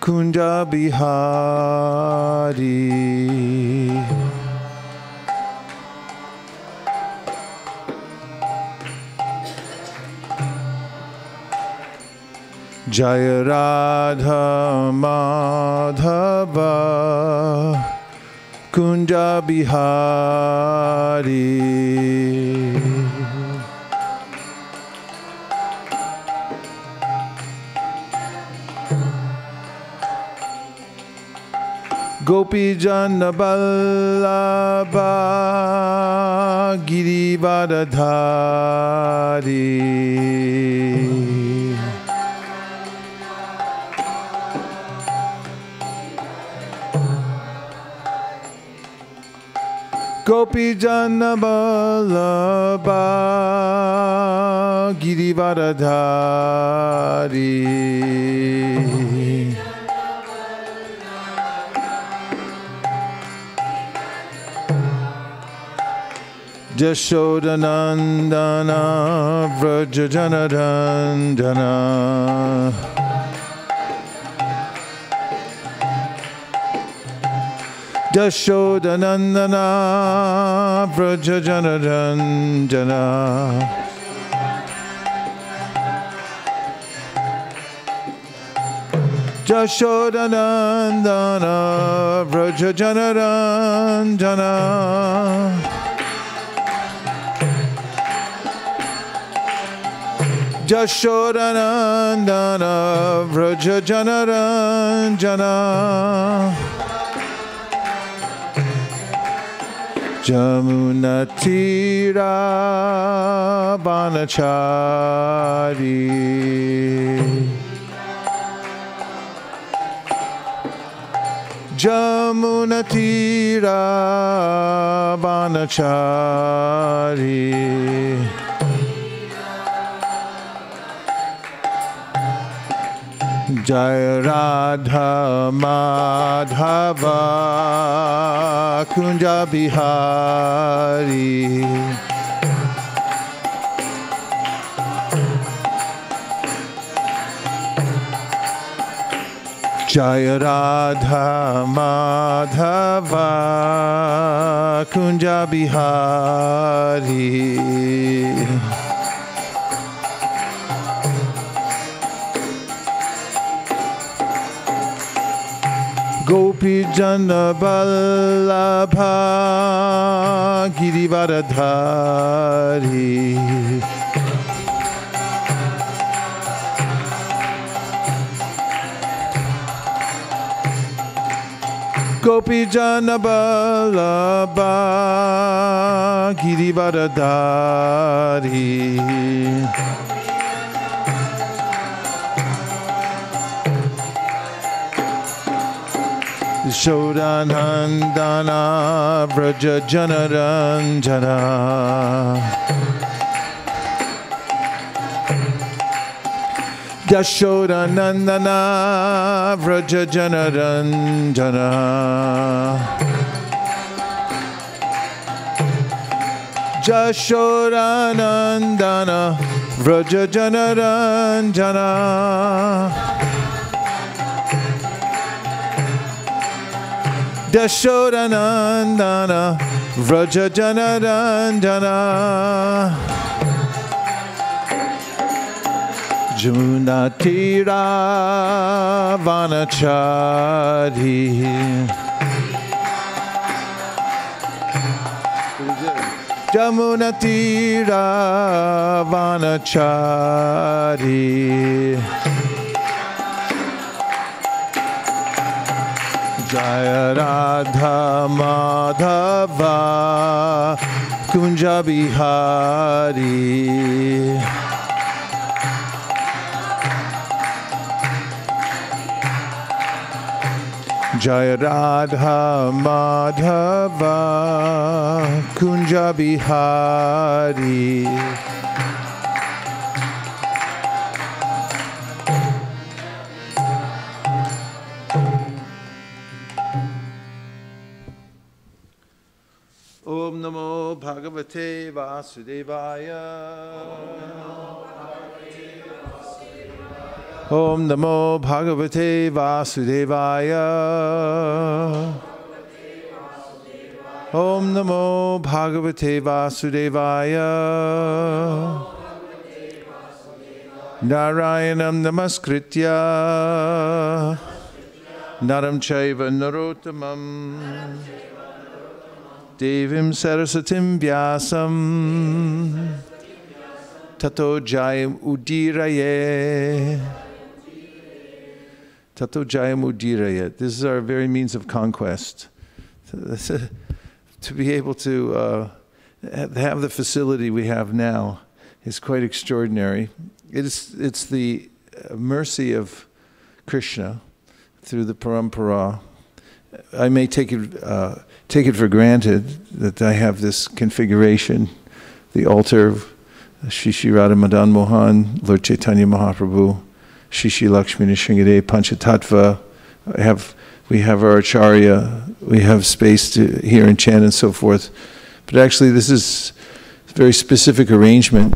Kunja Bihari. Jaya Radha Madhava Kunja Bihari. Gopi Jana Vallabha Girivardhari. Gopi Jana Vallabha Girivardhari. Jashodanandana Vrajajanarandana. Jashodanandana Vrajajanarandana. Jashodanandana Vrajajanarandana. Jashodanandana Vrajajanarandana. Jamunatira Vanachari. Jamunatira Vanachari. Jaya Radha Madhava Kunja Bihari. Jaya Radha Madhava Kunja Bihari. Gopi Jana Vallabha Girivardhari. Gopi Jana Vallabha Girivardhari. Shodanandana Vrajajanarandana. Yashodanandana Vrajajanarandana. Yashodanandana Vrajajanarandana. Yashodanandana Vrajajanarandana. Jamunatira Vanachari. Jamunatira Vanachari. Jaya Radha Madhava Kunja Bihari. Jaya Radha Madhava Kunja Bihari. Om Namo Bhagavate Vasudevaya. Om Namo Bhagavate Vasudevaya. Om Namo Bhagavate Vasudevaya. Narayanam Namaskritya Naram Chaiva Narottamam Devim Sarasatim Vyasam Tato Jayam Udiraye. Tato Jayam Udiraye. This is our very means of conquest. To be able to have the facility we have now is quite extraordinary. It's the mercy of Krishna through the parampara. I may take it for granted that I have this configuration, the altar of Shri Shri Radha Madan Mohan, Lord Chaitanya Mahaprabhu, Shri Shri Lakshmi Nrsimhadeva, Panchatattva. We have our acharya, we have space to hear and chant and so forth. But actually this is a very specific arrangement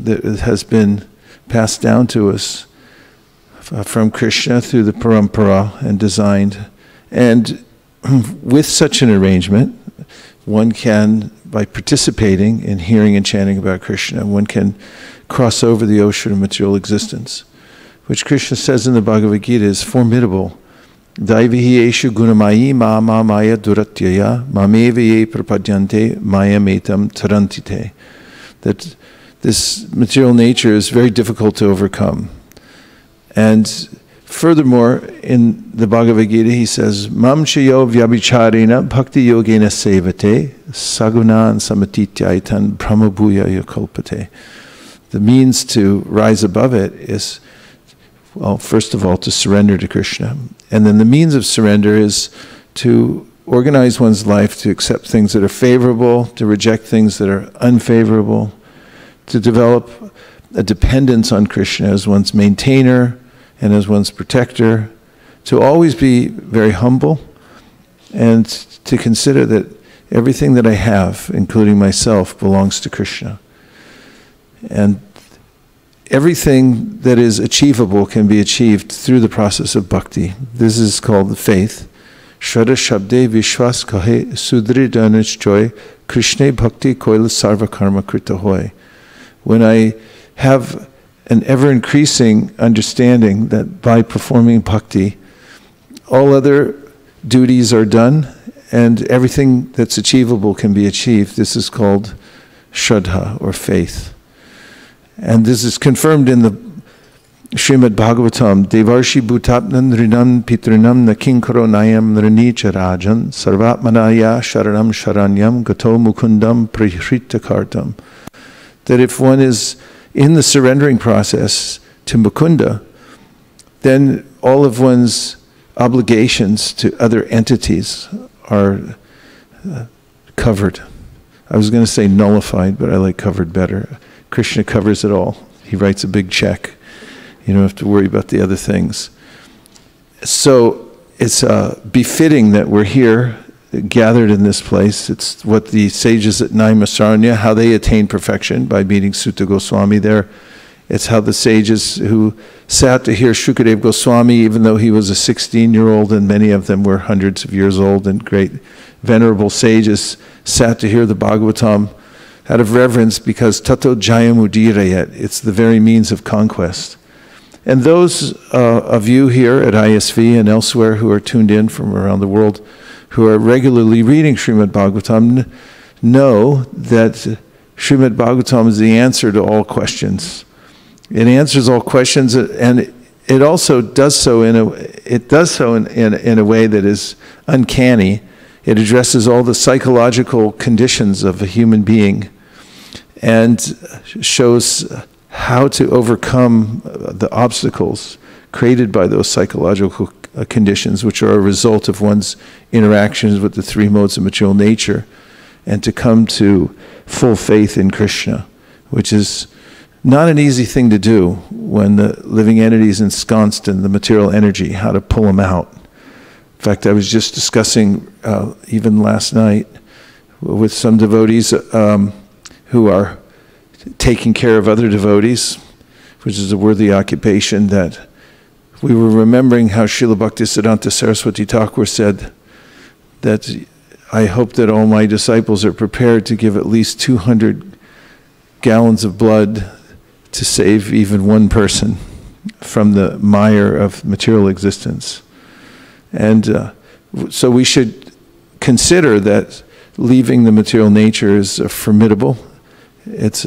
that has been passed down to us from Krishna through the parampara and designed. And with such an arrangement, one can, by participating in hearing and chanting about Krishna, one can cross over the ocean of material existence, which Krishna says in the Bhagavad Gita is formidable. Daivihi eshu gunamayi ma maya duratyaya mamevaye prapadyante maya metam tarantite. That this material nature is very difficult to overcome. And furthermore, in the Bhagavad Gita, he says, Mam chayo vyabhicharena bhakti yogena sevate sagunan samatityaitan brahmabhuya yakalpate. The means to rise above it is, well, first of all, to surrender to Krishna. And then the means of surrender is to organize one's life to accept things that are favorable, to reject things that are unfavorable, to develop a dependence on Krishna as one's maintainer and as one's protector, to always be very humble, and to consider that everything that I have, including myself, belongs to Krishna. And everything that is achievable can be achieved through the process of bhakti. This is called the faith. Shraddha Shabde Vishwas Kahe Sudri Danich Joy Krishna Bhakti Koila Sarva Karma Krita Hoy. When I have an ever-increasing understanding that by performing bhakti, all other duties are done and everything that's achievable can be achieved, this is called Shraddha, or faith. And this is confirmed in the Srimad Bhagavatam, Devarshi Bhutapnan Rinam Pitrinam Nakinkaro Nayam Nranicha Rajan Sarvatmanaya Sharanam Sharanyam Gato Mukundam Prihrita Kartam. That if one is in the surrendering process to Mukunda, then all of one's obligations to other entities are covered. I was going to say nullified, but I like covered better. Krishna covers it all. He writes a big check. You don't have to worry about the other things. So it's befitting that we're here, gathered in this place. It's what the sages at Naimasaranya, how they attain perfection by meeting Sutta Goswami there. It's how the sages who sat to hear Shukadev Goswami, even though he was a 16-year-old, and many of them were hundreds of years old, and great venerable sages sat to hear the Bhagavatam out of reverence, because tato jayam udirayat, it's the very means of conquest. And those of you here at ISV and elsewhere who are tuned in from around the world, who are regularly reading Srimad Bhagavatam, know that Srimad Bhagavatam is the answer to all questions. It answers all questions, and it also does so in a way that is uncanny. It addresses all the psychological conditions of a human being and shows how to overcome the obstacles created by those psychological conditions, which are a result of one's interactions with the three modes of material nature, and to come to full faith in Krishna, which is not an easy thing to do when the living entity is ensconced in the material energy, how to pull them out. In fact, I was just discussing, even last night, with some devotees who are taking care of other devotees, which is a worthy occupation that we were remembering how Srila Bhaktisiddhanta Saraswati Thakur said that I hope that all my disciples are prepared to give at least 200 gallons of blood to save even one person from the mire of material existence. And so we should consider that leaving the material nature is formidable. It's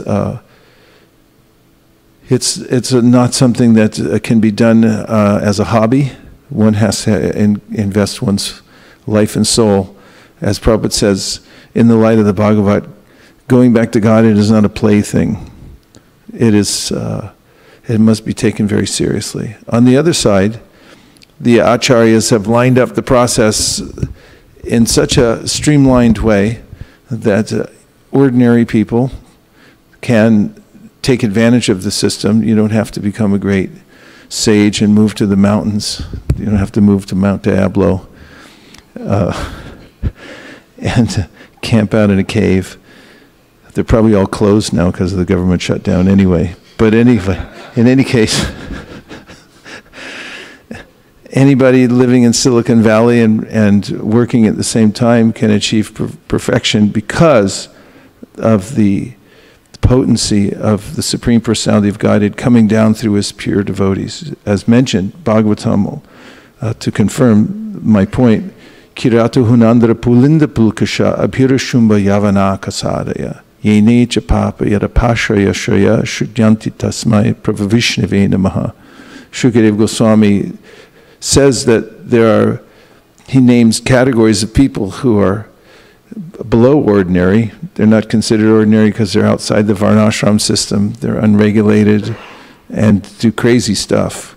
not something that can be done as a hobby. One has to invest one's life and soul. As Prabhupada says, in the light of the Bhagavat, going back to God, it is not a plaything. It must be taken very seriously. On the other side, the acharyas have lined up the process in such a streamlined way that ordinary people can take advantage of the system. You don't have to become a great sage and move to the mountains. You don't have to move to Mount Diablo and camp out in a cave. They're probably all closed now because of the government shutdown anyway. But anyway, in any case, anybody living in Silicon Valley and working at the same time can achieve perfection because of the potency of the Supreme Personality of Godhead coming down through his pure devotees. As mentioned, Bhagavatam, to confirm my point, Kiratu hunandra pulinda pulkasha abhirashumba yavana kasadaya yene chapapa yadapashraya shraya shudyanti tasmai pravavishnive namaha. Shukadev Goswami says that he names categories of people who are below ordinary. They're not considered ordinary because they're outside the varnashram system. They're unregulated and do crazy stuff.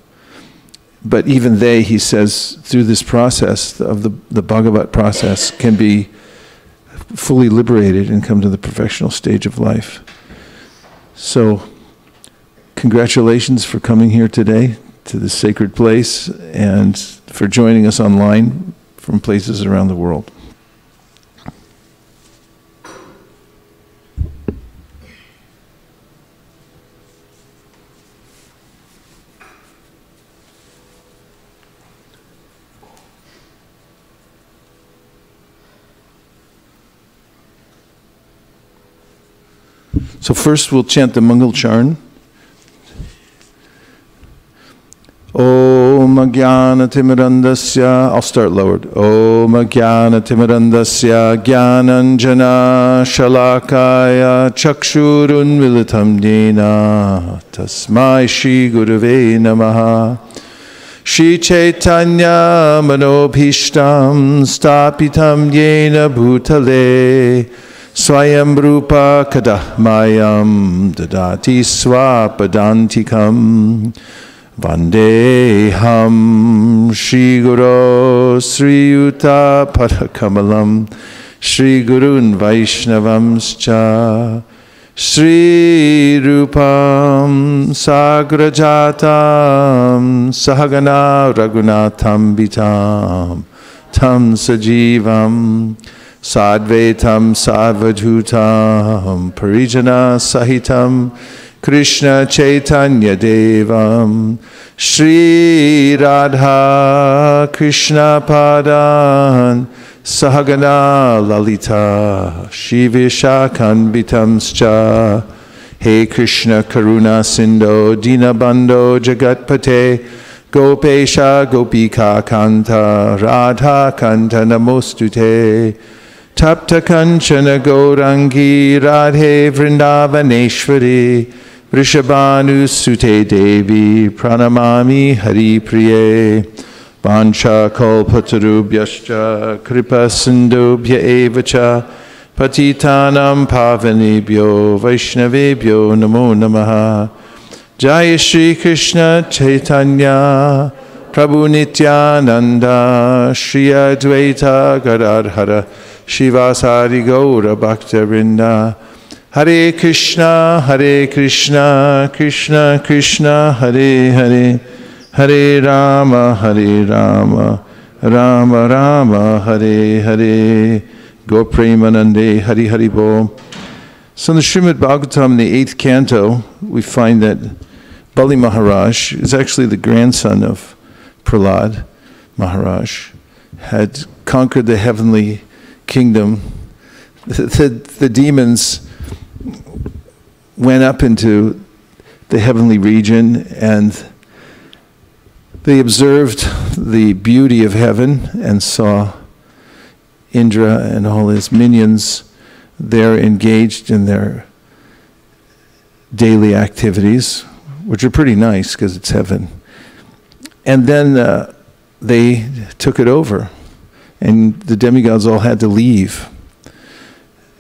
But even they, he says, through this process of the Bhagavat process, can be fully liberated and come to the perfectional stage of life. So, congratulations for coming here today to this sacred place and for joining us online from places around the world. So first we'll chant the Mangal-charan. Om Jnana Timirandasya, I'll start lowered. Om Jnana Timirandasya Jnananjana Shalakaya Chakshurun Militam Dena Tasmai Shri Gurave Namaha. Shri Chaitanya Manobhishtam Stapitam Yena Bhutale Swayam Rupa Kadahmayam Dadati Swapadantikam Vandeham Shri Guru Sri Yuta Padakamalam Shri Gurun Vaishnavamscha Shri Rupam Sagrajatam Sahagana Raghunatham Vitam Tam Sajivam Sadvetam Sadvajutam Parijana Sahitam Krishna Chaitanya Devam Shri Radha Krishna Padan Sahagana Lalita Shivishakhan Vitamscha He Krishna Karuna Sindho Dinabandho Jagatpate Gopesha Gopika Kanta Radha Kanta Namostute Tapta Kanchana Gaurangi Radhe Vrindavaneshwari Vrishabhanu Sute Devi Pranamami Hari Priye Vancha Kalpatarubhyascha Kripa Sindhubhya Evacha Patitanam Pavanebhyo Vaishnavebhyo Namo Namaha. Jaya Shri Krishna Chaitanya Prabhu Nityananda Shri Advaita Gadadhara Shivasari Gaura Bhakta Vrinda. Hare Krishna Krishna Krishna Hare Hare Hare Rama Rama Rama Hare Hare. Go Premanande Hari Hari Bo. So in the Srimad Bhagavatam, in the 8th canto, we find that Bali Maharaja is actually the grandson of Prahlad Maharaj, had conquered the heavenly kingdom, the demons went up into the heavenly region and they observed the beauty of heaven and saw Indra and all his minions there engaged in their daily activities, which are pretty nice because it's heaven. And then they took it over, and the demigods all had to leave.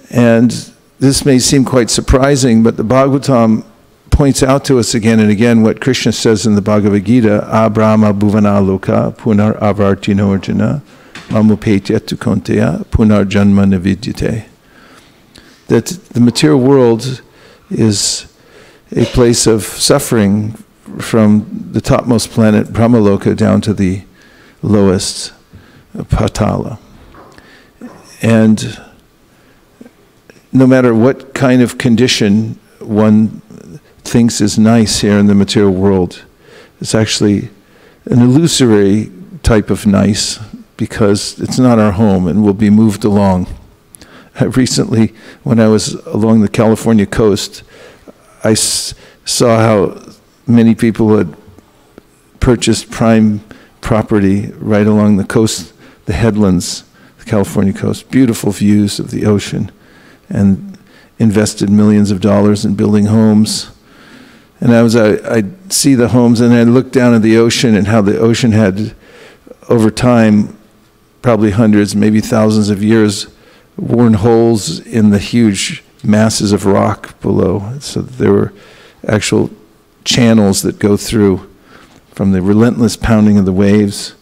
And this may seem quite surprising, but the Bhagavatam points out to us again and again what Krishna says in the Bhagavad Gita, Abrahma bhuvana loka punar avartino arjuna mamupetya tu konteya punar janma navidyate. That the material world is a place of suffering from the topmost planet, Brahmaloka, down to the lowest, Patala. And no matter what kind of condition one thinks is nice here in the material world, it's actually an illusory type of nice because it's not our home and will be moved along. Recently, when I was along the California coast, I saw how many people had purchased prime property right along the coast, the headlands, the California coast, beautiful views of the ocean, and invested millions of dollars in building homes. And I'd see the homes and I'd look down at the ocean and how the ocean had, over time, probably hundreds, maybe thousands of years, worn holes in the huge masses of rock below. So there were actual channels that go through from the relentless pounding of the waves.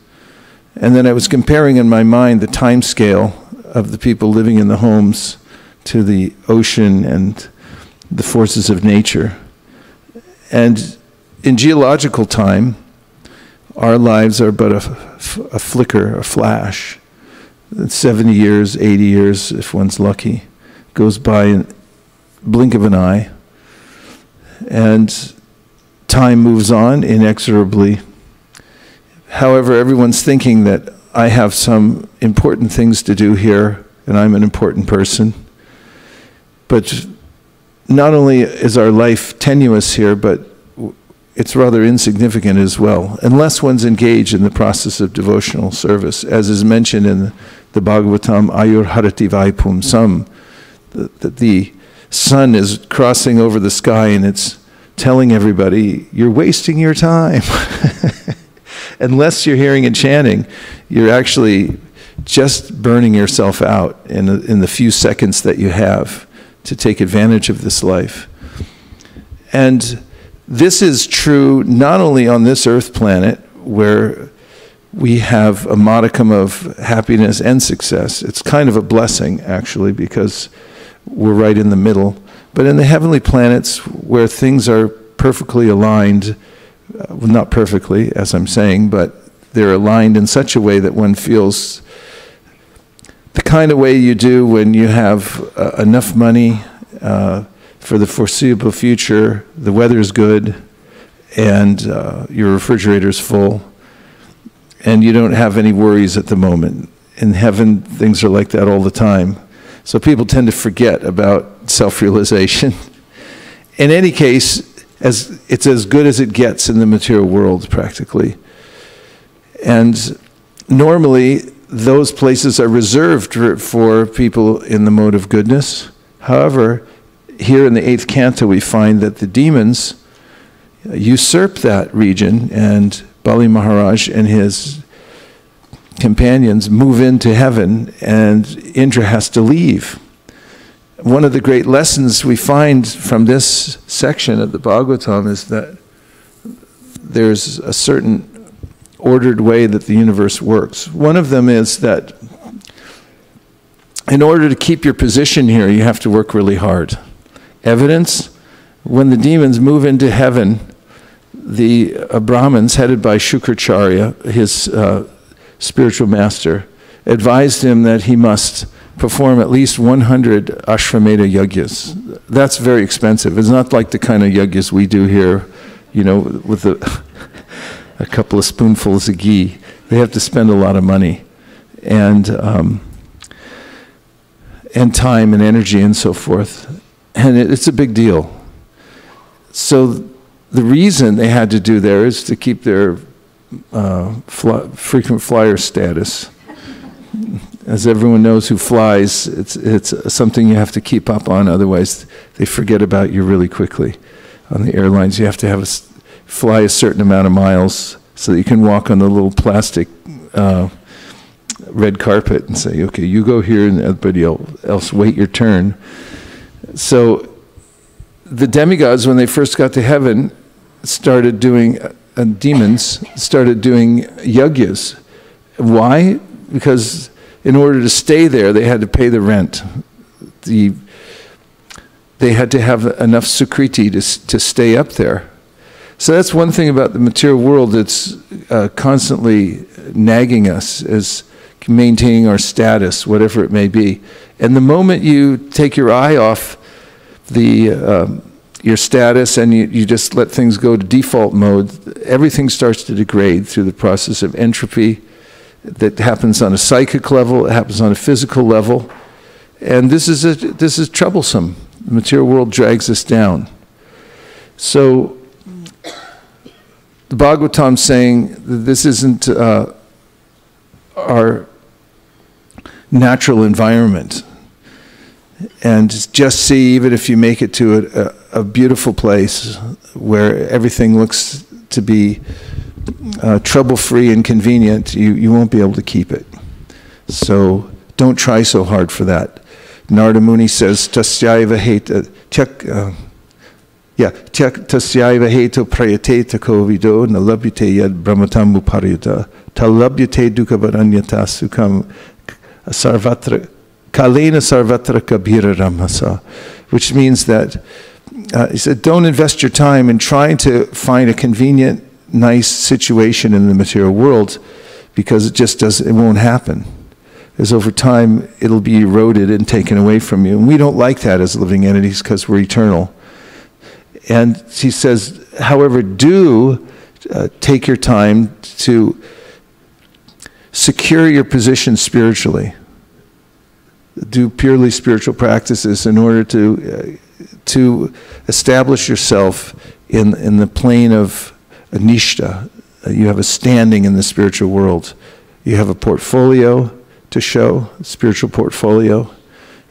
And then I was comparing in my mind the time scale of the people living in the homes to the ocean and the forces of nature. And in geological time, our lives are but a flicker, a flash. 70 years, 80 years, if one's lucky, goes by in blink of an eye. And time moves on inexorably. However, everyone's thinking that I have some important things to do here, and I'm an important person. But not only is our life tenuous here, but it's rather insignificant as well, unless one's engaged in the process of devotional service, as is mentioned in the Bhagavatam, Ayur Harati Vaipum Sam, that the sun is crossing over the sky and it's telling everybody, you're wasting your time. Unless you're hearing and chanting, you're actually just burning yourself out in the few seconds that you have to take advantage of this life. And this is true not only on this earth planet, where we have a modicum of happiness and success. It's kind of a blessing, actually, because we're right in the middle. But in the heavenly planets, where things are perfectly aligned, well, not perfectly, as I'm saying, but they're aligned in such a way that one feels the kind of way you do when you have enough money for the foreseeable future, the weather's good, and your refrigerator's full, and you don't have any worries at the moment. In heaven, things are like that all the time. So people tend to forget about self-realization. In any case, it's as good as it gets in the material world, practically. And normally, those places are reserved for people in the mode of goodness. However, here in the 8th canto, we find that the demons usurp that region, and Bali Maharaj and his companions move into heaven, and Indra has to leave. One of the great lessons we find from this section of the Bhagavatam is that there's a certain ordered way that the universe works. One of them is that in order to keep your position here, you have to work really hard. Evidence, when the demons move into heaven, the Brahmins, headed by Shukracharya, his spiritual master, advised him that he must perform at least 100 Ashvamedha yagyas. That's very expensive. It's not like the kind of yagyas we do here, you know, with the a couple of spoonfuls of ghee. They have to spend a lot of money and time and energy and so forth. And it's a big deal. So the reason they had to do there is to keep their frequent flyer status. As everyone knows who flies, it's something you have to keep up on, otherwise they forget about you really quickly. On the airlines, you have to fly a certain amount of miles so that you can walk on the little plastic red carpet and say, okay, you go here and everybody else wait your turn. So the demigods, when they first got to heaven, started doing, demons started doing yagyas. Why? Because in order to stay there, they had to pay the rent. They had to have enough sukriti to stay up there. So that's one thing about the material world that's constantly nagging us, is maintaining our status, whatever it may be. And the moment you take your eye off your status and you just let things go to default mode, everything starts to degrade through the process of entropy. That happens on a psychic level, it happens on a physical level, and this is troublesome. The material world drags us down. So the Bhagavatam's saying that this isn't our natural environment. And just see, even if you make it to a beautiful place where everything looks to be trouble-free and convenient, you won't be able to keep it. So don't try so hard for that. Narada Muni says, tasyaiva heta tasyaiva heto prayate takovido nalabhyate yad brahmatam upariyata talabhyate dukkhavaranyata sukham sarvatra kalena sarvatra kabhira ramasa, which means that he said, don't invest your time in trying to find a convenient, nice situation in the material world, because it won't happen. As over time it'll be eroded and taken away from you, and we don't like that as living entities because we're eternal. And he says, however, do take your time to secure your position spiritually. Do purely spiritual practices in order to establish yourself in the plane of nishta. You have a standing in the spiritual world. You have a portfolio to show, a spiritual portfolio.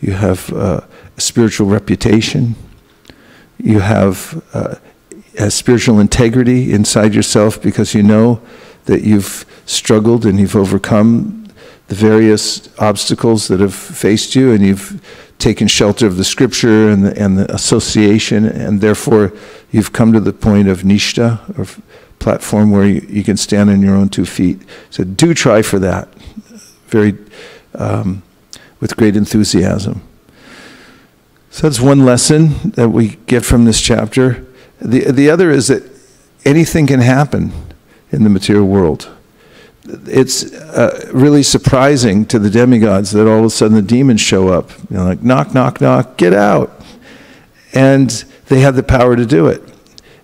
You have a spiritual reputation. You have a spiritual integrity inside yourself, because you know that you've struggled and you've overcome the various obstacles that have faced you, and you've taken shelter of the scripture and the association, and therefore you've come to the point of nishta, or platform where you can stand on your own 2 feet. So do try for that, with great enthusiasm. So that's one lesson that we get from this chapter. The other is that anything can happen in the material world. It's really surprising to the demigods that all of a sudden the demons show up. Like, knock, knock, knock, get out. And they have the power to do it.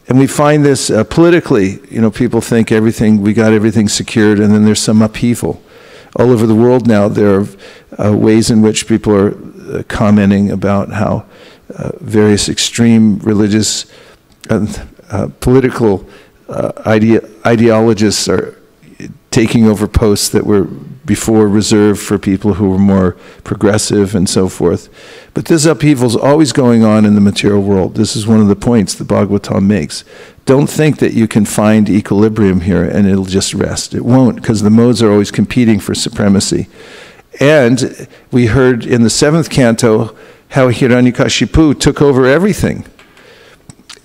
And we find this politically. People think we got everything secured, and then there's some upheaval. All over the world now, there are ways in which people are commenting about how various extreme religious and political ideologists are taking over posts that were before reserved for people who were more progressive and so forth. But this upheaval is always going on in the material world. This is one of the points the Bhagavatam makes. Don't think that you can find equilibrium here and it'll just rest. It won't, because the modes are always competing for supremacy. And we heard in the 7th canto how Hiranyakashipu took over everything.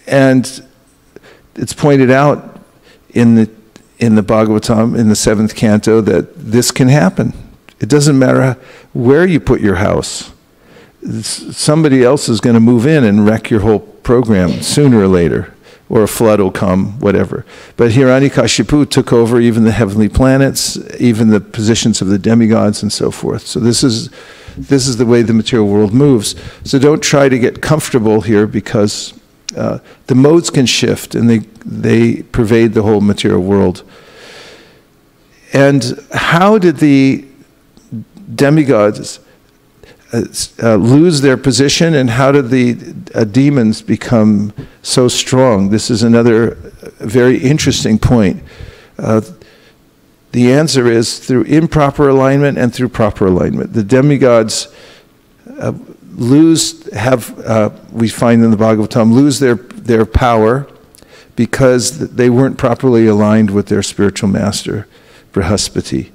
And it's pointed out in the Bhagavatam, in the 7th canto, that this can happen. It doesn't matter where you put your house. Somebody else is going to move in and wreck your whole program sooner or later, or a flood will come, whatever. But Hiranyakashipu took over even the heavenly planets, even the positions of the demigods and so forth. So this is the way the material world moves. So don't try to get comfortable here, because the modes can shift, and they pervade the whole material world. And how did the demigods lose their position, and how did the demons become so strong? This is another very interesting point. The answer is through improper alignment and through proper alignment. The demigods we find in the Bhagavatam, lose their power because they weren't properly aligned with their spiritual master, Brihaspati.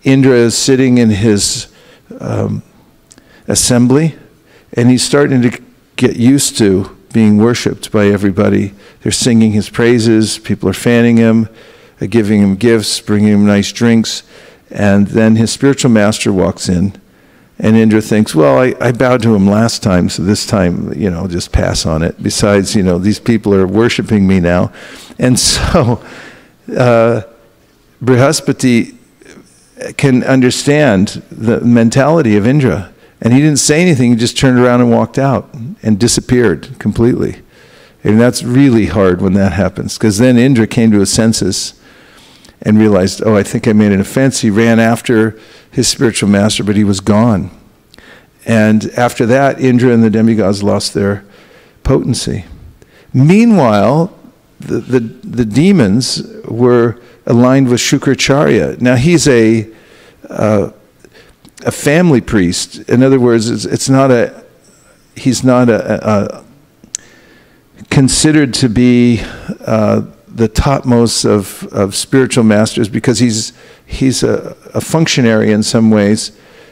Indra is sitting in his assembly, and he's starting to get used to being worshipped by everybody. They're singing his praises, people are fanning him, giving him gifts, bringing him nice drinks, and then his spiritual master walks in, and Indra thinks, well, I bowed to him last time, so this time, I'll just pass on it. Besides, these people are worshipping me now. And so Brihaspati can understand the mentality of Indra. And he didn't say anything, he just turned around and walked out and disappeared completely. And that's really hard when that happens, because then Indra came to his senses and realized, oh, I think I made an offense. He ran after his spiritual master, but he was gone. And after that, Indra and the demigods lost their potency. Meanwhile, the demons were aligned with Shukracharya. Now he's a family priest. In other words, he's not considered to be the topmost of spiritual masters, because he's a functionary in some ways,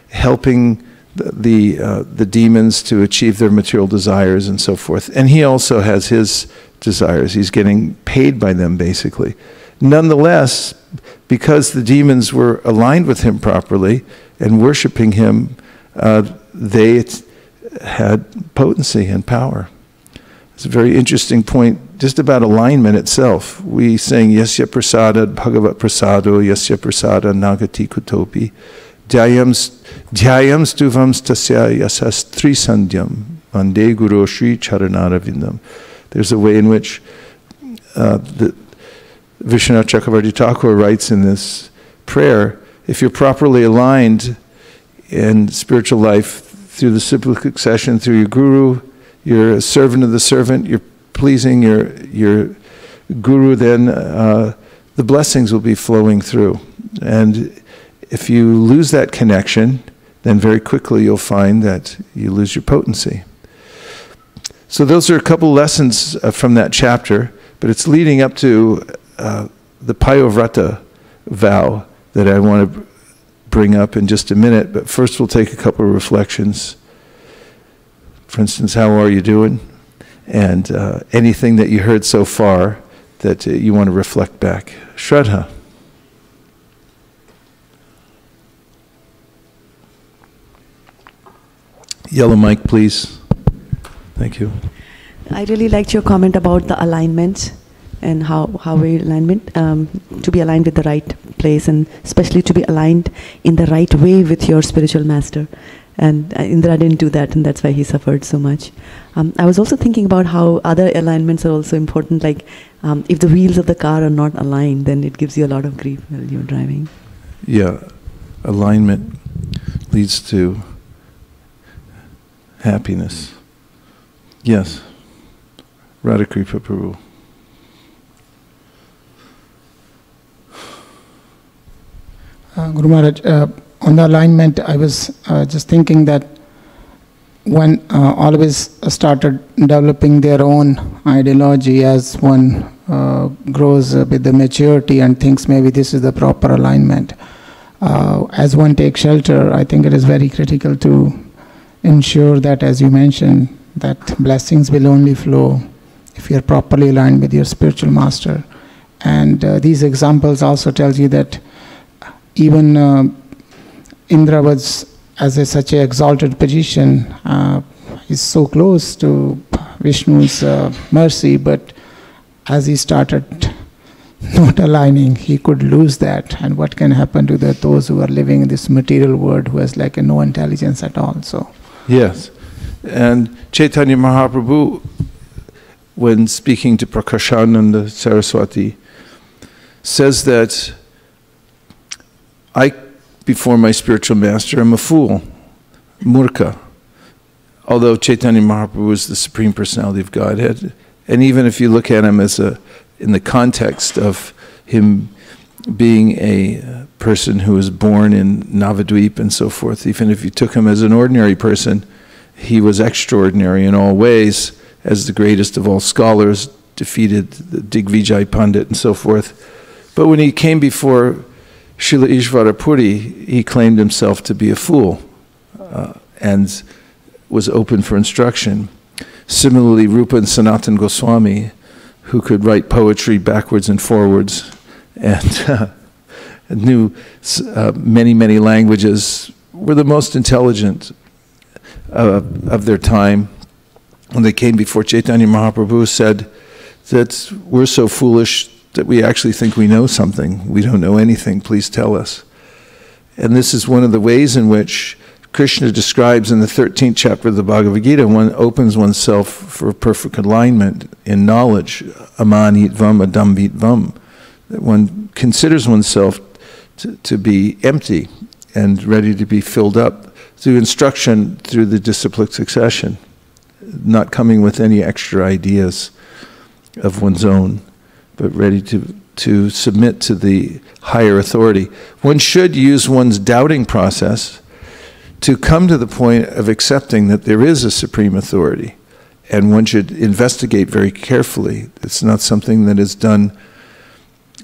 helping the demons to achieve their material desires and so forth. And he also has his desires. He's getting paid by them, basically. Nonetheless, because the demons were aligned with him properly and worshiping him, they had potency and power. It's a very interesting point just about alignment itself. We sing, Yasya prasada bhagavat prasado, Yasya prasada nagati kutopi, Dhyayam stuvam stasya yasas trisandyam, Vande Guru Shri Charanaravidam. There's a way in which the Vishwanath Chakravarti Thakur writes in this prayer, if you're properly aligned in spiritual life through the cyclic succession, through your guru, you're a servant of the servant, you're pleasing your guru, then the blessings will be flowing through. And if you lose that connection, then very quickly you'll find that you lose your potency. So those are a couple lessons from that chapter, but it's leading up to the Payovrata vow that I want to bring up in just a minute. But first we'll take a couple of reflections. For instance, how are you doing? And anything that you heard so far that you want to reflect back. Shraddha. Yellow mic, please. Thank you. I really liked your comment about the alignment and how we alignment to be aligned with the right place, and especially to be aligned in the right way with your spiritual master. And Indra didn't do that, and that's why he suffered so much. I was also thinking about how other alignments are also important, like if the wheels of the car are not aligned, then it gives you a lot of grief while you're driving. Yeah, alignment leads to happiness. Yes, Radhakripa Prabhu. Guru Maharaj, on the alignment, I was just thinking that one always started developing their own ideology as one grows with the maturity and thinks maybe this is the proper alignment. As one takes shelter, I think it is very critical to ensure that, as you mentioned, that blessings will only flow if you are properly aligned with your spiritual master. And these examples also tells you that even Indra was, as such an exalted position, is so close to Vishnu's mercy, but as he started not aligning, he could lose that. And what can happen to those who are living in this material world, who has like no intelligence at all? So yes, and Chaitanya Mahaprabhu when speaking to Prakashananda Saraswati, says that I, before my spiritual master, am a fool, murka. Although Chaitanya Mahaprabhu is the Supreme Personality of Godhead, and even if you look at him as in the context of him being a person who was born in Navadvip and so forth, even if you took him as an ordinary person, he was extraordinary in all ways, as the greatest of all scholars, defeated the Digvijay Pandit and so forth. But when he came before Srila Ishvara Puri, he claimed himself to be a fool and was open for instruction. Similarly, Rupa and Sanatan Goswami, who could write poetry backwards and forwards and knew many, many languages, were the most intelligent of their time. When they came before Chaitanya Mahaprabhu, said that we're so foolish that we actually think we know something. We don't know anything, please tell us. And this is one of the ways in which Krishna describes in the 13th chapter of the Bhagavad Gita, one opens oneself for perfect alignment in knowledge, amanitvam adambitvam, that one considers oneself to be empty and ready to be filled up through instruction through the disciplic succession, not coming with any extra ideas of one's own, but ready to submit to the higher authority. One should use one's doubting process to come to the point of accepting that there is a supreme authority, and one should investigate very carefully. It's not something that is done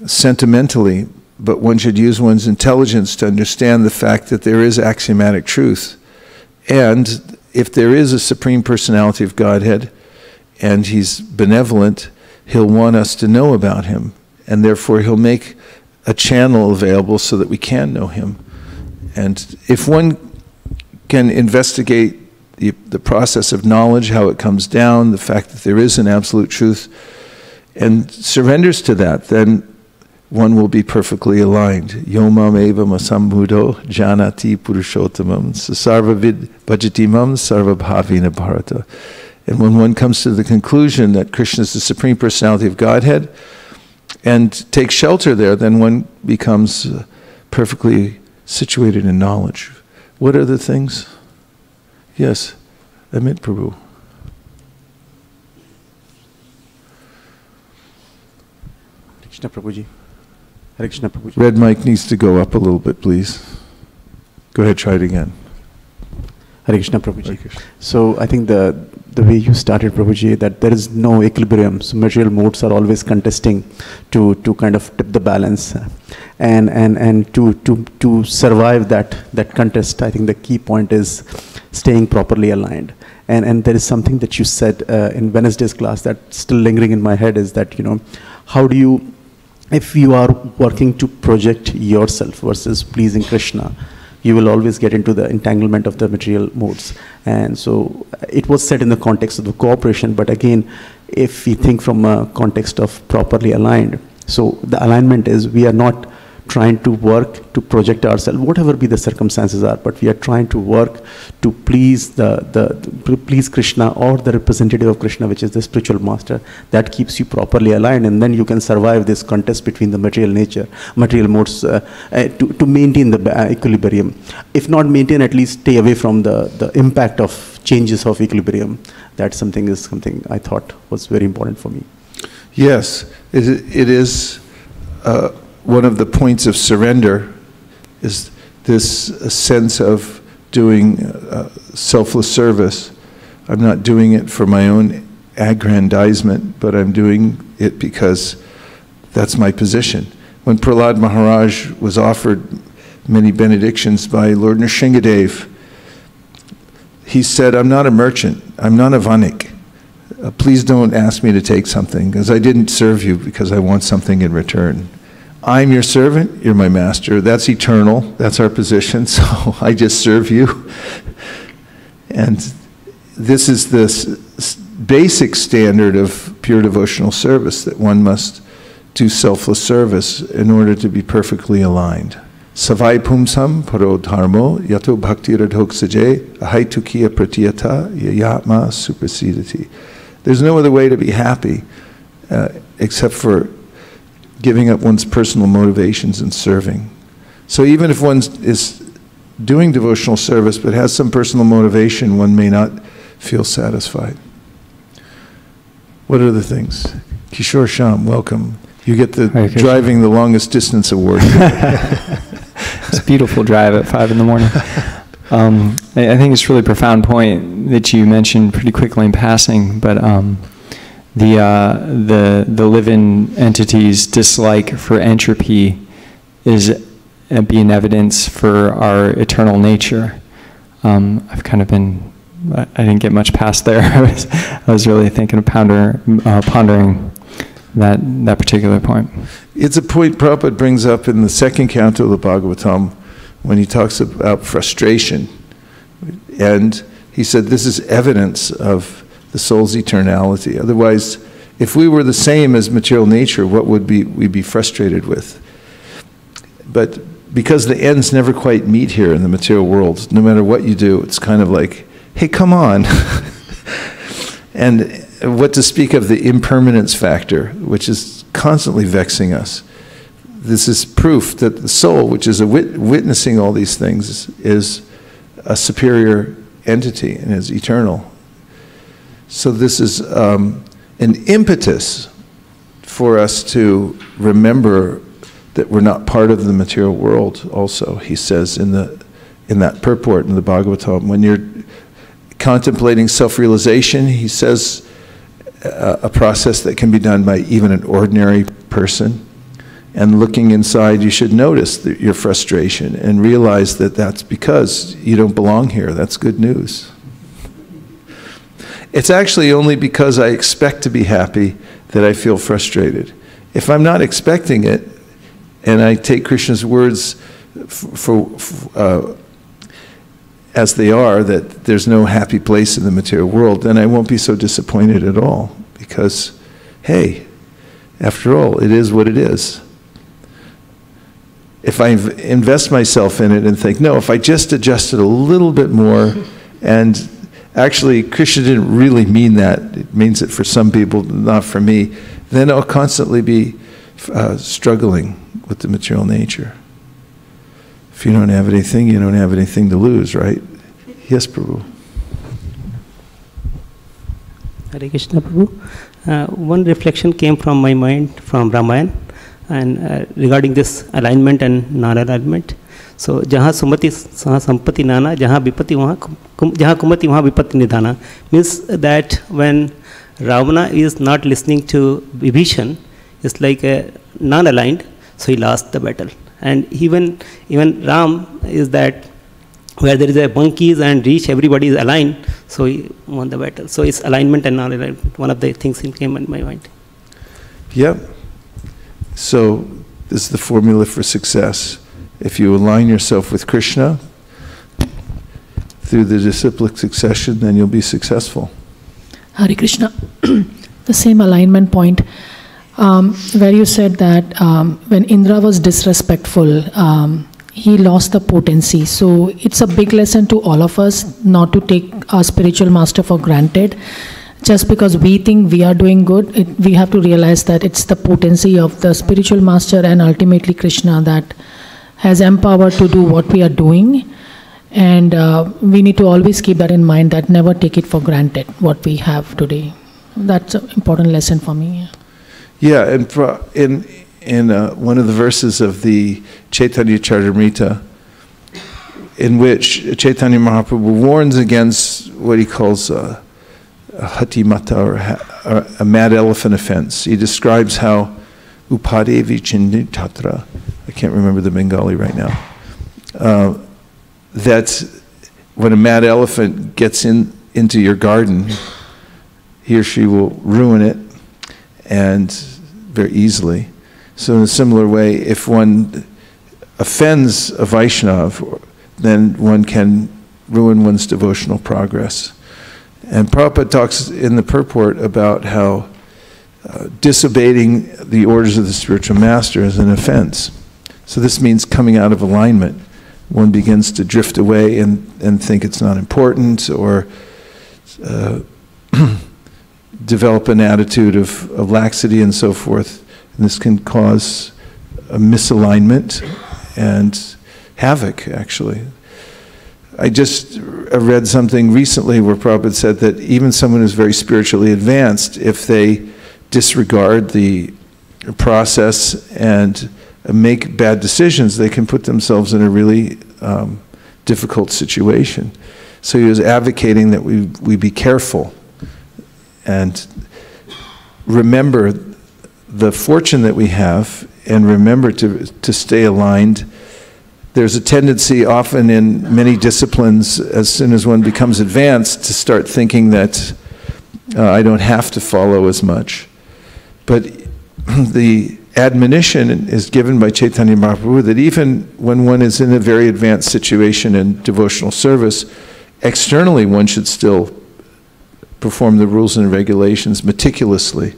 sentimentally, but one should use one's intelligence to understand the fact that there is axiomatic truth. And if there is a Supreme Personality of Godhead, and He's benevolent, He'll want us to know about Him, and therefore He'll make a channel available so that we can know Him. And if one can investigate the process of knowledge, how it comes down, the fact that there is an absolute truth, and surrenders to that, then one will be perfectly aligned. Yomam evam asambuddho janati purushottamam sarvavid bhajatimam sarvabhavina bharata. And when one comes to the conclusion that Krishna is the Supreme Personality of Godhead and takes shelter there, then one becomes perfectly situated in knowledge. What are the things? Yes, Amit Prabhu. Krishna Prabhuji. Hare Krishna Prabhuji. Red mic needs to go up a little bit, please. Go ahead, try it again. Hare Krishna Prabhuji. So I think the way you started, Prabhuji, that there is no equilibrium. So material modes are always contesting to kind of tip the balance, and to survive that contest. I think the key point is staying properly aligned. And there is something that you said in Wednesday's class that's still lingering in my head, is that, how do you, if you are working to project yourself versus pleasing Krishna, you will always get into the entanglement of the material modes. And so it was said in the context of the cooperation, but again, if we think from a context of properly aligned, so the alignment is we are not trying to work to project ourselves, whatever be the circumstances are, but we are trying to work to please please Krishna, or the representative of Krishna, which is the spiritual master. That keeps you properly aligned, and then you can survive this contest between the material modes to maintain the equilibrium. If not maintain, at least stay away from the impact of changes of equilibrium. That's something I thought was very important for me. Yes, it is. One of the points of surrender is this sense of doing selfless service. I'm not doing it for my own aggrandizement, but I'm doing it because that's my position. When Prahlad Maharaj was offered many benedictions by Lord Nrsingadev, he said, I'm not a merchant, I'm not a vanik. Please don't ask me to take something, because I didn't serve you because I want something in return. I'm your servant, you're my master. That's eternal, that's our position, so I just serve you. And this is the basic standard of pure devotional service, that one must do selfless service in order to be perfectly aligned. Savai pumsam paro dharmo yato bhakti radhok saje ahai tukiya pratiyata yayatma suprasidati. There's no other way to be happy except for giving up one's personal motivations and serving. So even if one is doing devotional service but has some personal motivation, one may not feel satisfied. What are the things? Kishore Sham, welcome. You get the driving the longest distance award. It's a beautiful drive at 5 in the morning. I think it's a really profound point that you mentioned pretty quickly in passing, but the live-in entity's dislike for entropy is being evidence for our eternal nature. I've kind of been, I didn't get much past there. I was really thinking of pondering that particular point. It's a point Prabhupada brings up in the second canto of the Bhagavatam when he talks about frustration. And he said this is evidence of the soul's eternality. Otherwise, if we were the same as material nature, what would we be frustrated with? But because the ends never quite meet here in the material world, no matter what you do, it's kind of like, hey, come on. And what to speak of the impermanence factor, which is constantly vexing us. This is proof that the soul, which is witnessing all these things, is a superior entity and is eternal. So this is an impetus for us to remember that we're not part of the material world also, he says in that purport in the Bhagavatam. When you're contemplating self-realization, he says a process that can be done by even an ordinary person. And looking inside, you should notice your frustration and realize that that's because you don't belong here. That's good news. It's actually only because I expect to be happy that I feel frustrated. If I'm not expecting it, and I take Krishna's words as they are, that there's no happy place in the material world, then I won't be so disappointed at all. Because, hey, after all, it is what it is. If I invest myself in it and think, no, if I just adjusted a little bit more, and actually Krishna didn't really mean that, it means it for some people, not for me, then I'll constantly be struggling with the material nature. If you don't have anything, you don't have anything to lose, right? Yes, Prabhu. Hare Krishna, Prabhu. One reflection came from my mind from Ramayana, and regarding this alignment and non-alignment. So, jahan sumati saha sampati nana, jahan vipati jahan kumati wahan vipati nidhana, means that when Ravana is not listening to Vibhishan, it's like a non-aligned, so he lost the battle. And even Ram is that where there is a monkeys and reach, everybody is aligned, so he won the battle. So it's alignment and non-alignment. One of the things that came in my mind. Yep. So this is the formula for success. If you align yourself with Krishna through the disciplic succession, then you'll be successful. Hare Krishna. The same alignment point. Where you said that when Indra was disrespectful, he lost the potency. So it's a big lesson to all of us not to take our spiritual master for granted. Just because we think we are doing good, we have to realize that it's the potency of the spiritual master and ultimately Krishna that has empowered to do what we are doing. And we need to always keep that in mind, that never take it for granted, what we have today. That's an important lesson for me. Yeah, and in one of the verses of the Chaitanya Charitamrita, in which Chaitanya Mahaprabhu warns against what he calls a hatimata, or a mad elephant offense. He describes how upadevi chinditatra, I can't remember the Bengali right now, that when a mad elephant gets into your garden, he or she will ruin it, and very easily. So in a similar way, if one offends a Vaishnav, then one can ruin one's devotional progress. And Prabhupada talks in the purport about how disobeying the orders of the spiritual master is an offense. So this means coming out of alignment. One begins to drift away and think it's not important, or develop an attitude of laxity and so forth. And this can cause a misalignment and havoc, actually. I just read something recently where Prabhupada said that even someone who's very spiritually advanced, if they disregard the process and make bad decisions, they can put themselves in a really difficult situation. So he was advocating that we be careful and remember the fortune that we have, and remember to stay aligned. There's a tendency often in many disciplines, as soon as one becomes advanced, to start thinking that I don't have to follow as much. But the admonition is given by Chaitanya Mahaprabhu that even when one is in a very advanced situation in devotional service, externally one should still perform the rules and regulations meticulously,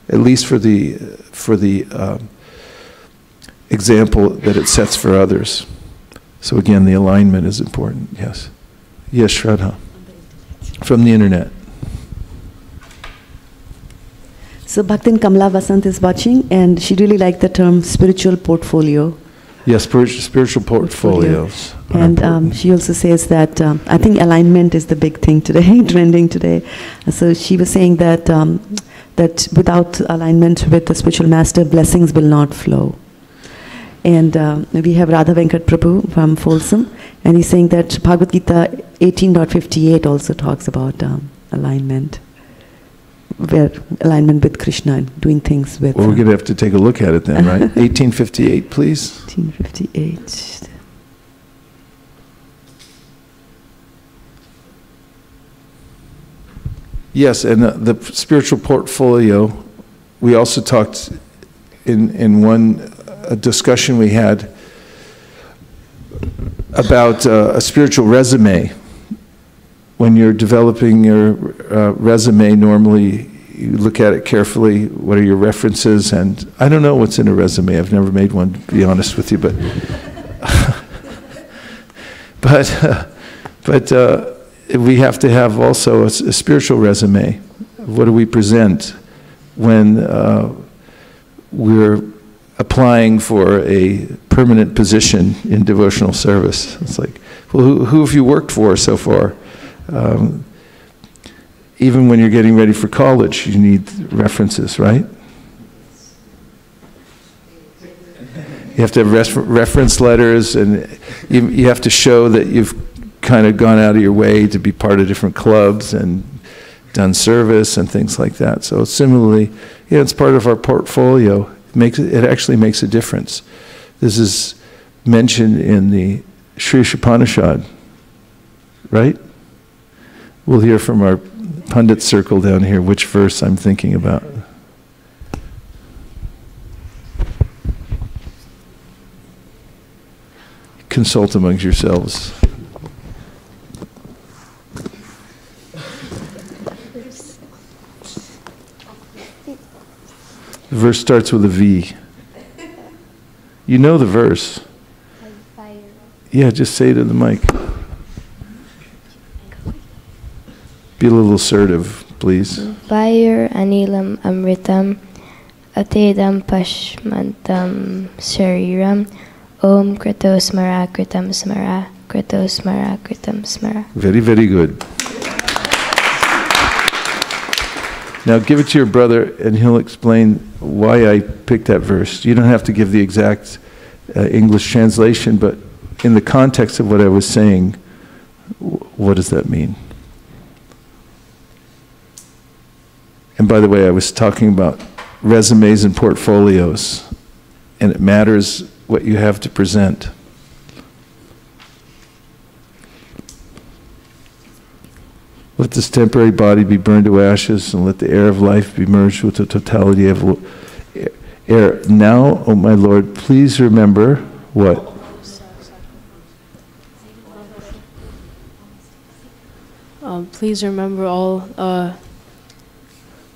at least for the example that it sets for others. So again, the alignment is important. Yes. Yes, Shraddha. From the internet. So Bhaktin Kamla Vasant is watching, and she really liked the term spiritual portfolio. Yes, spiritual portfolios. And she also says that I think alignment is the big thing today, trending today. So she was saying that that without alignment with the spiritual master, blessings will not flow. And we have Radha Venkat Prabhu from Folsom, and he's saying that Bhagavad Gita 18.58 also talks about alignment, where alignment with Krishna and doing things with... Well, we're going to have to take a look at it then, right? 1858, please. 1858. Yes, and the spiritual portfolio, we also talked in one discussion we had about a spiritual resume. When you're developing your resume, normally you look at it carefully. What are your references? And I don't know what's in a resume. I've never made one, to be honest with you. But we have to have also a spiritual resume. What do we present when we're applying for a permanent position in devotional service? It's like, well, who have you worked for so far? Even when you're getting ready for college, you need references, right? You have to have reference letters, and you have to show that you've kind of gone out of your way to be part of different clubs and done service and things like that. So similarly, it's part of our portfolio. It actually makes a difference. This is mentioned in the Sri Upanishad, right? We'll hear from our pundit circle down here which verse I'm thinking about. Consult amongst yourselves. The verse starts with a V. You know the verse. Yeah, just say it in the mic. Be a little assertive, please. Vair anilam amritam atedam pashmantam shariram om kritosmara kritam smara kritosmara kritam smara. Very, very good. Now give it to your brother and he'll explain why I picked that verse. You don't have to give the exact English translation, but in the context of what I was saying, what does that mean? And by the way, I was talking about resumes and portfolios, and it matters what you have to present. Let this temporary body be burned to ashes, and let the air of life be merged with the totality of air. Now, O my Lord, please remember what? Please remember all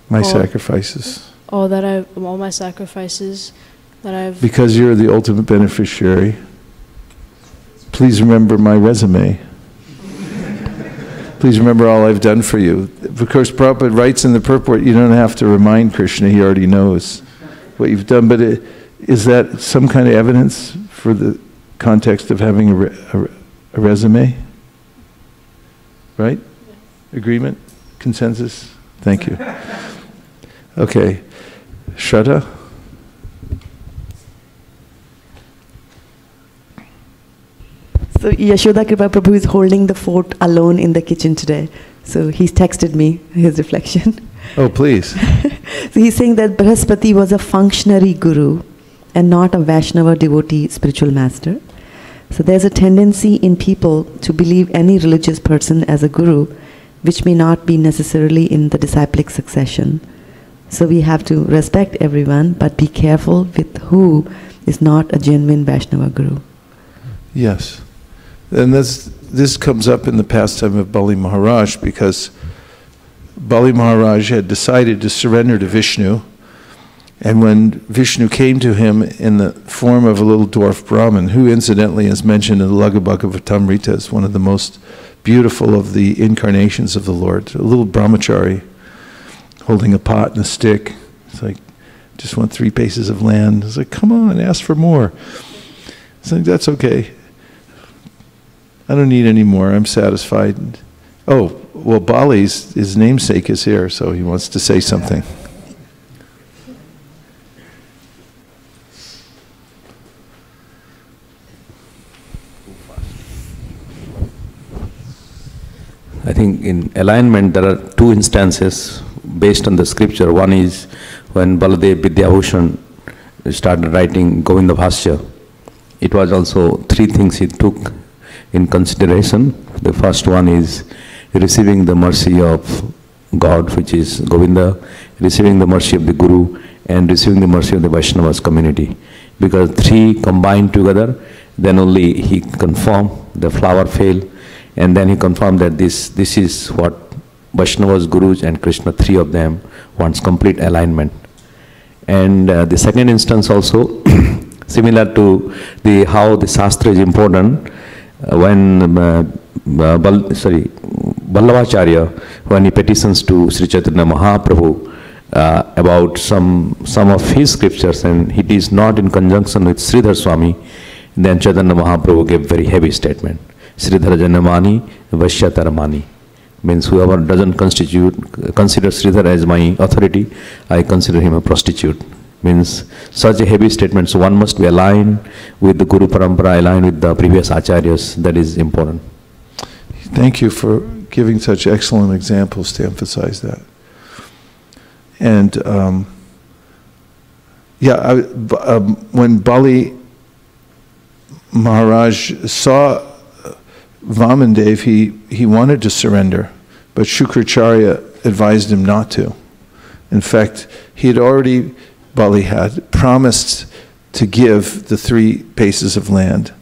my sacrifices. All my sacrifices that I've. Because you're the ultimate beneficiary, please remember my resume. Please remember all I've done for you. Of course, Prabhupada writes in the purport, you don't have to remind Krishna, he already knows what you've done. But is that some kind of evidence for the context of having a resume? Right? Agreement? Consensus? Thank you. Okay. Shraddha? So Yashoda Kripa Prabhu is holding the fort alone in the kitchen today. So he's texted me his reflection. Oh, please. So he's saying that Brihaspati was a functionary guru and not a Vaishnava devotee spiritual master. So there's a tendency in people to believe any religious person as a guru, which may not be necessarily in the disciplic succession. So we have to respect everyone, but be careful with who is not a genuine Vaishnava guru. Yes. And this comes up in the pastime of Bali Maharaj, because Bali Maharaj had decided to surrender to Vishnu, and when Vishnu came to him in the form of a little dwarf Brahmin, who incidentally is mentioned in the Laghu Bhagavatamrita as one of the most beautiful of the incarnations of the Lord, a little brahmachari holding a pot and a stick. It's like, just want 3 paces of land. It's like, come on, ask for more. It's like, that's okay. I don't need any more. I'm satisfied. Oh, well, Bali's, his namesake is here, so he wants to say something. I think in alignment there are 2 instances based on the scripture. One is when Baladev Vidyabhushan started writing Govinda Bhashya. It was also 3 things he took in consideration. The first one is receiving the mercy of God, which is Govinda, receiving the mercy of the Guru, and receiving the mercy of the Vaishnavas community. Because 3 combined together, then only he confirmed the flower failed, and then he confirmed that this is what Vaishnavas, Gurus and Krishna, 3 of them wants complete alignment. And the second instance also, similar to how the Shastra is important, when Vallabhacharya, when he petitions to Sri Chaitanya Mahaprabhu about some of his scriptures, and it is not in conjunction with Sridhar Swami, then Chaitanya Mahaprabhu gave very heavy statement. Sridhara Janamani, Vaishyatarmani. Means whoever doesn't consider Sridhar as my authority, I consider him a prostitute. Means such a heavy statement. So one must be aligned with the Guru Parampara, aligned with the previous Acharyas. That is important. Thank you for giving such excellent examples to emphasize that. And when Bali Maharaj saw Vamandev, he wanted to surrender, but Shukracharya advised him not to. In fact, Bali had promised to give the 3 paces of land.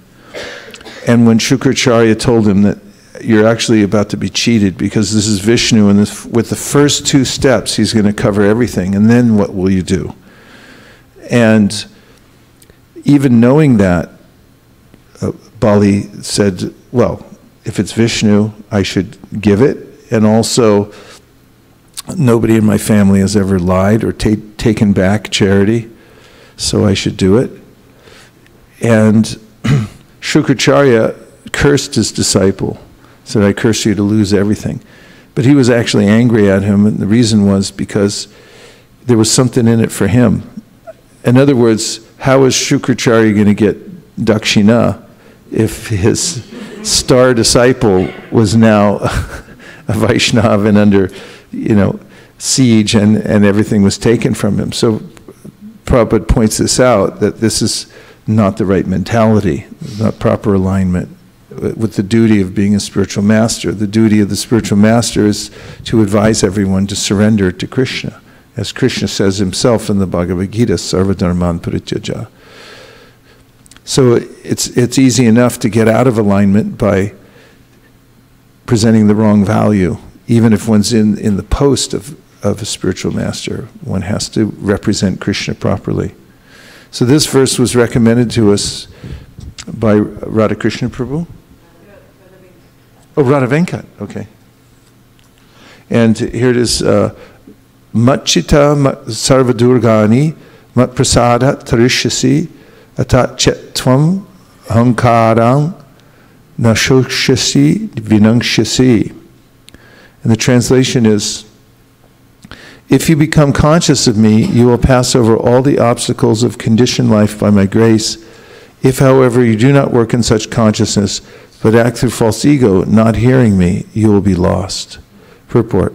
And when Shukracharya told him that you're actually about to be cheated because this is Vishnu, and with the first 2 steps he's going to cover everything, and then what will you do? And even knowing that, Bali said, well, if it's Vishnu, I should give it, and also nobody in my family has ever lied or taken back charity, so I should do it. And Shukracharya cursed his disciple, said, I curse you to lose everything. But he was actually angry at him, and the reason was because there was something in it for him. In other words, how is Shukracharya going to get dakshina if his star disciple was now a Vaishnava and under, siege, and everything was taken from him? So Prabhupada points this out, that this is not the right mentality, not proper alignment with the duty of being a spiritual master. The duty of the spiritual master is to advise everyone to surrender to Krishna. As Krishna says himself in the Bhagavad Gita, Sarva Dharman Parityaja. So it's easy enough to get out of alignment by presenting the wrong value. Even if one's in the post of a spiritual master, one has to represent Krishna properly. So this verse was recommended to us by Radhakrishna Prabhu? Oh, Radha Venkat, okay. And here it is, Matchita sarvadurgani mat prasada tarishyasi atat chetvam hankarang nashokshyasi vinangsyasi. And the translation is, if you become conscious of me, you will pass over all the obstacles of conditioned life by my grace. If, however, you do not work in such consciousness, but act through false ego, not hearing me, you will be lost. Purport.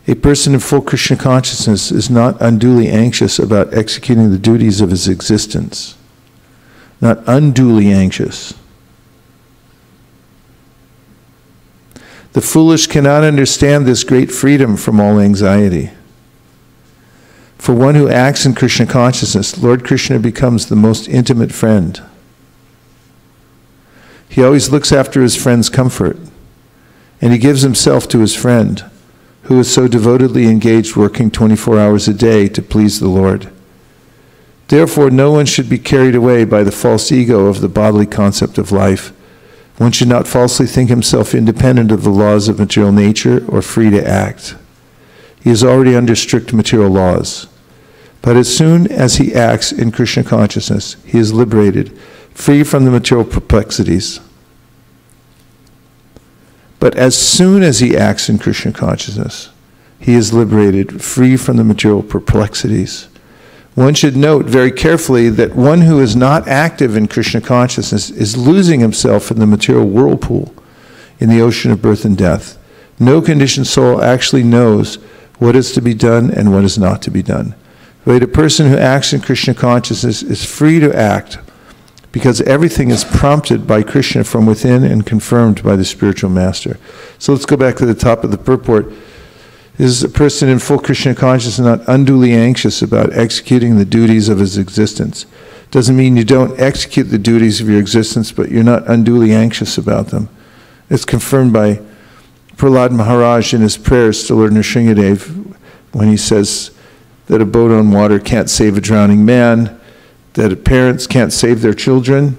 A person in full Krishna consciousness is not unduly anxious about executing the duties of his existence. Not unduly anxious. The foolish cannot understand this great freedom from all anxiety. For one who acts in Krishna consciousness, Lord Krishna becomes the most intimate friend. He always looks after his friend's comfort, and he gives himself to his friend, who is so devotedly engaged working 24 hours a day to please the Lord. Therefore, no one should be carried away by the false ego of the bodily concept of life. One should not falsely think himself independent of the laws of material nature or free to act. He is already under strict material laws. But as soon as he acts in Krishna consciousness, he is liberated, free from the material perplexities. But as soon as he acts in Krishna consciousness, he is liberated, free from the material perplexities. One should note very carefully that one who is not active in Krishna consciousness is losing himself in the material whirlpool, in the ocean of birth and death. No conditioned soul actually knows what is to be done and what is not to be done. But a person who acts in Krishna consciousness is free to act, because everything is prompted by Krishna from within and confirmed by the spiritual master. So let's go back to the top of the purport. Is a person in full Krishna consciousness not unduly anxious about executing the duties of his existence? Doesn't mean you don't execute the duties of your existence, but you're not unduly anxious about them. It's confirmed by Prahlad Maharaj in his prayers to Lord Nrsingadev when he says that a boat on water can't save a drowning man, that parents can't save their children,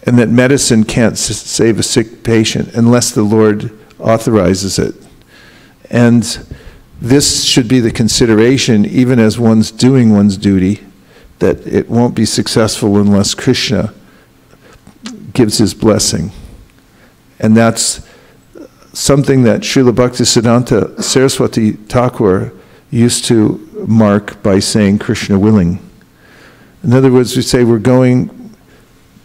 and that medicine can't save a sick patient unless the Lord authorizes it. And this should be the consideration even as one's doing one's duty, that it won't be successful unless Krishna gives his blessing. And that's something that Srila Bhaktisiddhanta Saraswati Thakur used to mark by saying Krishna willing. In other words, we say we're going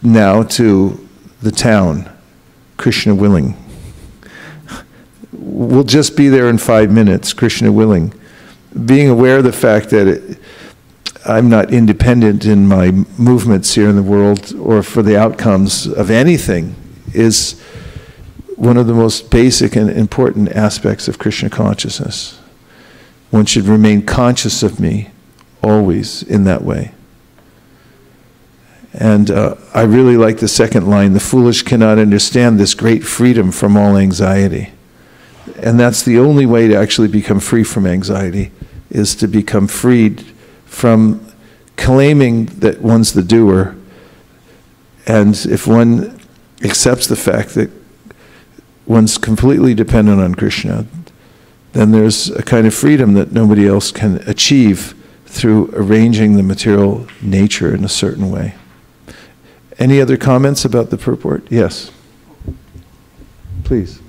now to the town, Krishna willing. We'll just be there in 5 minutes, Krishna willing. Being aware of the fact that I'm not independent in my movements here in the world or for the outcomes of anything is one of the most basic and important aspects of Krishna consciousness. One should remain conscious of me always in that way. And I really like the second line, the foolish cannot understand this great freedom from all anxiety. And that's the only way to actually become free from anxiety, is to become freed from claiming that one's the doer. And if one accepts the fact that one's completely dependent on Krishna, then there's a kind of freedom that nobody else can achieve through arranging the material nature in a certain way. Any other comments about the purport? Yes. Please.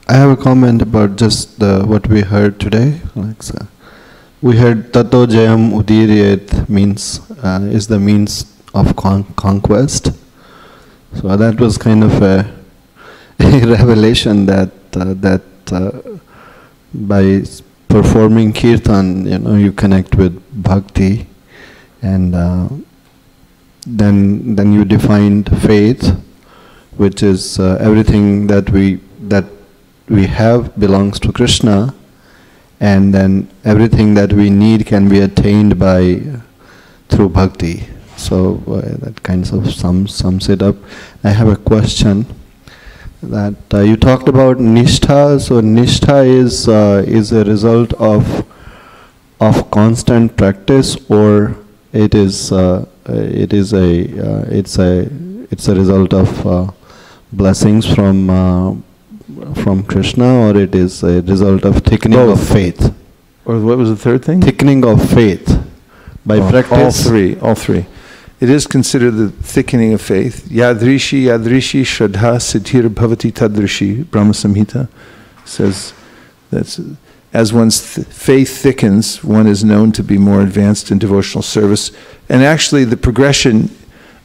I have a comment about just what we heard today. We heard Tato Jayam Udiryet means is the means of conquest. So that was kind of a revelation that by performing Kirtan, you connect with Bhakti, and then you defined faith, which is everything that we have belongs to Krishna, and then everything that we need can be attained through Bhakti. So that kind of sums it up. I have a question. That you talked about nishtha. So nishtha is a result of constant practice, or it is it's a result of blessings from Krishna, or it is a result of thickening of faith? Or what was the third thing? Thickening of faith by practice. All three. It is considered the thickening of faith. Yadrishi shraddha siddhir bhavati tadrishi. Brahma Samhita says that's as one's faith thickens, one is known to be more advanced in devotional service. And actually the progression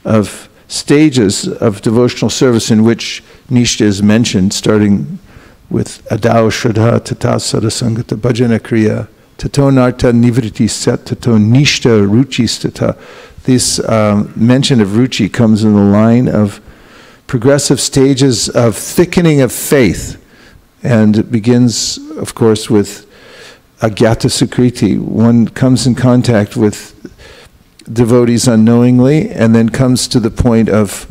of stages of devotional service in which Nishta is mentioned, starting with Adao Shraddha Tata Sadasangata Bhajana Kriya Tato Narta Nivriti Sat Tato Nishta Ruchi Stata. This mention of Ruchi comes in the line of progressive stages of thickening of faith. And it begins, of course, with Agyata Sukriti. One comes in contact with devotees unknowingly, and then comes to the point of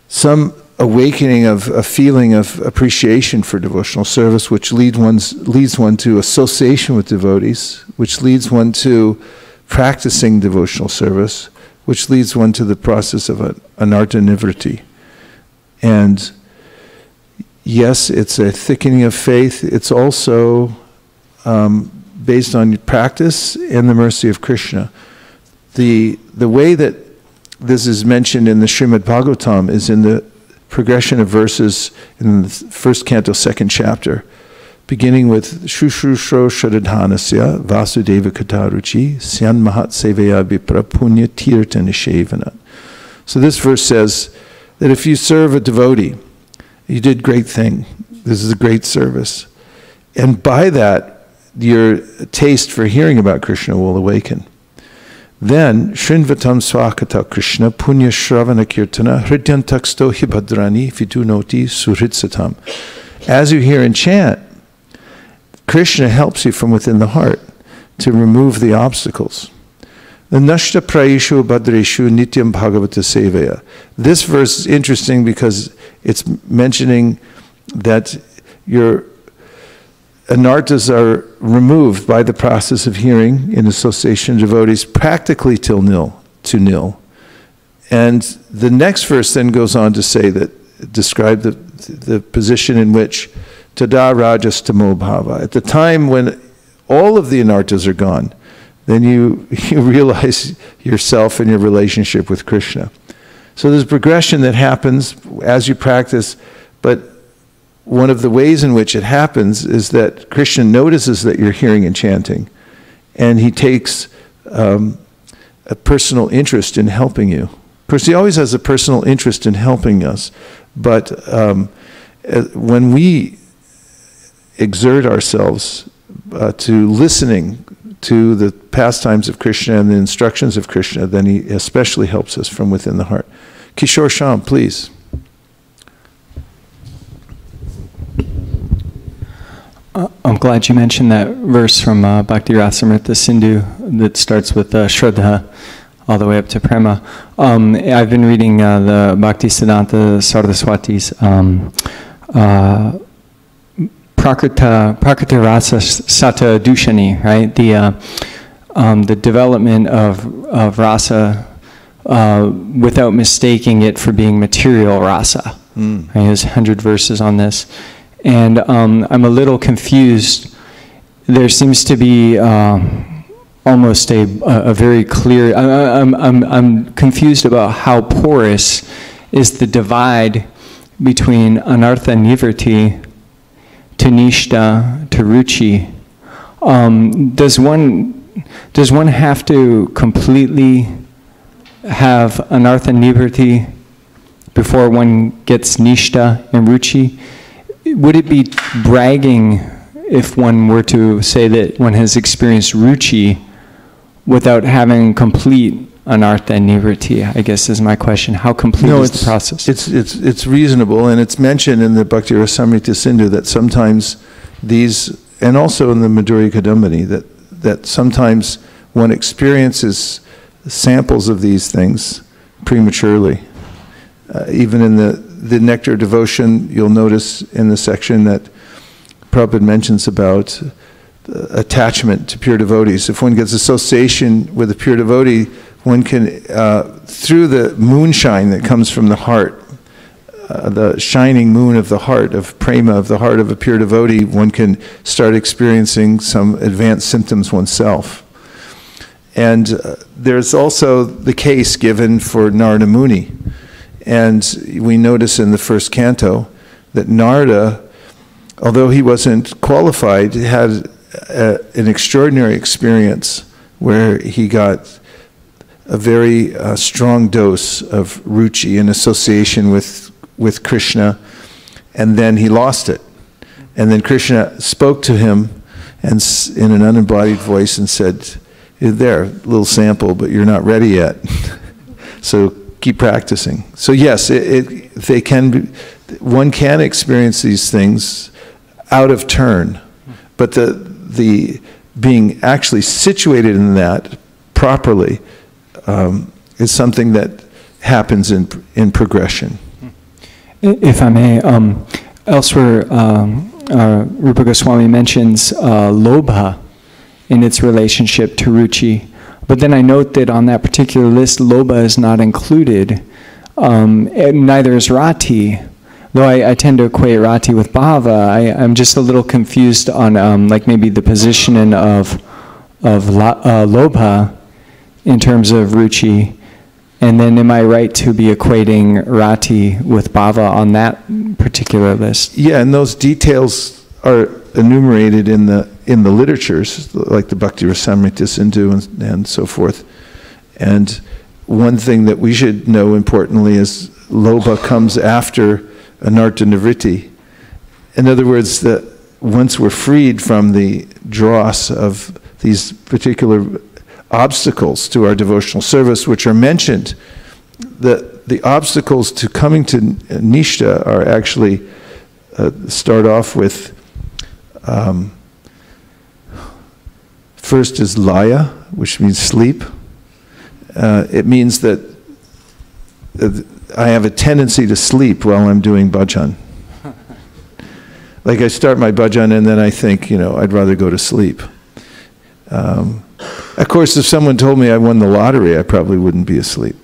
some awakening of a feeling of appreciation for devotional service, which leads one to association with devotees, which leads one to practicing devotional service, which leads one to the process of anartha nivriti. And yes, it's a thickening of faith. It's also based on practice and the mercy of Krishna. The way that this is mentioned in the Srimad Bhagavatam is in the progression of verses in the first canto, second chapter, beginning with Shushrusho Shradhanasya Vasudeva Kataruchi Syan Mahat Sevaya Vipra Punya Tirta Nishevana. So this verse says that if you serve a devotee, you did great thing. This is a great service. And by that, your taste for hearing about Krishna will awaken. Then, Shrinvatam Swakata Krishna Punya Shravana Kirtana Hridyantaksto Hibhadrani Vidunoti Suhritsatam. As you hear and chant, Krishna helps you from within the heart to remove the obstacles. The Nashta Prayeshu Bhadreshu Nityam Bhagavata Sevaya. This verse is interesting because it's mentioning that your anarthas are removed by the process of hearing in association of devotees practically to nil. And the next verse then goes on to say that, describe the position in which tada rajastamo bhava. At the time when all of the anarthas are gone, then you realize yourself and your relationship with Krishna. So there's progression that happens as you practice, but one of the ways in which it happens is that Krishna notices that you're hearing and chanting, and he takes a personal interest in helping you. Of course, he always has a personal interest in helping us, but when we exert ourselves to listening to the pastimes of Krishna and the instructions of Krishna, then he especially helps us from within the heart. Kishore Sham, please. I'm glad you mentioned that verse from Bhakti Rasamrita Sindhu that starts with Shraddha all the way up to Prema. I've been reading the Bhakti Siddhanta Saraswati's Prakrita Rasa Sata Dushani, right? The development of rasa without mistaking it for being material rasa. Right? There's 100 verses on this. And I'm a little confused. There seems to be almost a very clear. I'm confused about how porous is the divide between anartha nivriti to nishta to ruchi. Does one have to completely have anartha nivriti before one gets nishta and ruchi? Would it be bragging if one were to say that one has experienced ruchi without having complete anartha and nivriti? I guess is my question. How complete is the process? It's reasonable, and it's mentioned in the Bhakti Rasamrita Sindhu that sometimes these, and also in the Madhurya Kadambini, that sometimes one experiences samples of these things prematurely. Even in the Nectar Devotion, you'll notice in the section that Prabhupada mentions about attachment to pure devotees. If one gets association with a pure devotee, one can, through the moonshine that comes from the heart, the shining moon of the heart, of prema, of the heart of a pure devotee, one can start experiencing some advanced symptoms oneself. And there's also the case given for Narada Muni. And we notice in the first canto that Narada, although he wasn't qualified, had an extraordinary experience where he got a very strong dose of ruchi in association with Krishna, and then he lost it. And then Krishna spoke to him and in an unembodied voice and said, there, little sample, but you're not ready yet. So keep practicing. So yes, they can be, one can experience these things out of turn, but the being actually situated in that properly is something that happens in progression. If I may, elsewhere, Rupa Goswami mentions lobha in its relationship to ruchi. But then I note that on that particular list, lobha is not included. And neither is rati. Though I tend to equate rati with bhava, I'm just a little confused on like maybe the positioning of lobha in terms of ruchi. And then am I right to be equating rati with bhava on that particular list? Yeah, and those details are enumerated in the literatures, like the Bhakti Rasamrita Sindhu and so forth. And one thing that we should know importantly is lobha comes after anartha nivritti. In other words, that once we're freed from the dross of these particular obstacles to our devotional service, which are mentioned, the obstacles to coming to Nishtha are actually start off with first is laya, which means sleep. It means that I have a tendency to sleep while I'm doing bhajan. Like I start my bhajan and then I think, I'd rather go to sleep. Of course, if someone told me I won the lottery, I probably wouldn't be asleep.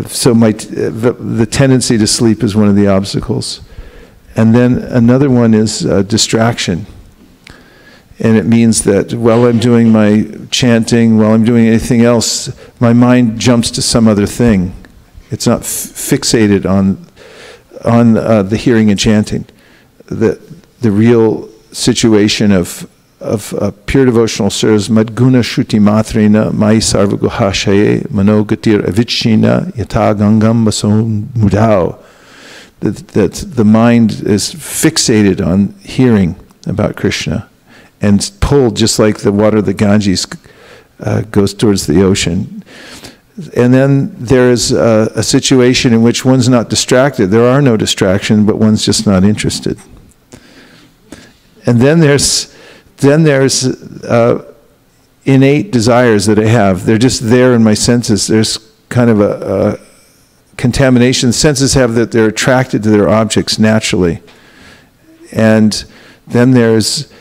So the tendency to sleep is one of the obstacles. And then another one is distraction. And it means that while I'm doing my chanting, while I'm doing anything else, my mind jumps to some other thing. It's not fixated on the hearing and chanting. The real situation of pure devotional service, madguna shruti matrena mai sarva guhashaye manogatir avichina yata gangam basom mudao. That the mind is fixated on hearing about Krishna and pulled just like the water of the Ganges goes towards the ocean. And then there is a situation in which one's not distracted. There are no distractions, but one's just not interested. And then there's innate desires that I have. They're just there in my senses. There's kind of a contamination. Senses have that they're attracted to their objects naturally. And then there's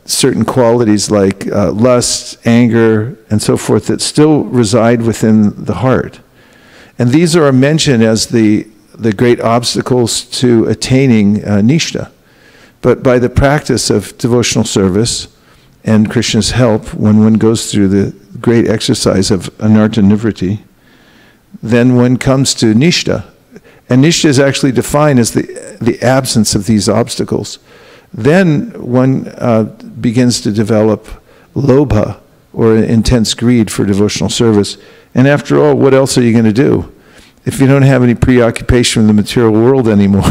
certain qualities like lust, anger, and so forth that still reside within the heart. And these are mentioned as the great obstacles to attaining Nishtha. But by the practice of devotional service and Krishna's help, when one goes through the great exercise of anartha nivritti, then one comes to Nishtha. And Nishtha is actually defined as the absence of these obstacles. Then one begins to develop lobha, or intense greed for devotional service. And after all, what else are you going to do? If you don't have any preoccupation with the material world anymore,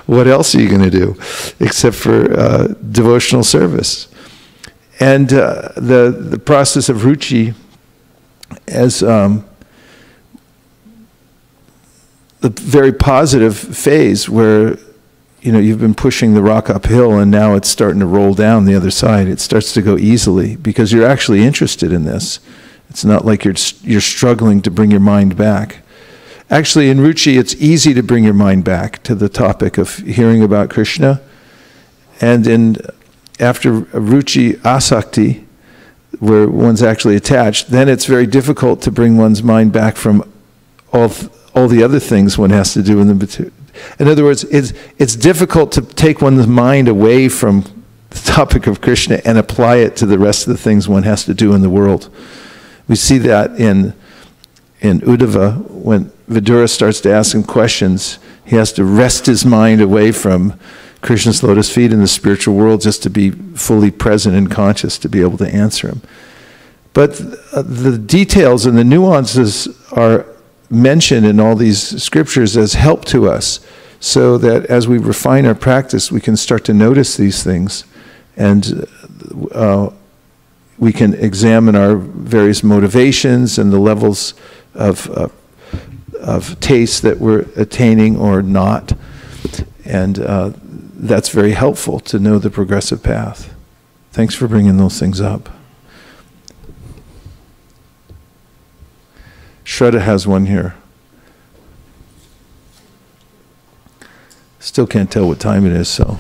what else are you going to do except for devotional service? And the process of ruchi as the very positive phase where you've been pushing the rock uphill and now it's starting to roll down the other side. It starts to go easily because you're actually interested in this. It's not like you're struggling to bring your mind back. Actually, in Ruchi, it's easy to bring your mind back to the topic of hearing about Krishna. And after Ruchi Asakti, where one's actually attached, then it's very difficult to bring one's mind back from all the other things one has to do in the. In other words, it's difficult to take one's mind away from the topic of Krishna and apply it to the rest of the things one has to do in the world. We see that in Uddhava, when Vidura starts to ask him questions, he has to wrest his mind away from Krishna's lotus feet in the spiritual world just to be fully present and conscious to be able to answer him. But the details and the nuances are mentioned in all these scriptures as help to us, so that as we refine our practice, we can start to notice these things, and we can examine our various motivations and the levels of taste that we're attaining or not. And that's very helpful to know the progressive path. Thanks for bringing those things up. Shraddha has one here. Still can't tell what time it is, so.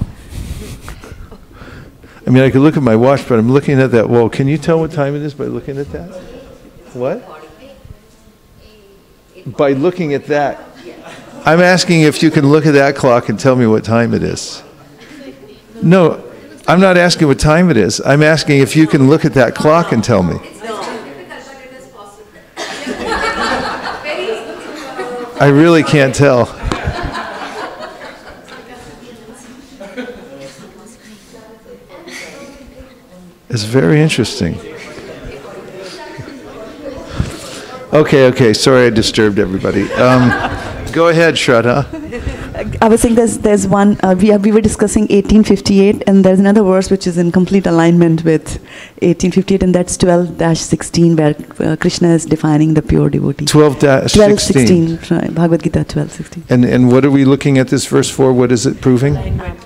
I mean, I could look at my watch, but I'm looking at that wall. Can you tell what time it is by looking at that? What? By looking at that. I'm asking if you can look at that clock and tell me what time it is. No, I'm not asking what time it is. I'm asking if you can look at that clock and tell me. I really can't tell. It's very interesting. Okay, sorry I disturbed everybody. Go ahead, Shraddha. I was saying there's one, we were discussing 1858, and there's another verse which is in complete alignment with 1858, and that's 12-16, where Krishna is defining the pure devotee. 12-16. Bhagavad Gita 12-16. And what are we looking at this verse for? What is it proving?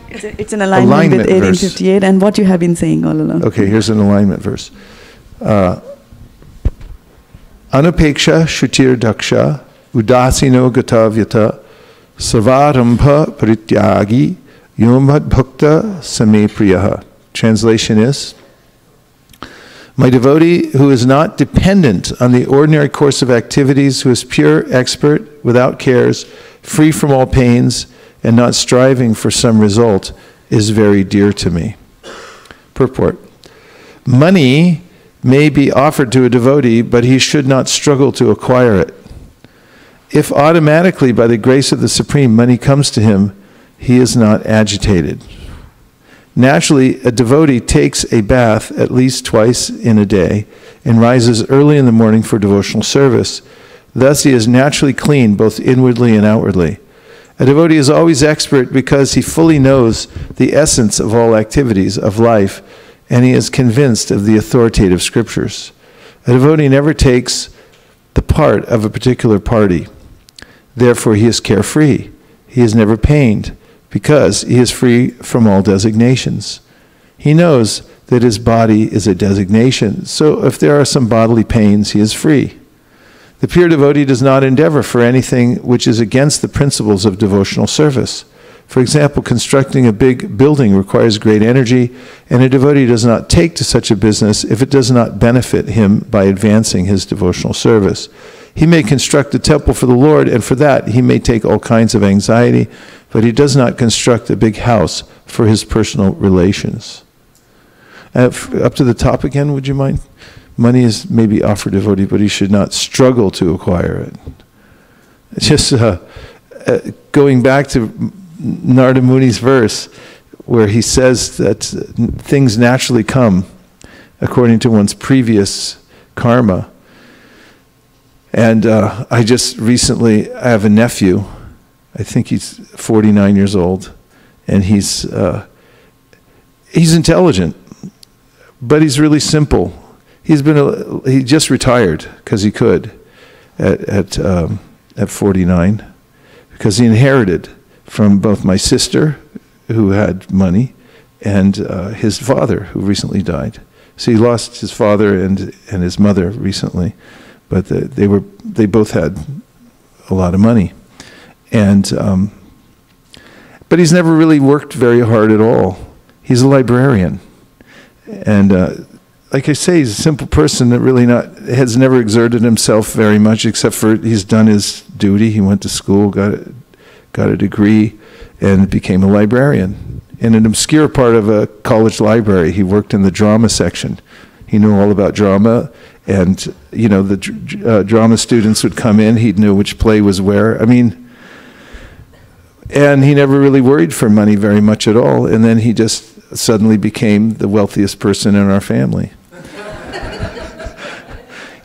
It's an alignment with 1858 and what you have been saying all along. Okay, here's an alignment verse. Anupeksha Shutir Daksha Udasino Gatavyata Sarvarambha Parityagi Yomad Bhakta Same Priyaha. Translation is, my devotee who is not dependent on the ordinary course of activities, who is pure, expert, without cares, free from all pains, and not striving for some result, is very dear to me. Purport. Money may be offered to a devotee, but he should not struggle to acquire it. If automatically, by the grace of the Supreme, money comes to him, he is not agitated. Naturally, a devotee takes a bath at least twice in a day and rises early in the morning for devotional service. Thus, he is naturally clean both inwardly and outwardly. A devotee is always expert because he fully knows the essence of all activities of life, and he is convinced of the authoritative scriptures. A devotee never takes the part of a particular party. Therefore, he is carefree. He is never pained because he is free from all designations. He knows that his body is a designation, so if there are some bodily pains, he is free. The pure devotee does not endeavor for anything which is against the principles of devotional service. For example, constructing a big building requires great energy, and a devotee does not take to such a business if it does not benefit him by advancing his devotional service. He may construct a temple for the Lord, and for that he may take all kinds of anxiety, but he does not construct a big house for his personal relations. Up to the top again, would you mind? Money is maybe offered to devotee, but he should not struggle to acquire it. It's just going back to Narada Muni's verse, where he says that things naturally come according to one's previous karma. And I just recently, I have a nephew, I think he's 49 years old, and he's intelligent, but he's really simple. He just retired because he could at 49, because he inherited from both my sister, who had money, and his father, who recently died. So he lost his father and his mother recently, but they both had a lot of money. And but he's never really worked very hard at all. He's a librarian. And like I say, he's a simple person that really has never exerted himself very much, except for he's done his duty. He went to school, got a degree, and became a librarian. In an obscure part of a college library, he worked in the drama section. He knew all about drama, and the drama students would come in. He'd know which play was where. I mean, and he never really worried for money very much at all. And then he just suddenly became the wealthiest person in our family.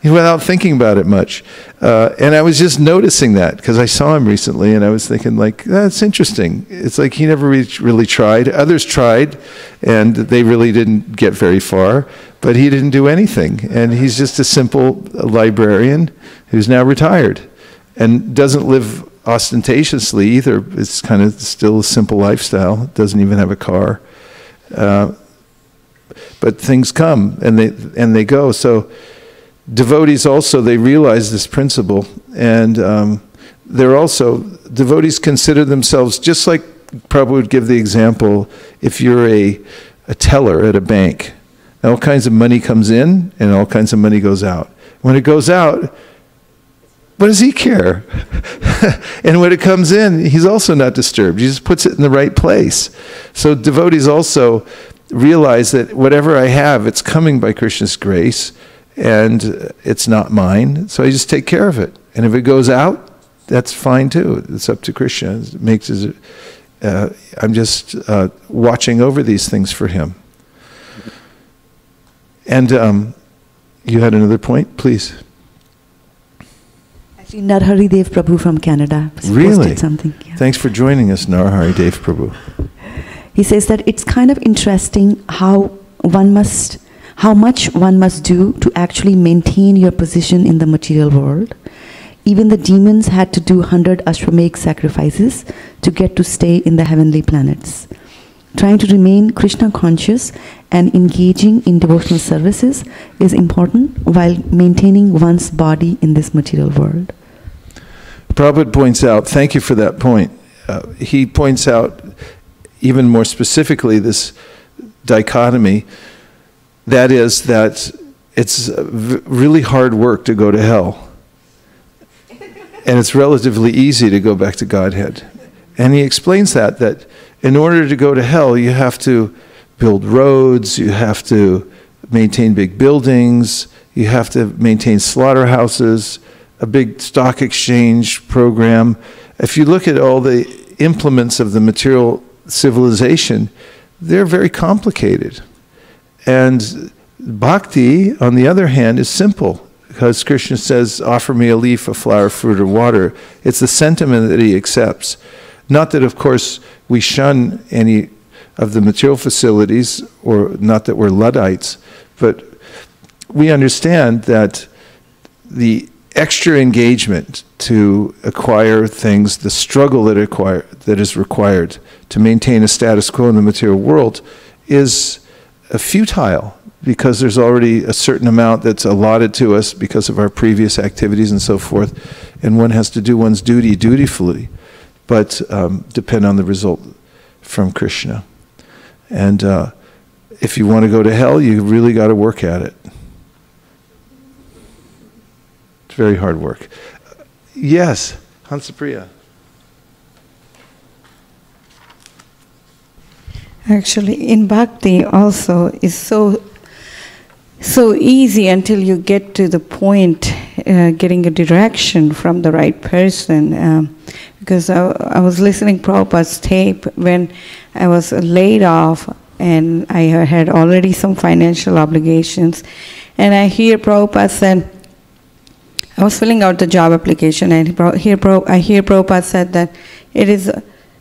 Without thinking about it much. And I was just noticing that because I saw him recently and I was thinking like, that's interesting. It's like he never really tried. Others tried and they really didn't get very far, but he didn't do anything. And he's just a simple librarian who's now retired and doesn't live ostentatiously either. It's kind of still a simple lifestyle. Doesn't even have a car. But things come and they go. So devotees also, they realize this principle, and devotees consider themselves, just like Prabhupada would give the example, if you're a teller at a bank, all kinds of money comes in and all kinds of money goes out. When it goes out, what does he care? And when it comes in, he's also not disturbed. He just puts it in the right place. So devotees also realize that whatever I have, it's coming by Krishna's grace, and it's not mine, so I just take care of it. And if it goes out, that's fine too. It's up to Krishna. I'm just watching over these things for him. And you had another point, please. Actually, Narhari Dev Prabhu from Canada posted something. Yeah. Thanks for joining us, Narhari Dev Prabhu. He says that it's kind of interesting how much one must do to actually maintain your position in the material world. Even the demons had to do 100 Ashwamedh sacrifices to get to stay in the heavenly planets. Trying to remain Krishna conscious and engaging in devotional services is important while maintaining one's body in this material world. Prabhupada points out, thank you for that point. He points out even more specifically this dichotomy. That is that it's really hard work to go to hell. And it's relatively easy to go back to Godhead. And he explains that in order to go to hell, you have to build roads, you have to maintain big buildings, you have to maintain slaughterhouses, a big stock exchange program. If you look at all the implements of the material civilization, they're very complicated. And bhakti, on the other hand, is simple, because Krishna says, offer me a leaf, a flower, fruit, or water. It's the sentiment that he accepts. Not that, of course, we shun any of the material facilities, or not that we're Luddites, but we understand that the extra engagement to acquire things, the struggle that is required to maintain a status quo in the material world is futile, because there's already a certain amount that's allotted to us because of our previous activities and so forth, and one has to do one's duty dutifully, but depend on the result from Krishna. And if you want to go to hell, you really got to work at it. It's very hard work. Yes, Hansapriya. Actually, in bhakti also is so easy until you get to the point getting a direction from the right person. Because I was listening Prabhupada's tape when I was laid off and I had already some financial obligations, and I hear Prabhupada said, I was filling out the job application, and I hear Prabhupada said that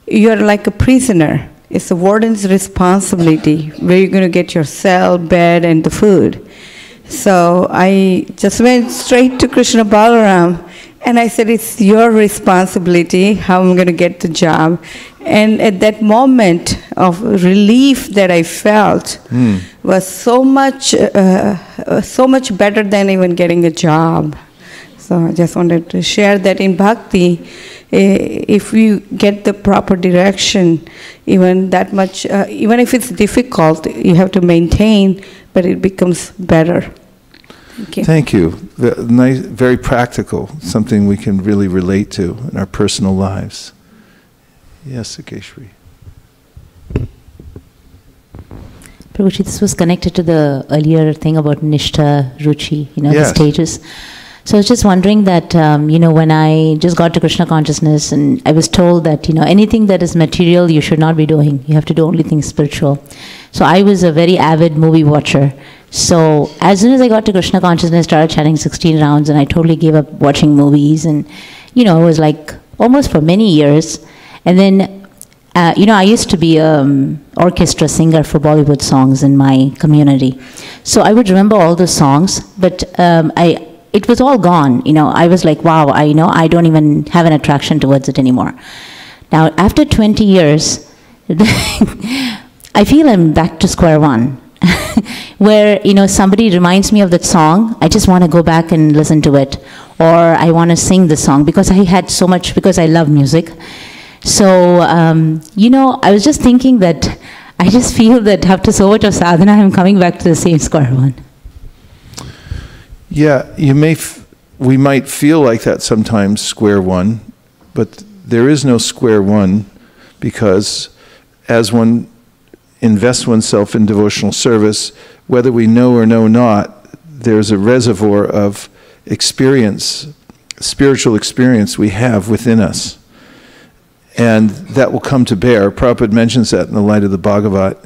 you're like a prisoner. It's the warden's responsibility where you're going to get your cell, bed, and the food. So I just went straight to Krishna Balaram, and I said, it's your responsibility how I'm going to get the job. And at that moment of relief that I felt was so much better than even getting a job. So I just wanted to share that in bhakti, if you get the proper direction, even that much, even if it's difficult, you have to maintain, but it becomes better. Thank you. Thank you. Nice, very practical, something we can really relate to in our personal lives. Yes, Akeshri. Prabhuji, this was connected to the earlier thing about Nishtha, Ruchi, Yes. the stages. So I was just wondering that, when I just got to Krishna consciousness and I was told that, anything that is material you should not be doing. You have to do only things spiritual. So I was a very avid movie watcher. So as soon as I got to Krishna consciousness, I started chanting 16 rounds and I totally gave up watching movies. And, it was like almost for many years. And then I used to be an orchestra singer for Bollywood songs in my community. So I would remember all the songs, but it was all gone. I was like, wow, I don't even have an attraction towards it anymore. Now, after 20 years, I feel I'm back to square one, where, somebody reminds me of that song, I just want to go back and listen to it, or I want to sing the song, because I love music. So, I was just thinking that I just feel that after so much of sadhana, I'm coming back to the same square one. Yeah, we might feel like that sometimes, square one, but there is no square one, because as one invests oneself in devotional service, whether we know or know not, there's a reservoir of experience, spiritual experience we have within us. And that will come to bear. Prabhupada mentions that in the light of the Bhagavat,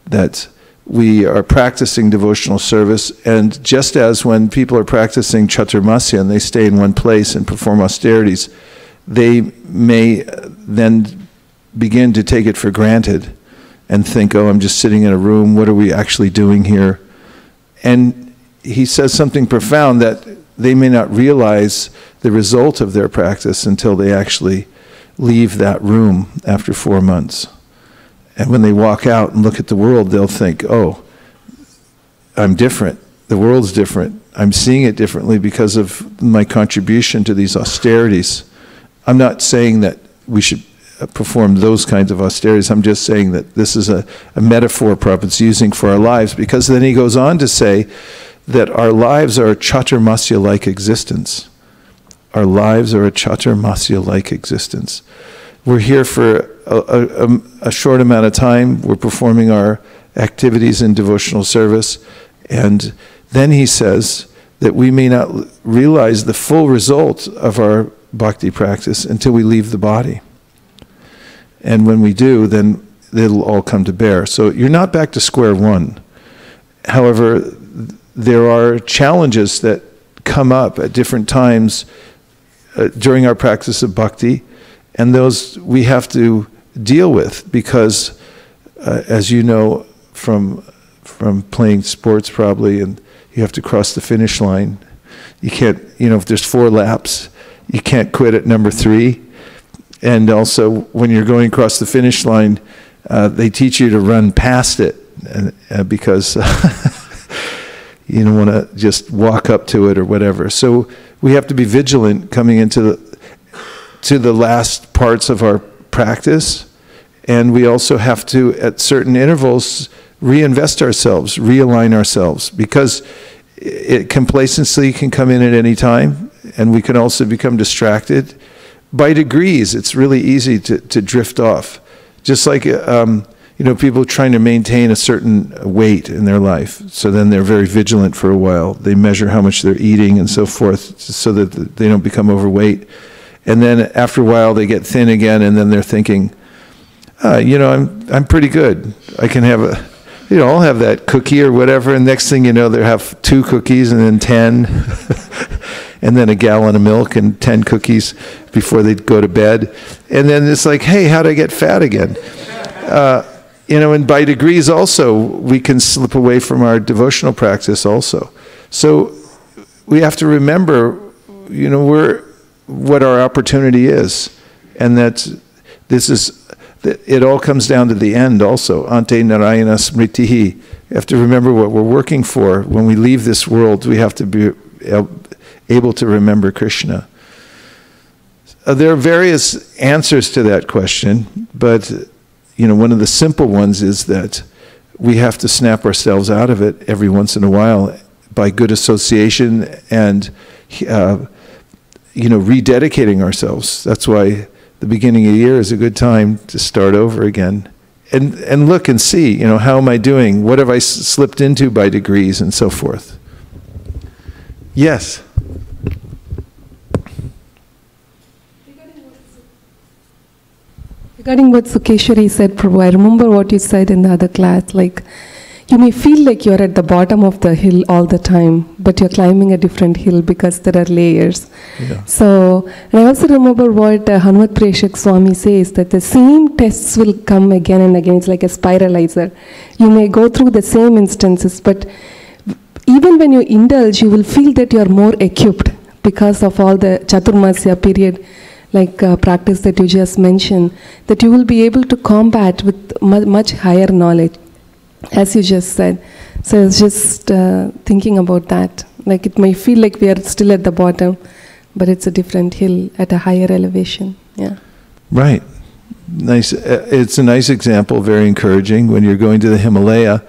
that we are practicing devotional service, and just as when people are practicing chaturmasya and they stay in one place and perform austerities, they may then begin to take it for granted and think, oh, I'm just sitting in a room, what are we actually doing here? And he says something profound, that they may not realize the result of their practice until they actually leave that room after 4 months. And when they walk out and look at the world, they'll think, oh, I'm different. The world's different. I'm seeing it differently because of my contribution to these austerities. I'm not saying that we should perform those kinds of austerities. I'm just saying that this is a metaphor Prabhupada's using for our lives, because then he goes on to say that our lives are a chaturmasya-like existence. Our lives are a chaturmasya-like existence. We're here for a short amount of time. We're performing our activities in devotional service. And then he says that we may not realize the full result of our bhakti practice until we leave the body. And when we do, then it'll all come to bear. So you're not back to square one. However, there are challenges that come up at different times during our practice of bhakti, and those we have to deal with, because as you know from playing sports probably, and you have to cross the finish line. You can't, if there's 4 laps, you can't quit at number 3. And also when you're going across the finish line, they teach you to run past it, because you don't want to just walk up to it or whatever. So we have to be vigilant coming into the last parts of our practice, and we also have to, at certain intervals, reinvest ourselves, realign ourselves, because complacency can come in at any time, and we can also become distracted. By degrees, it's really easy to drift off. Just like people trying to maintain a certain weight in their life, so then they're very vigilant for a while. They measure how much they're eating and so forth, so that they don't become overweight. And then after a while, they get thin again, and then they're thinking, I'm pretty good. I can have I'll have that cookie or whatever, and next thing you know, they have 2 cookies and then 10, and then a gallon of milk and 10 cookies before they go to bed. And then it's like, hey, how'd I get fat again? And by degrees also, we can slip away from our devotional practice also. So we have to remember, what our opportunity is, and that it all comes down to the end also. Ante Narayana Smritihi. You have to remember what we're working for. When we leave this world, we have to be able to remember Krishna? There are various answers to that question, but one of the simple ones is that we have to snap ourselves out of it every once in a while by good association and rededicating ourselves. That's why the beginning of the year is a good time to start over again and look and see, how am I doing? What have I slipped into by degrees and so forth? Yes. Regarding what Sukeshwari said, Prabhu, I remember what you said in the other class, like you may feel like you're at the bottom of the hill all the time, but you're climbing a different hill because there are layers. Yeah. So, and I also remember what Hanumat Preshak Swami says, that the same tests will come again and again. It's like a spiralizer. You may go through the same instances, but even when you indulge, you will feel that you're more equipped because of all the Chaturmasya period, like practice that you just mentioned, that you will be able to combat with much higher knowledge, as you just said. So I was just thinking about that. Like it may feel like we are still at the bottom, but it's a different hill at a higher elevation. Yeah. Right. Nice. It's a nice example, very encouraging. When you're going to the Himalaya,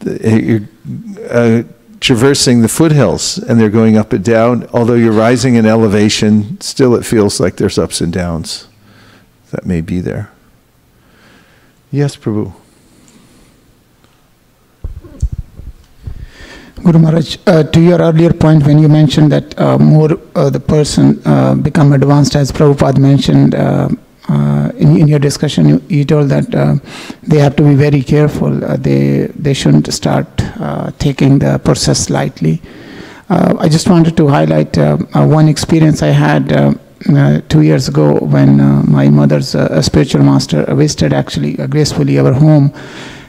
you're traversing the foothills and they're going up and down. Although you're rising in elevation, still it feels like there's ups and downs. That may be there. Yes, Prabhu. Guru Maharaj, to your earlier point when you mentioned that more the person become advanced, as Prabhupada mentioned in your discussion, you told that they have to be very careful. They shouldn't start taking the process lightly. I just wanted to highlight one experience I had 2 years ago when my mother's spiritual master visited actually gracefully our home,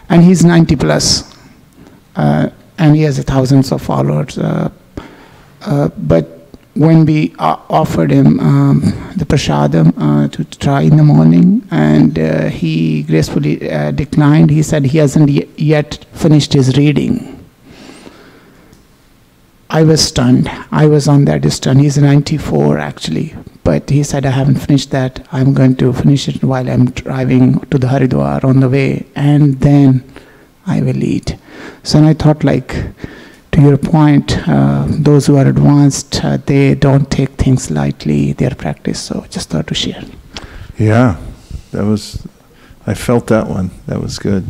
and he's 90 plus. And he has thousands of followers. But when we offered him the prasadam to try in the morning, and he gracefully declined, he said he hasn't yet finished his reading. I was stunned. I was on that stunned. He's 94 actually. But he said, I haven't finished that. I'm going to finish it while I'm driving to the Haridwar on the way, and then I will eat. So I thought, like, to your point, those who are advanced, they don't take things lightly, their practice. So just thought to share. Yeah, I felt that one. That was good.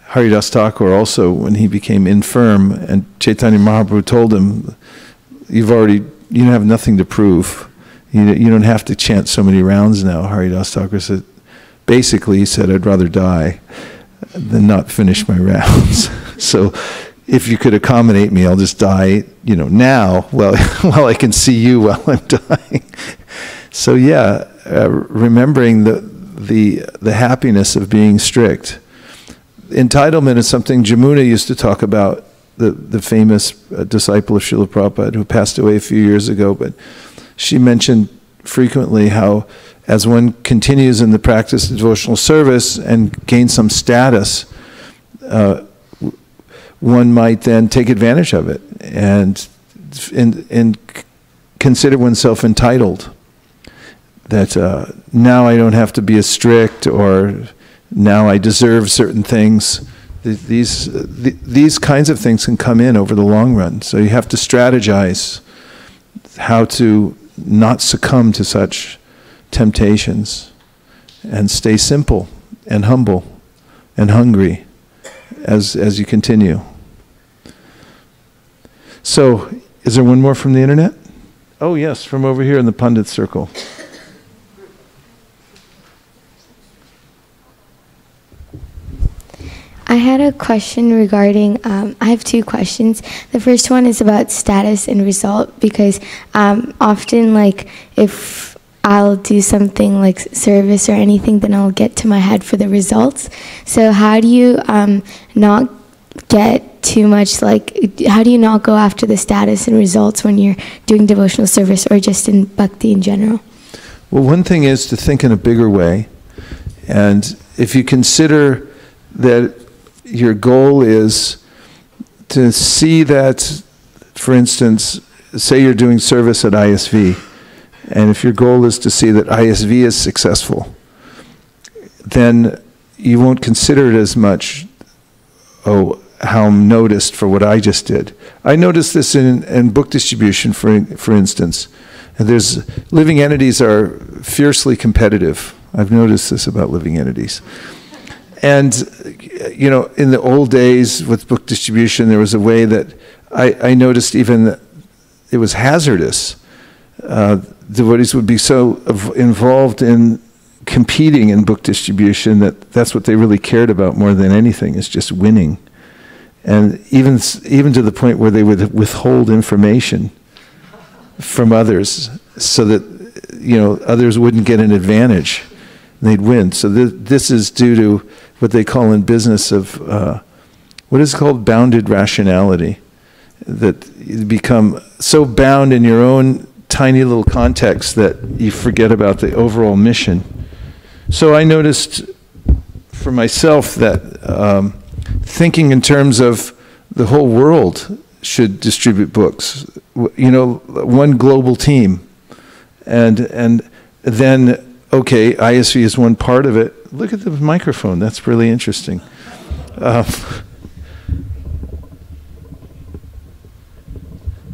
Haridas Thakur also, when he became infirm, and Chaitanya Mahaprabhu told him, you have nothing to prove. You don't have to chant so many rounds now. Haridas Thakur said, basically, he said, I'd rather die than not finish my rounds. So if you could accommodate me, I'll just die, now, while I can see you while I'm dying. So yeah, remembering the happiness of being strict. Entitlement is something Jamuna used to talk about, the famous disciple of Srila Prabhupada who passed away a few years ago, but she mentioned frequently how as one continues in the practice of devotional service and gains some status, one might then take advantage of it and consider oneself entitled. That now I don't have to be as strict, or now I deserve certain things. These kinds of things can come in over the long run. So you have to strategize how to not succumb to such temptations and stay simple and humble and hungry as you continue. So, is there one more from the internet? Oh yes, from over here in the Pandit circle. I had a question regarding, I have two questions. The first one is about status and result, because often, like, if I'll do something like service or anything, then I'll get to my head for the results. So how do you not get too much, like, how do you not go after the status and results when you're doing devotional service or just in bhakti in general? Well, one thing is to think in a bigger way. And if you consider that your goal is to see that for instance, say you're doing service at ISV, and if your goal is to see that ISV is successful, then you won't consider it as much, oh, how I'm noticed for what I just did. I noticed this in book distribution, for instance. And living entities are fiercely competitive. I've noticed this about living entities. And, you know, in the old days with book distribution, there was a way that I noticed even that it was hazardous. Devotees would be so involved in competing in book distribution that's what they really cared about more than anything, is just winning. And even to the point where they would withhold information from others so that, you know, others wouldn't get an advantage. They'd win. So this is due to what they call in business of, what is called bounded rationality. That you become so bound in your own tiny little context that you forget about the overall mission. So I noticed for myself that thinking in terms of the whole world should distribute books, you know, one global team. And then, okay, ISV is one part of it. Look at the microphone, that's really interesting.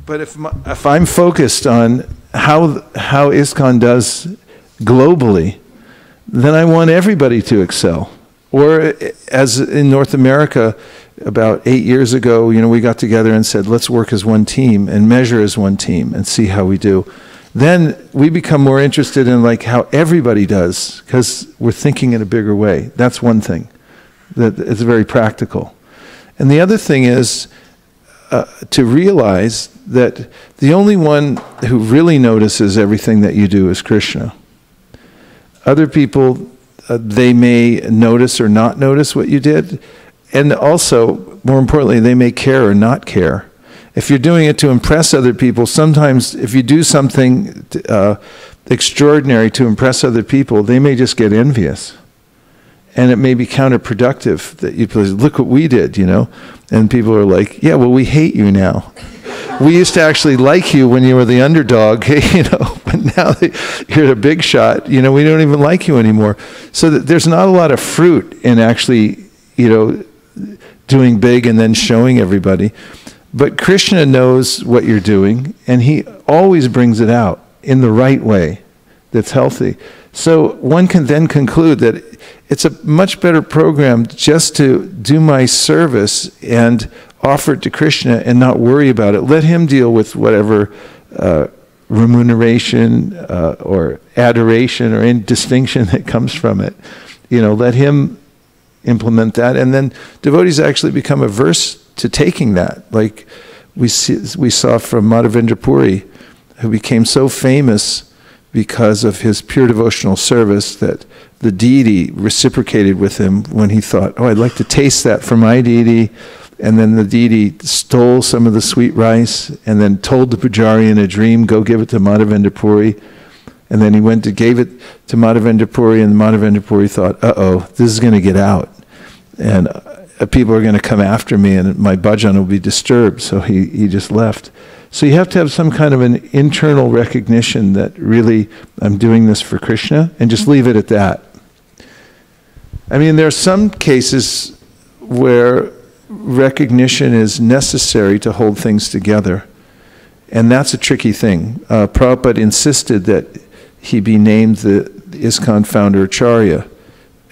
But if I'm focused on how ISKCON does globally, then I want everybody to excel. Or as in North America, about 8 years ago, you know, we got together and said, let's work as one team and measure as one team and see how we do. Then we become more interested in like how everybody does, because we're thinking in a bigger way. That's one thing. That it's very practical. And the other thing is to realize that the only one who really notices everything that you do is Krishna. Other people, they may notice or not notice what you did, and also, more importantly, they may care or not care. If you're doing it to impress other people, sometimes if you do something extraordinary to impress other people, they may just get envious. And it may be counterproductive that you look what we did, you know. And people are like, yeah, well, we hate you now. We used to actually like you when you were the underdog, you know, but now that you're a big shot, you know, we don't even like you anymore. So that there's not a lot of fruit in actually, you know, doing big and then showing everybody. But Krishna knows what you're doing, and he always brings it out in the right way that's healthy. So one can then conclude that it's a much better program just to do my service and offer it to Krishna and not worry about it. Let him deal with whatever remuneration or adoration or any distinction that comes from it. You know, let him implement that, and then devotees actually become averse to taking that. Like we saw from Madhavendra Puri, who became so famous because of his pure devotional service that the deity reciprocated with him when he thought, oh, I'd like to taste that for my deity. And then the deity stole some of the sweet rice and then told the pujari in a dream, go give it to Madhavendra Puri. And then he went and gave it to Madhavendra Puri, and Madhavendra Puri thought, uh-oh, this is going to get out. And people are going to come after me and my bhajan will be disturbed. So he just left. So you have to have some kind of an internal recognition that really I'm doing this for Krishna, and just leave it at that. I mean, there are some cases where recognition is necessary to hold things together. And that's a tricky thing. Prabhupada insisted that he be named the ISKCON founder Acharya.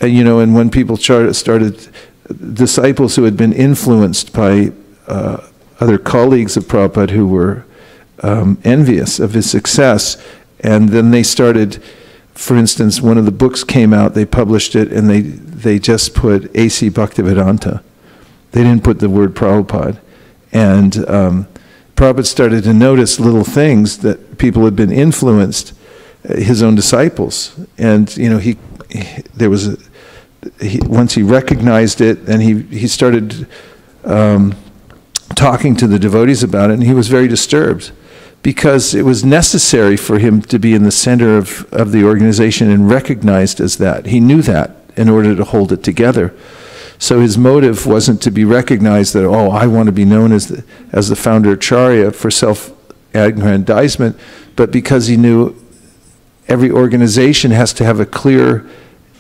You know, and when people started, disciples who had been influenced by other colleagues of Prabhupada who were envious of his success, and then they started, for instance, one of the books came out, they published it, and they just put A.C. Bhaktivedanta. They didn't put the word Prabhupada. And Prabhupada started to notice little things that people had been influenced, his own disciples. And, you know, once he recognized it, and he started talking to the devotees about it, and he was very disturbed because it was necessary for him to be in the center of the organization and recognized as that. He knew that in order to hold it together. So his motive wasn't to be recognized that, oh, I want to be known as the founder Acharya for self-aggrandizement, but because he knew every organization has to have a clear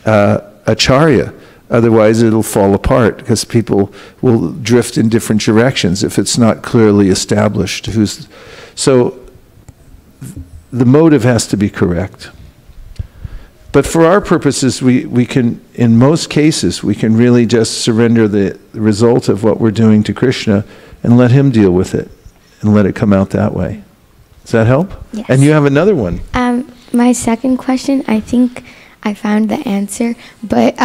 Acharya. Otherwise, it'll fall apart because people will drift in different directions if it's not clearly established. So the motive has to be correct. But for our purposes, we can, in most cases, we can really just surrender the result of what we're doing to Krishna and let him deal with it and let it come out that way. Does that help? Yes. And you have another one. My second question, I think I found the answer, but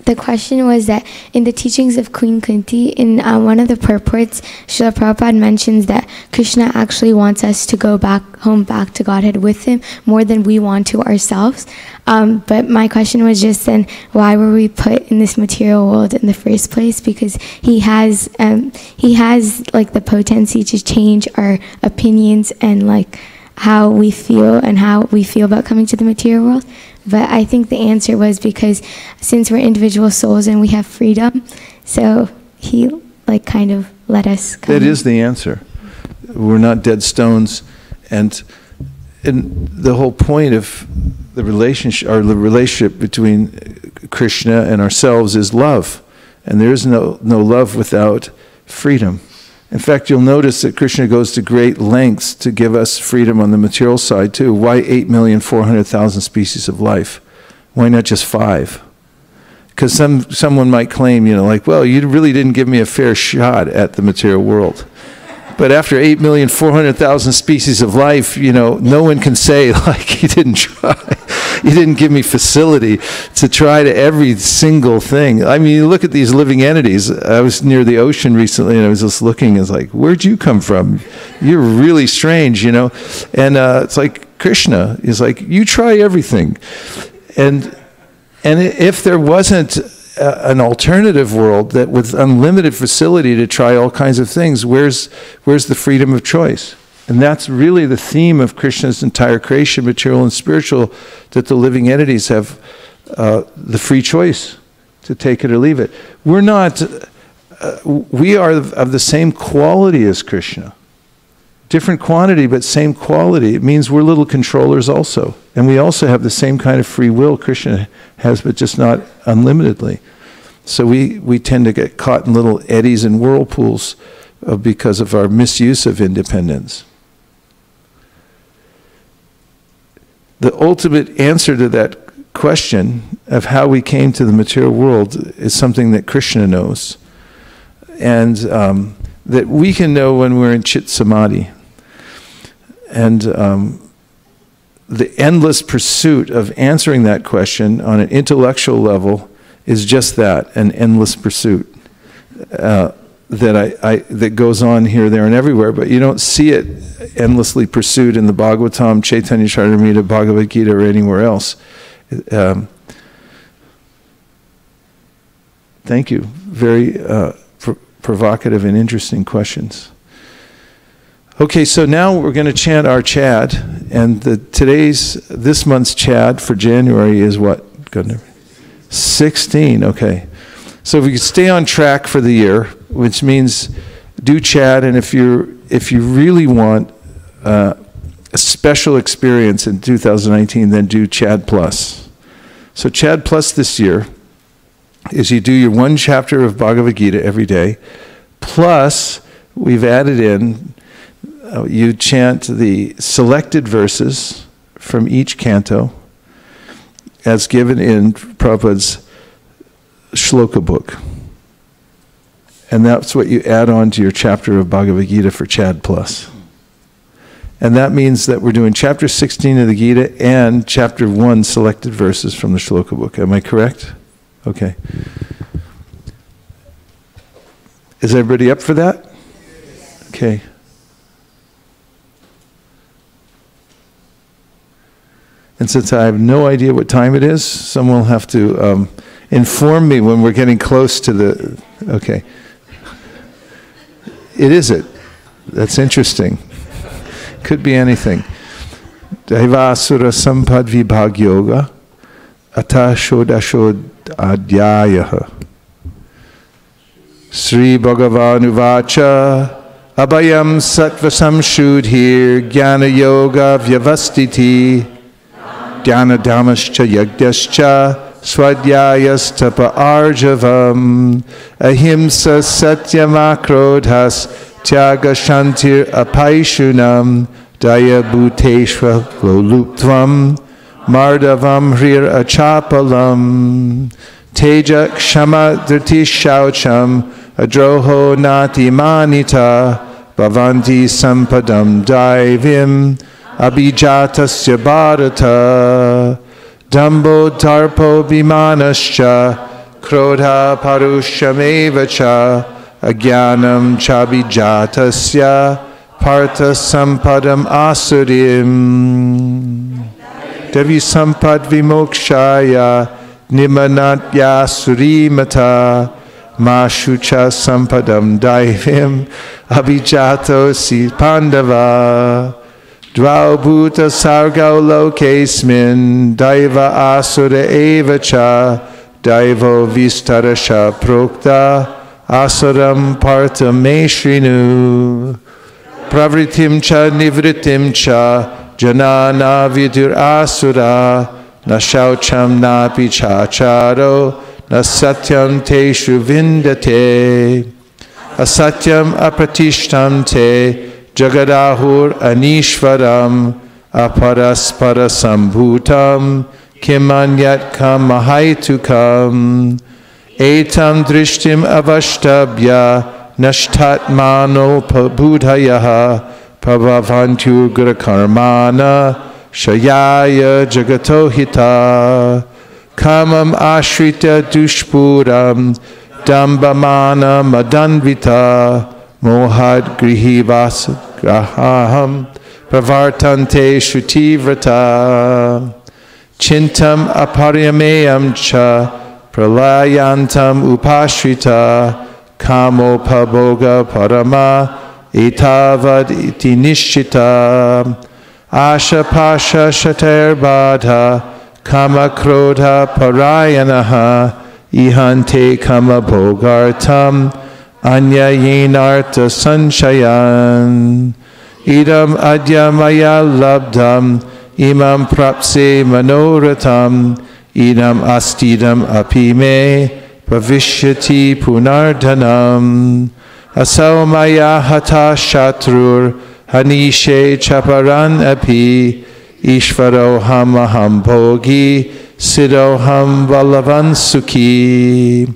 the question was that in the teachings of Queen Kunti, in one of the purports, Srila Prabhupada mentions that Krishna actually wants us to go back to Godhead with him more than we want to ourselves. But my question was just then, why were we put in this material world in the first place? Because he has like the potency to change our opinions and like how we feel about coming to the material world. But I think the answer was because since we're individual souls and we have freedom, so he like kind of let us come. That is the answer. We're not dead stones, and the whole point of the relationship between Krishna and ourselves is love, and there is no love without freedom. In fact, you'll notice that Krishna goes to great lengths to give us freedom on the material side too. Why 8,400,000 species of life? Why not just 5? Because someone might claim, like, well, you really didn't give me a fair shot at the material world. But after 8,400,000 species of life, no one can say, like, you didn't try. You didn't give me facility to try to every single thing. I mean, you look at these living entities. I was near the ocean recently, and I was just looking. It's like, where'd you come from? You're really strange, And it's like Krishna is like, you try everything. And if there wasn't an alternative world that with unlimited facility to try all kinds of things, where's the freedom of choice? And that's really the theme of Krishna's entire creation, material and spiritual, that the living entities have the free choice to take it or leave it. We are of the same quality as Krishna. Different quantity, but same quality. It means we're little controllers also. And we also have the same kind of free will Krishna has, but just not unlimitedly. So we tend to get caught in little eddies and whirlpools because of our misuse of independence. The ultimate answer to that question of how we came to the material world is something that Krishna knows. And that we can know when we're in Chit Samadhi. And the endless pursuit of answering that question on an intellectual level is just that, an endless pursuit that goes on here, there, and everywhere, but you don't see it endlessly pursued in the Bhagavatam, Chaitanya Charitamrita, Bhagavad Gita, or anywhere else. Thank you. Very provocative and interesting questions. Okay, so now we're going to chant our Chad, and this month's Chad for January is what? 16, okay. So if we could stay on track for the year, which means do Chad, and if you really want a special experience in 2019, then do Chad Plus. So Chad Plus this year is you do your 1 chapter of Bhagavad Gita every day, plus we've added in, you chant the selected verses from each canto as given in Prabhupada's shloka book. And that's what you add on to your chapter of Bhagavad Gita for Chad Plus. And that means that we're doing chapter 16 of the Gita and chapter 1 selected verses from the shloka book. Am I correct? Okay. Is everybody up for that? Okay. And since I have no idea what time it is, someone will have to inform me when we're getting close to the... Okay. It. That's interesting. Could be anything. Daivasura sampad vibhag yoga ata shodashod adhyayaha Sri Bhagavan Uvacha Abhayam Sattva Samshudhir Jnana Yoga Vyavastiti Dhyana Dhamascha Yagdascha Swadhyayastapa Arjavam Ahimsa Satyamakrodhas Tyaga Shantir Apaishunam Daya Bhuteshva Loluptvam Mardavam Hrir Achapalam Teja Kshama Dhriti Shaucham Adroho Nati Manita Bhavanti Sampadam Daivim Abhijatasya Bharata Dambo Darpo Vimanascha Krodha Parushamevacha Agyanam Chabhijatasya Partha Sampadam Asurim Devi Sampad Vimokshaya Nimanatya Surimata Mashucha Sampadam Daivim Abhijato Si Pandava Dvaubhuta Sargau Lokesmin Daiva Asura Evacha Daivo Vistarasha Prokta Asuram Partha Meshrinu Pravritim Cha Nivritim Cha Janana Vidur Asura Nashaucham Napi Chacharo Nasatyam Teshu Vindate Asatyam Apratishtam Te Jagadahur Anishvaram Aparaspara Sambhutam Kimanyat Kam Mahaitukam Etam Drishtim Avashtabhya Nashtatmano Pabudhayaha Prabhavantur Gurakarmana Shayaya Jagatohita Kamam Ashrita Dushpuram Dambamana Madanvita Mohad Grihivas Graham Pravartante Shrutivrata Chintam Aparyameyam Cha Pralayantam Upashrita Kamo Paboga Parama Etavad Iti Nishchita Asha Pasha Shater Badha Kama Krodha Parayanaha Ihante Kama Bogartam Anya Yenarta Sanchayan Idam Adya Maya Labdam Imam Prapse Manoratam Idam Astidam Apime Pravishyati Punardhanam Asau Maya Hata Shatrur Hanishe Chaparan Api Ishvaroham Aham Bhogi Siddhoham Valavan Sukhi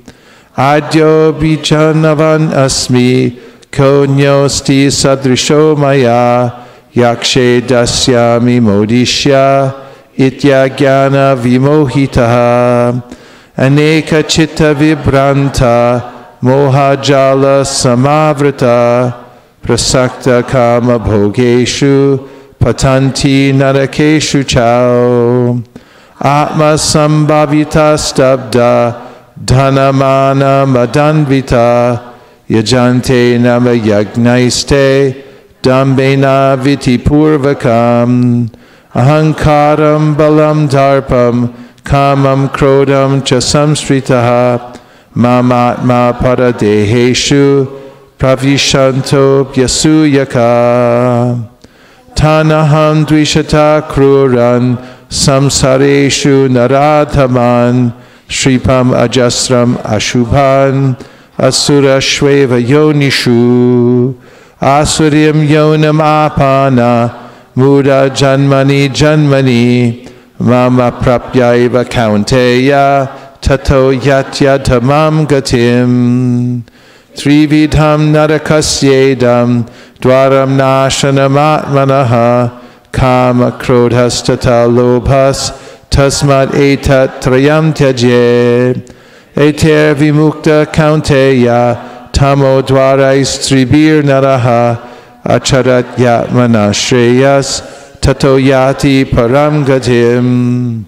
Adyo Bijanavan Asmi Konyosti Sadrisho Maya Yakshe Dasyami Modishya Itya Jnana Vimohitaha Aneka Chitta Vibranta Mohajala Samavrata Prasakta Kama Bhogeshu Patanti Narakeshu Chao Atma Sambhavita Stabda Dhanamana Madanvita Yajante Nama Yagnaiste Dambena Viti Purvakam Ahankaram Balam Darpam Kamam Krodam Cha Samsritaha Mamatma Paradeheshu Pravishanto Pyasuyaka Tanaham Dvishata Kruran Samsareshu Naradhaman Shripam Ajasram Ashubhan Asura Shveva Yonishu Asurim Yonam Apana Muda Janmani Janmani Mama Prapyaiva Kaunteya Tato Yatya Tamam Gatim Trividham Narakasyedam Dwaram Nashanam Atmanaha Kama Krodhas Tata Lobhas Tasmat Etat Trayam Tyaje Eter Vimukta Kaunteya Tamo Dwarais Tribir Naraha Acharat Yatmana Shreyas Tato Yati Param Gatim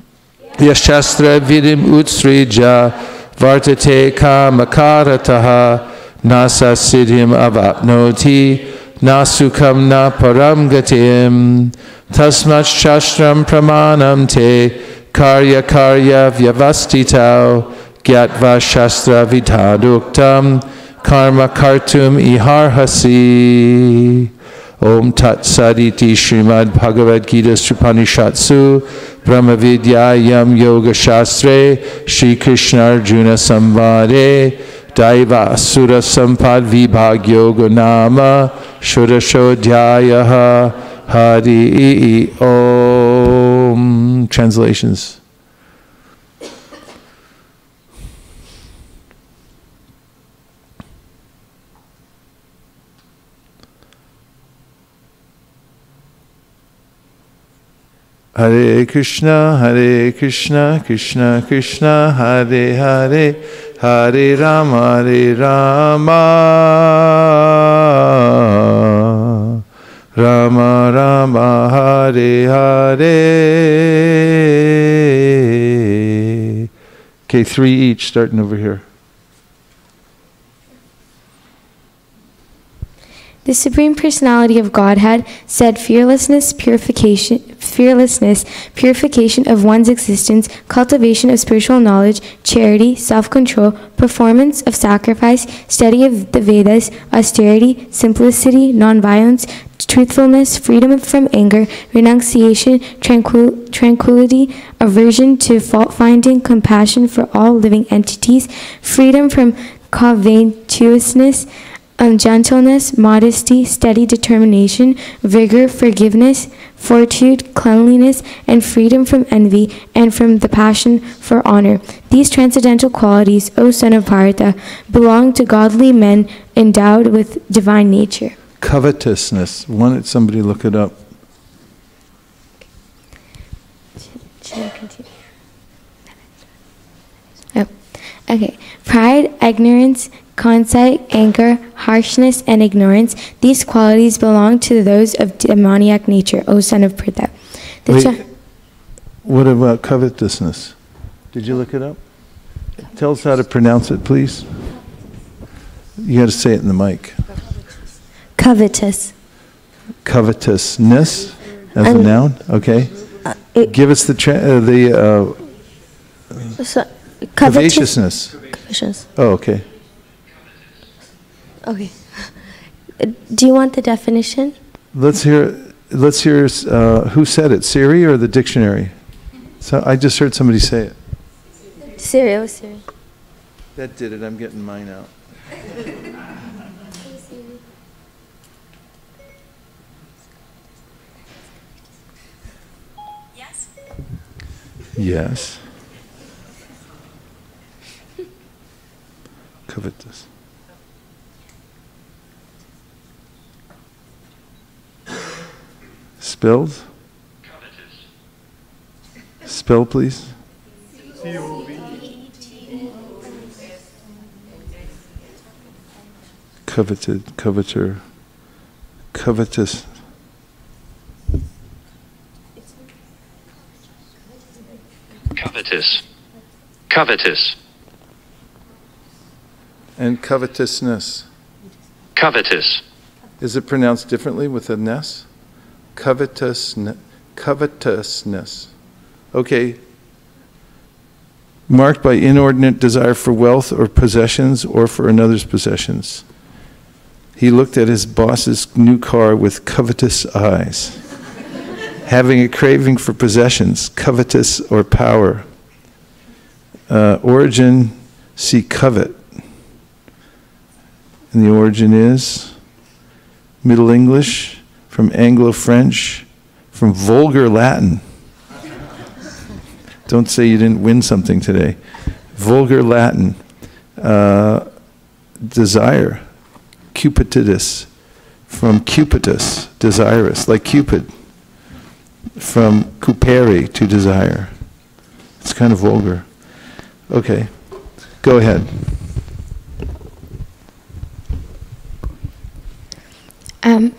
Yashastra Vidim Utsrija Vartate Kamakarataha Nasa Siddhim Avapnoti Nasukam Na Param Gatim Tasmat Shastram Pramanam Te Karya Karya Vyavastitau Gyatva Shastra Vidaduktam karma kartum iharhasi. Om Tat Saditi Srimad Bhagavad Gita Upanishatsu Brahma Vidyayam Yoga Shastre Shri Krishna Arjuna Samvade Daiva Asura Sampad Vibhag Yoga Nama Shudashodhyayaha Hari Om. Translations. Hare Krishna, Krishna Krishna, Hare Hare, Hare Rama, Rama Rama, Hare Hare. Okay, 3 each, starting over here. The Supreme Personality of Godhead said fearlessness, purification of one's existence, cultivation of spiritual knowledge, charity, self-control, performance of sacrifice, study of the Vedas, austerity, simplicity, non-violence, truthfulness, freedom from anger, renunciation, tranquility, aversion to fault-finding, compassion for all living entities, freedom from covetousness, gentleness, modesty, steady determination, vigor, forgiveness, fortitude, cleanliness, and freedom from envy and from the passion for honor. These transcendental qualities, O son of Bharata, belong to godly men endowed with divine nature. Covetousness. Somebody look it up. Should I continue? Oh, okay. Pride, ignorance, conceit, anger, harshness, and ignorance. These qualities belong to those of demoniac nature, O son of Pritha. What about covetousness? Did you look it up? Tell us how to pronounce it, please. You got to say it in the mic. Covetous. Covetousness as a noun. Okay. Give us the covetousness. Oh, okay. Okay. Do you want the definition? Let's hear who said it, Siri or the dictionary? So I just heard somebody say it. Siri. That did it. I'm getting mine out. Yes. Covetous. Spelled? Spell, please. Coveted, coveter, covetous. Covetous. And covetousness. Covetous. Is it pronounced differently with a ness? Covetousness. Okay. Marked by inordinate desire for wealth or possessions or for another's possessions. He looked at his boss's new car with covetous eyes. Having a craving for possessions, covetous or power. Origin, see covet. And the origin is Middle English, from Anglo-French, from vulgar Latin. Don't say you didn't win something today. Vulgar Latin. Desire. Cupidus. From cupidus, desirous, like Cupid. From cupere, to desire. It's kind of vulgar. Okay, go ahead.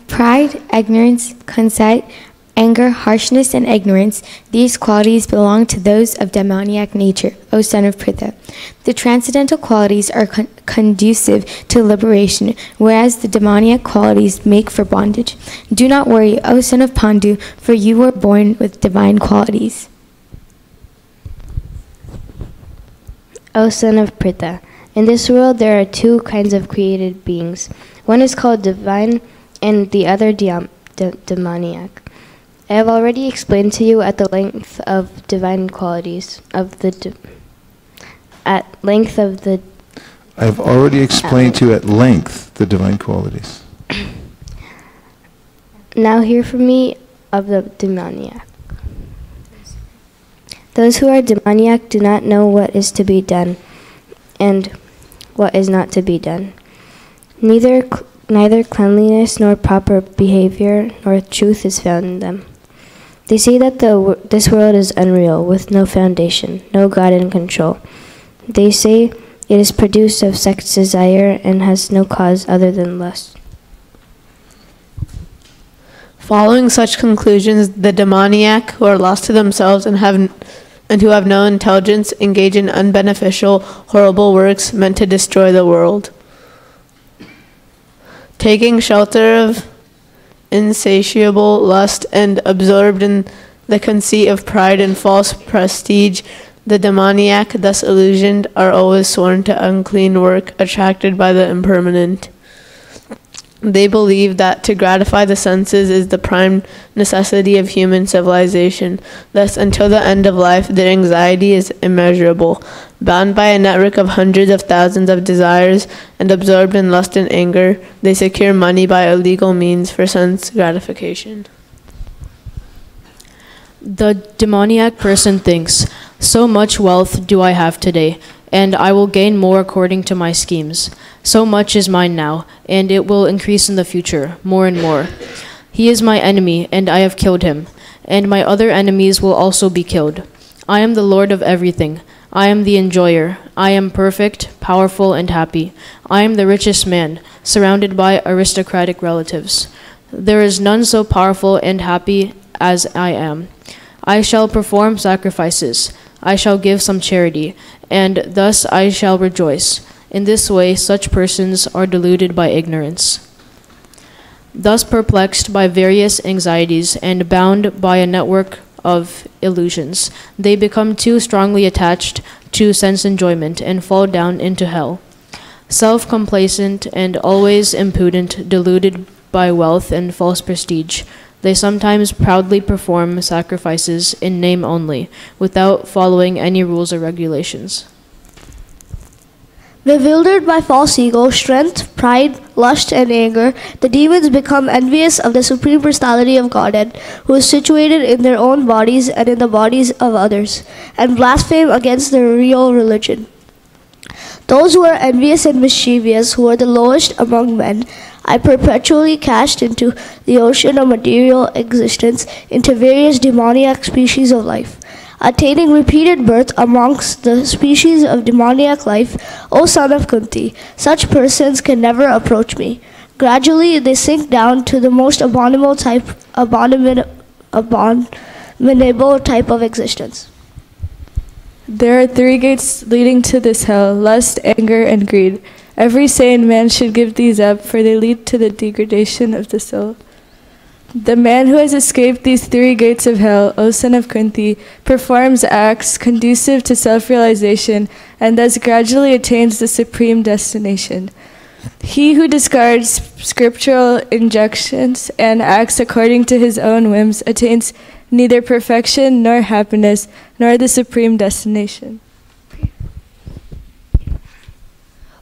Pride, ignorance, conceit, anger, harshness, and ignorance. These qualities belong to those of demoniac nature, O son of Pritha. The transcendental qualities are conducive to liberation, whereas the demoniac qualities make for bondage. Do not worry, O son of Pandu, for you were born with divine qualities. O son of Pritha, In this world, there are two kinds of created beings. One is called divine, and the other demoniac. I have already explained to you at the length of divine qualities of the I've already explained to you at length the divine qualities. Now hear from me of the demoniac. Those who are demoniac do not know what is to be done and what is not to be done. Neither cleanliness nor proper behavior nor truth is found in them. They say that this world is unreal, with no foundation, no God in control. They say it is produced of sex desire and has no cause other than lust. Following such conclusions, the demoniac, who are lost to themselves and who have no intelligence, engage in unbeneficial, horrible works meant to destroy the world. Taking shelter of insatiable lust and absorbed in the conceit of pride and false prestige, the demoniac, thus illusioned, are always sworn to unclean work, attracted by the impermanent. They believe that to gratify the senses is the prime necessity of human civilization. Thus, until the end of life, their anxiety is immeasurable. Bound by a network of hundreds of thousands of desires and absorbed in lust and anger, they secure money by illegal means for sense gratification. The demoniac person thinks, "So much wealth do I have today, and I will gain more according to my schemes. So much is mine now, and it will increase in the future, more and more. He is my enemy, and I have killed him, and my other enemies will also be killed. I am the Lord of everything. I am the enjoyer. I am perfect, powerful, and happy. I am the richest man, surrounded by aristocratic relatives. There is none so powerful and happy as I am. I shall perform sacrifices. I shall give some charity, and thus I shall rejoice. In this way, such persons are deluded by ignorance. Thus perplexed by various anxieties and bound by a network of illusions, they become too strongly attached to sense enjoyment and fall down into hell. Self-complacent and always impudent, deluded by wealth and false prestige, they sometimes proudly perform sacrifices in name only, without following any rules or regulations. Bewildered by false ego, strength, pride, lust, and anger, the demons become envious of the Supreme Personality of Godhead, who is situated in their own bodies and in the bodies of others, and blaspheme against the real religion. Those who are envious and mischievous, who are the lowest among men, I perpetually cast into the ocean of material existence, into various demoniac species of life. Attaining repeated birth amongst the species of demoniac life, O son of Kunti, such persons can never approach me. Gradually they sink down to the most abominable type of existence. There are three gates leading to this hell: lust, anger, and greed. Every sane man should give these up, for they lead to the degradation of the soul. The man who has escaped these three gates of hell, O son of Kunti, performs acts conducive to self-realization and thus gradually attains the supreme destination. He who discards scriptural injunctions and acts according to his own whims attains neither perfection nor happiness nor the supreme destination.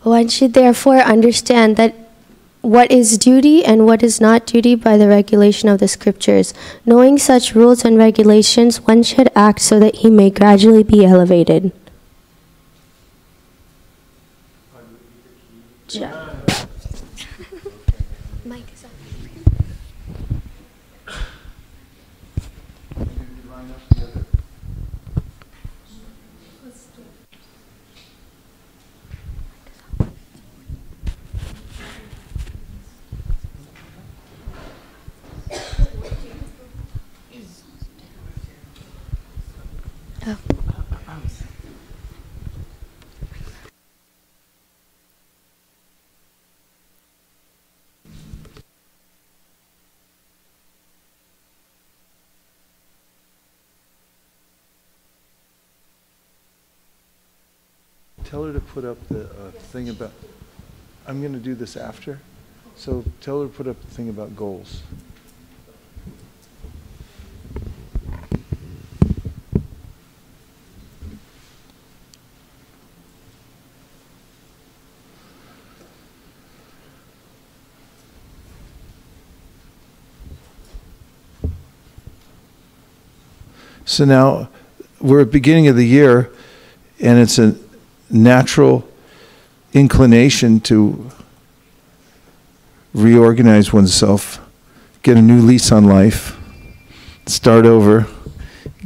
One should therefore understand that what is duty and what is not duty by the regulation of the scriptures. Knowing such rules and regulations, one should act so that he may gradually be elevated. tell her to put up the thing about, I'm going to do this after, so tell her to put up the thing about goals. So now we're at the beginning of the year, and it's a natural inclination to reorganize oneself, get a new lease on life, start over,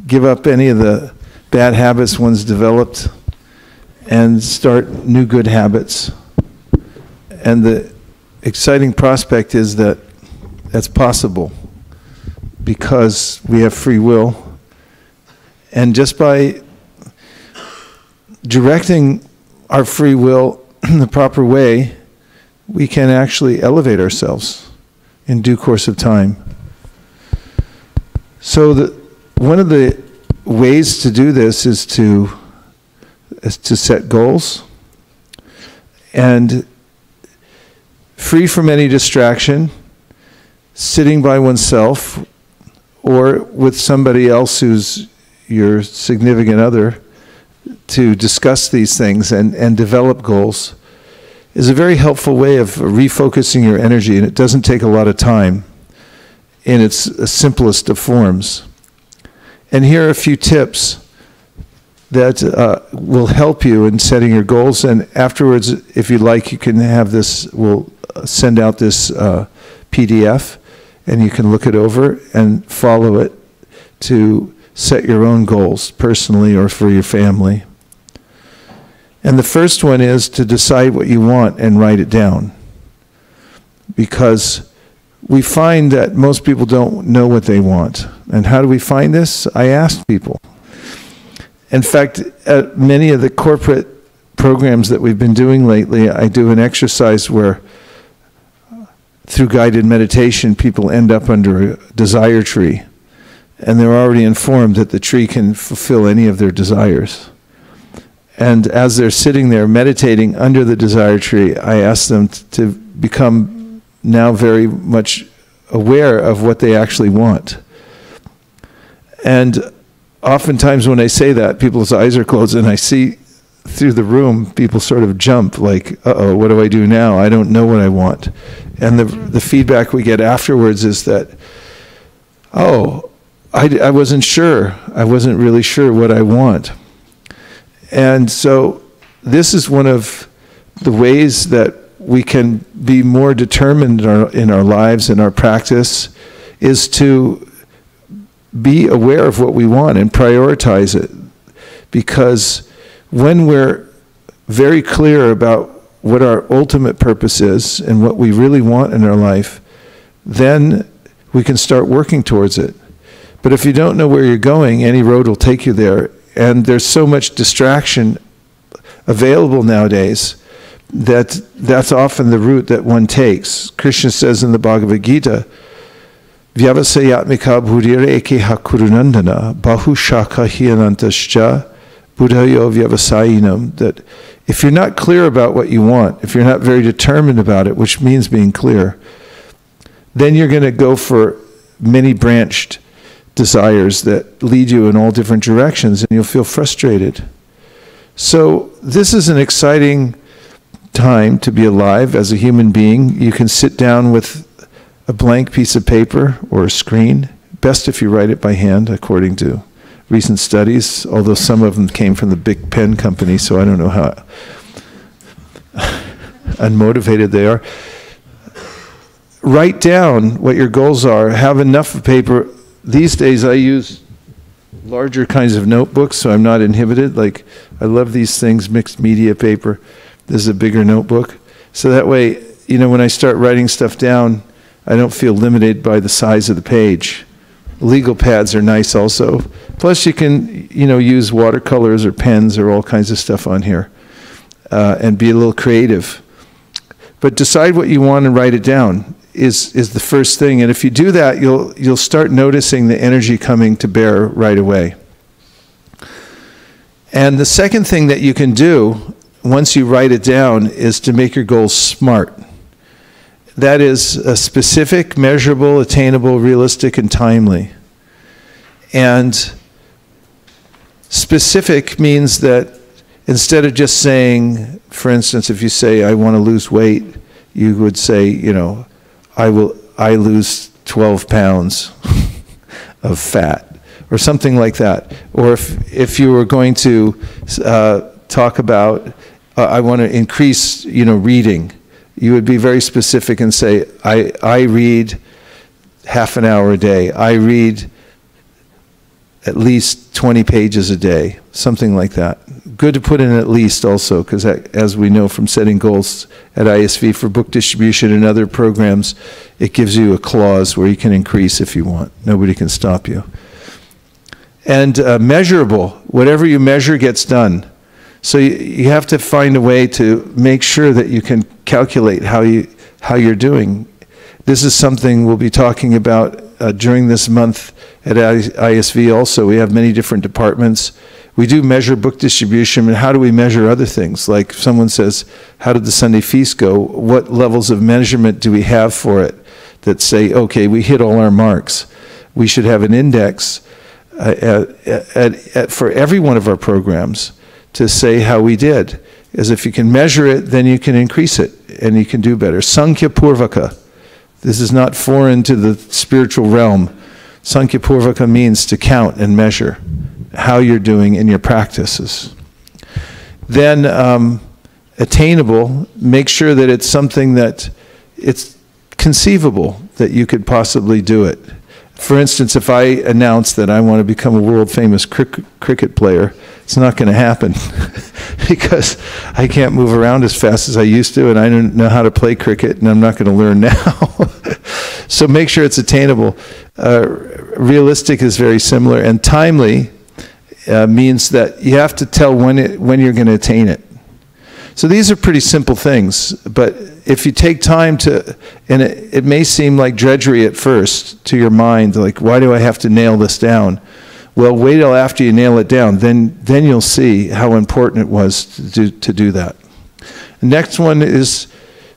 give up any of the bad habits one's developed, and start new good habits. And the exciting prospect is that that's possible because we have free will. And just by directing our free will in the proper way, we can actually elevate ourselves in due course of time. So one of the ways to do this is to set goals, and free from any distraction, sitting by oneself or with somebody else who's your significant other to discuss these things and develop goals is a very helpful way of refocusing your energy, and it doesn't take a lot of time in its simplest of forms. And here are a few tips that will help you in setting your goals, and afterwards, if you like, you can have this, we'll send out this PDF, and you can look it over and follow it to set your own goals, personally or for your family. And the first one is to decide what you want and write it down. Because we find that most people don't know what they want. And how do we find this? I asked people. In fact, at many of the corporate programs that we've been doing lately, I do an exercise where through guided meditation, people end up under a desire tree. And they're already informed that the tree can fulfill any of their desires. And as they're sitting there meditating under the desire tree, I ask them to become now very much aware of what they actually want. And oftentimes when I say that, people's eyes are closed, and I see through the room, people sort of jump like, uh-oh, what do I do now? I don't know what I want. And the feedback we get afterwards is that, oh, I wasn't sure. I wasn't really sure what I want. And so this is one of the ways that we can be more determined in our lives and our practice, is to be aware of what we want and prioritize it. Because when we're very clear about what our ultimate purpose is and what we really want in our life, then we can start working towards it. But if you don't know where you're going, any road will take you there. And there's so much distraction available nowadays that that's often the route that one takes. Krishna says in the Bhagavad Gita, Vyavasayatmika bhudireke hakurunandana bahushaka hiyanantascha buddhayo vyavasayinam, that if you're not clear about what you want, if you're not very determined about it, which means being clear, then you're going to go for many branched desires that lead you in all different directions, and you'll feel frustrated. So this is an exciting time to be alive as a human being. You can sit down with a blank piece of paper or a screen. Best if you write it by hand, according to recent studies, although some of them came from the big pen company, so I don't know how unmotivated they are. Write down what your goals are. Have enough of paper. These days I use larger kinds of notebooks, so I'm not inhibited. Like, I love these things, mixed media paper. This is a bigger notebook. So that way, you know, when I start writing stuff down, I don't feel limited by the size of the page. Legal pads are nice also. Plus you can, you know, use watercolors or pens or all kinds of stuff on here and be a little creative. But decide what you want and write it down is the first thing. And if you do that, you'll start noticing the energy coming to bear right away. And the second thing that you can do once you write it down, is to make your goals SMART. That is specific, measurable, attainable, realistic, and timely. And specific means that instead of just saying, for instance, if you say, I want to lose weight, you would say, you know, I lose 12 pounds of fat, or something like that. Or if you were going to talk about, I want to increase, you know, reading, you would be very specific and say, I read half an hour a day. I read at least 20 pages a day, something like that. Good to put in at least also, because as we know from setting goals at ISV for book distribution and other programs, it gives you a clause where you can increase if you want. Nobody can stop you. And measurable, whatever you measure gets done. So you have to find a way to make sure that you can calculate how you're doing. This is something we'll be talking about during this month at ISV also. We have many different departments. We do measure book distribution, and how do we measure other things? Like if someone says, how did the Sunday feast go? What levels of measurement do we have for it that say, okay, we hit all our marks? We should have an index for every one of our programs to say how we did. As if you can measure it, then you can increase it, and you can do better. Sankhya Purvaka. This is not foreign to the spiritual realm. Sankhya Purvaka means to count and measure how you're doing in your practices. Then attainable, make sure that it's something that it's conceivable that you could possibly do it. For instance, if I announce that I want to become a world famous cricket player, it's not going to happen because I can't move around as fast as I used to, and I don't know how to play cricket, and I'm not going to learn now. So make sure it's attainable. Realistic is very similar, and timely means that you have to tell when you're going to attain it. So these are pretty simple things, but if you take time to, and it may seem like drudgery at first to your mind, like, why do I have to nail this down? Well, wait till after you nail it down, then you'll see how important it was to do that. The next one is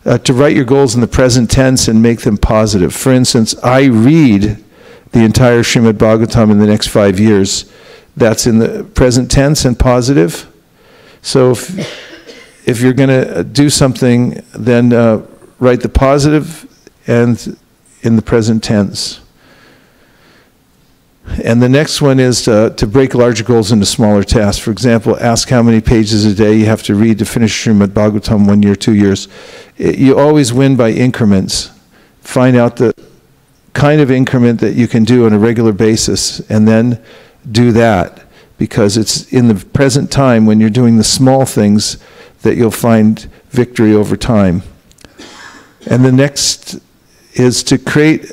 to write your goals in the present tense and make them positive. For instance, I read the entire Srimad Bhagavatam in the next 5 years. That's in the present tense and positive. So if you're going to do something, then write the positive and in the present tense. And the next one is to break larger goals into smaller tasks. For example, ask how many pages a day you have to read to finish Srimad Bhagavatam 1 year, 2 years. You always win by increments. Find out the kind of increment that you can do on a regular basis, and then do that, because it's in the present time when you're doing the small things that you'll find victory over time. And the next is to create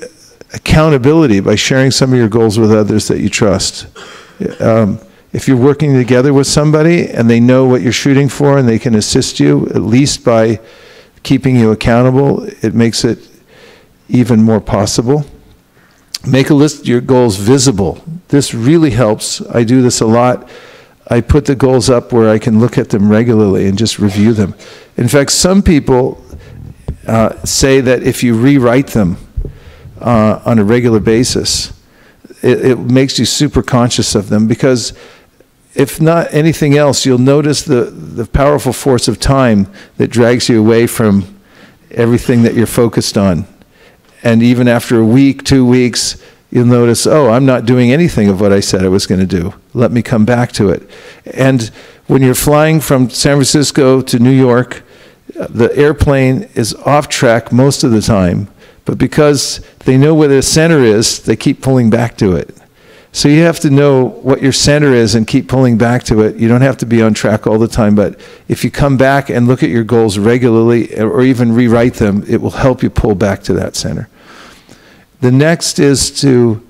accountability by sharing some of your goals with others that you trust. If you're working together with somebody and they know what you're shooting for and they can assist you, at least by keeping you accountable, it makes it even more possible. Make a list of your goals visible. This really helps. I do this a lot. I put the goals up where I can look at them regularly and just review them. In fact, some people say that if you rewrite them on a regular basis, it makes you super conscious of them, because if not anything else, you'll notice the powerful force of time that drags you away from everything that you're focused on. And even after a week, 2 weeks, you'll notice, oh, I'm not doing anything of what I said I was going to do. Let me come back to it. And when you're flying from San Francisco to New York, the airplane is off track most of the time, but because they know where the center is, they keep pulling back to it. So you have to know what your center is and keep pulling back to it. You don't have to be on track all the time, but if you come back and look at your goals regularly, or even rewrite them, it will help you pull back to that center. The next is to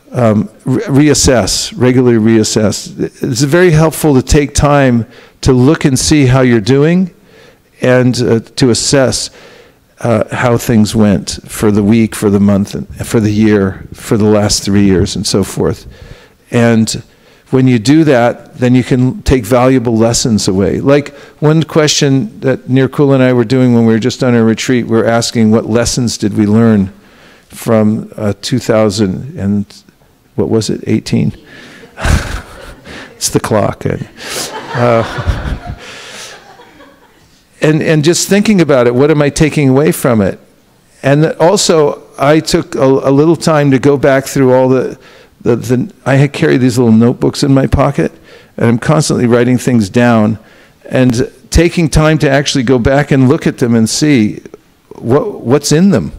regularly reassess. It's very helpful to take time to look and see how you're doing, and to assess how things went for the week, for the month, and for the year, for the last 3 years, and so forth. And when you do that, then you can take valuable lessons away. Like one question that Nirkula and I were doing when we were just on our retreat, we were asking what lessons did we learn from 2000 and, what was it, 18? It's the clock. And just thinking about it, what am I taking away from it? And also, I took a little time to go back through all I had carried these little notebooks in my pocket, and I'm constantly writing things down, and taking time to actually go back and look at them and see what's in them.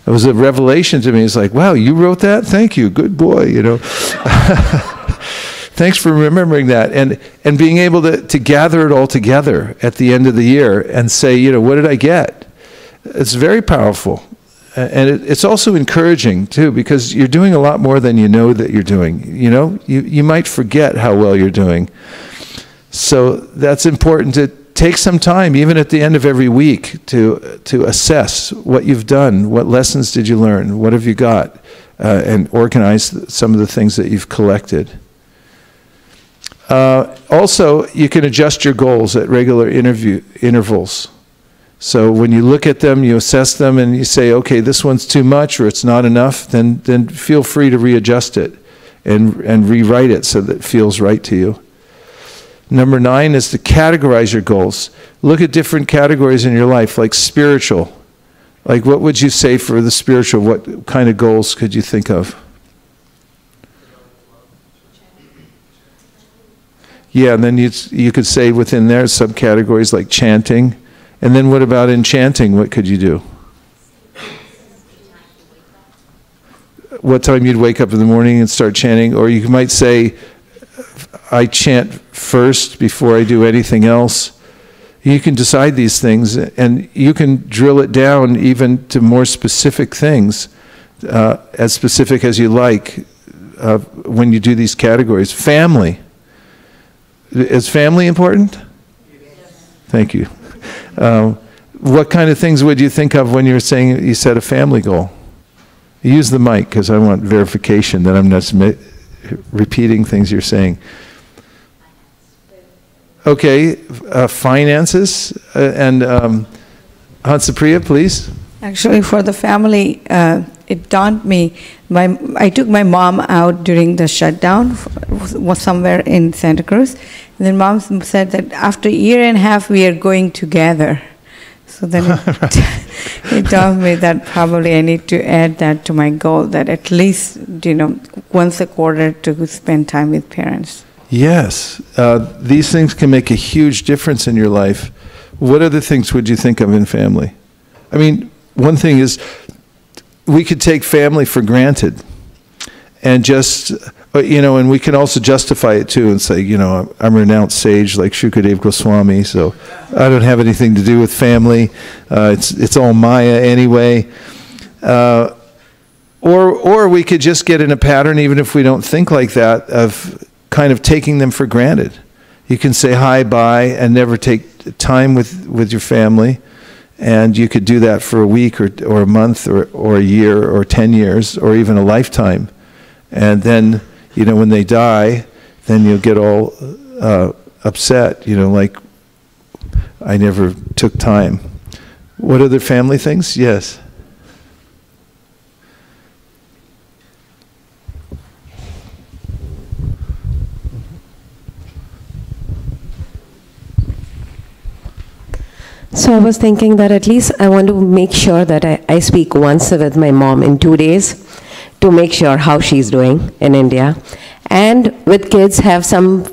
It was a revelation to me. It's like, wow, you wrote that? Thank you, good boy, you know. Thanks for remembering that, and being able to gather it all together at the end of the year and say, you know, what did I get? It's very powerful. And it's also encouraging, too, because you're doing a lot more than you know that you're doing. You know, you might forget how well you're doing. So that's important to take some time, even at the end of every week, to assess what you've done, what lessons did you learn, what have you got, and organize some of the things that you've collected. Also, you can adjust your goals at regular intervals. So when you look at them, you assess them, and you say, okay, this one's too much or it's not enough, then feel free to readjust it and rewrite it so that it feels right to you. Number 9 is to categorize your goals. Look at different categories in your life, like spiritual. Like what would you say for the spiritual? What kind of goals could you think of? Yeah, and then you could say within there subcategories like chanting. And then what about in chanting? What could you do? What time you'd wake up in the morning and start chanting? Or you might say, I chant first before I do anything else. You can decide these things, and you can drill it down even to more specific things, as specific as you like when you do these categories. Family. Is family important? Thank you. What kind of things would you think of when you're saying you set a family goal? Use the mic because I want verification that I'm not repeating things you're saying. Okay, finances and Hansapriya, please. Actually, for the family, it dawned me. I took my mom out during the shutdown, was somewhere in Santa Cruz. And then mom said that after a year and a half, we are going together. So then it dawned me that probably I need to add that to my goal, that at least, you know, once a quarter to spend time with parents. Yes, these things can make a huge difference in your life. What other things would you think of in family? I mean, one thing is, we could take family for granted and just, you know, and we can also justify it too and say, you know, I'm a renounced sage like Shukadev Goswami, so I don't have anything to do with family. It's all Maya anyway. Or we could just get in a pattern, even if we don't think like that, of kind of taking them for granted. You can say hi, bye, and never take time with your family. And you could do that for a week or a month or a year or 10 years or even a lifetime. And then, you know, when they die, then you'll get all upset, you know, like, I never took time. What other family things? Yes. So I was thinking that at least I want to make sure that I speak once with my mom in 2 days to make sure how she's doing in India. And with kids have some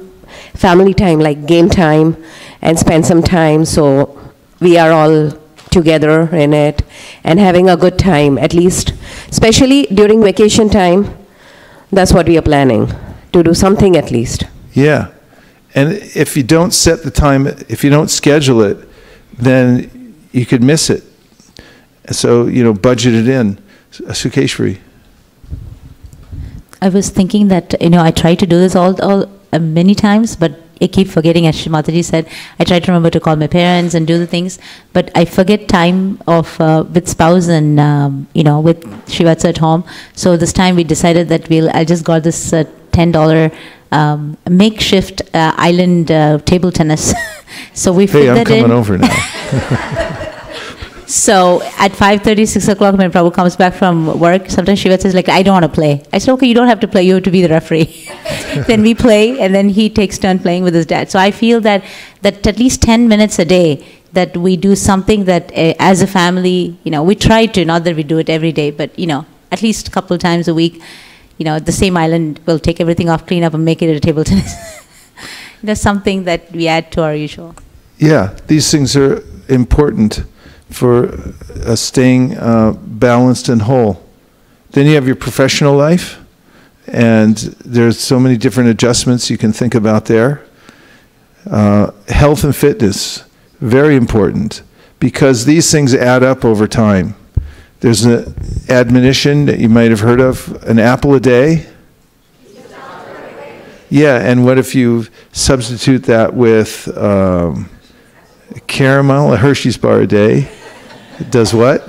family time, like game time, and spend some time so we are all together in it and having a good time, at least, especially during vacation time. That's what we are planning, to do something at least. Yeah. And if you don't set the time, if you don't schedule it, then you could miss it. So, you know, budget it in. Sukeshwari. I was thinking that, you know, I try to do this all many times, but I keep forgetting, as Mataji said, I try to remember to call my parents and do the things, but I forget time of with spouse and, you know, with Shivatsa at home. So this time we decided that I just got this $10 makeshift island table tennis. So we fit that in. Hey, I'm coming over now. So at 5:30, 6 o'clock, when Prabhu comes back from work, sometimes Shiva says, like, I don't want to play. I said, okay, you don't have to play, you have to be the referee. Then we play, and then he takes turn playing with his dad. So I feel that at least 10 minutes a day, that we do something that as a family, we try to, not that we do it every day, but, at least a couple times a week, the same island, we'll take everything off, clean up, and make it a table tennis. That's something that we add to our usual. Yeah, these things are important for staying balanced and whole. Then you have your professional life, and there's so many different adjustments you can think about there. Health and fitness, very important, because these things add up over time. There's an admonition that you might have heard of, an apple a day. Yeah, and what if you substitute that with caramel, a Hershey's bar a day? It does what?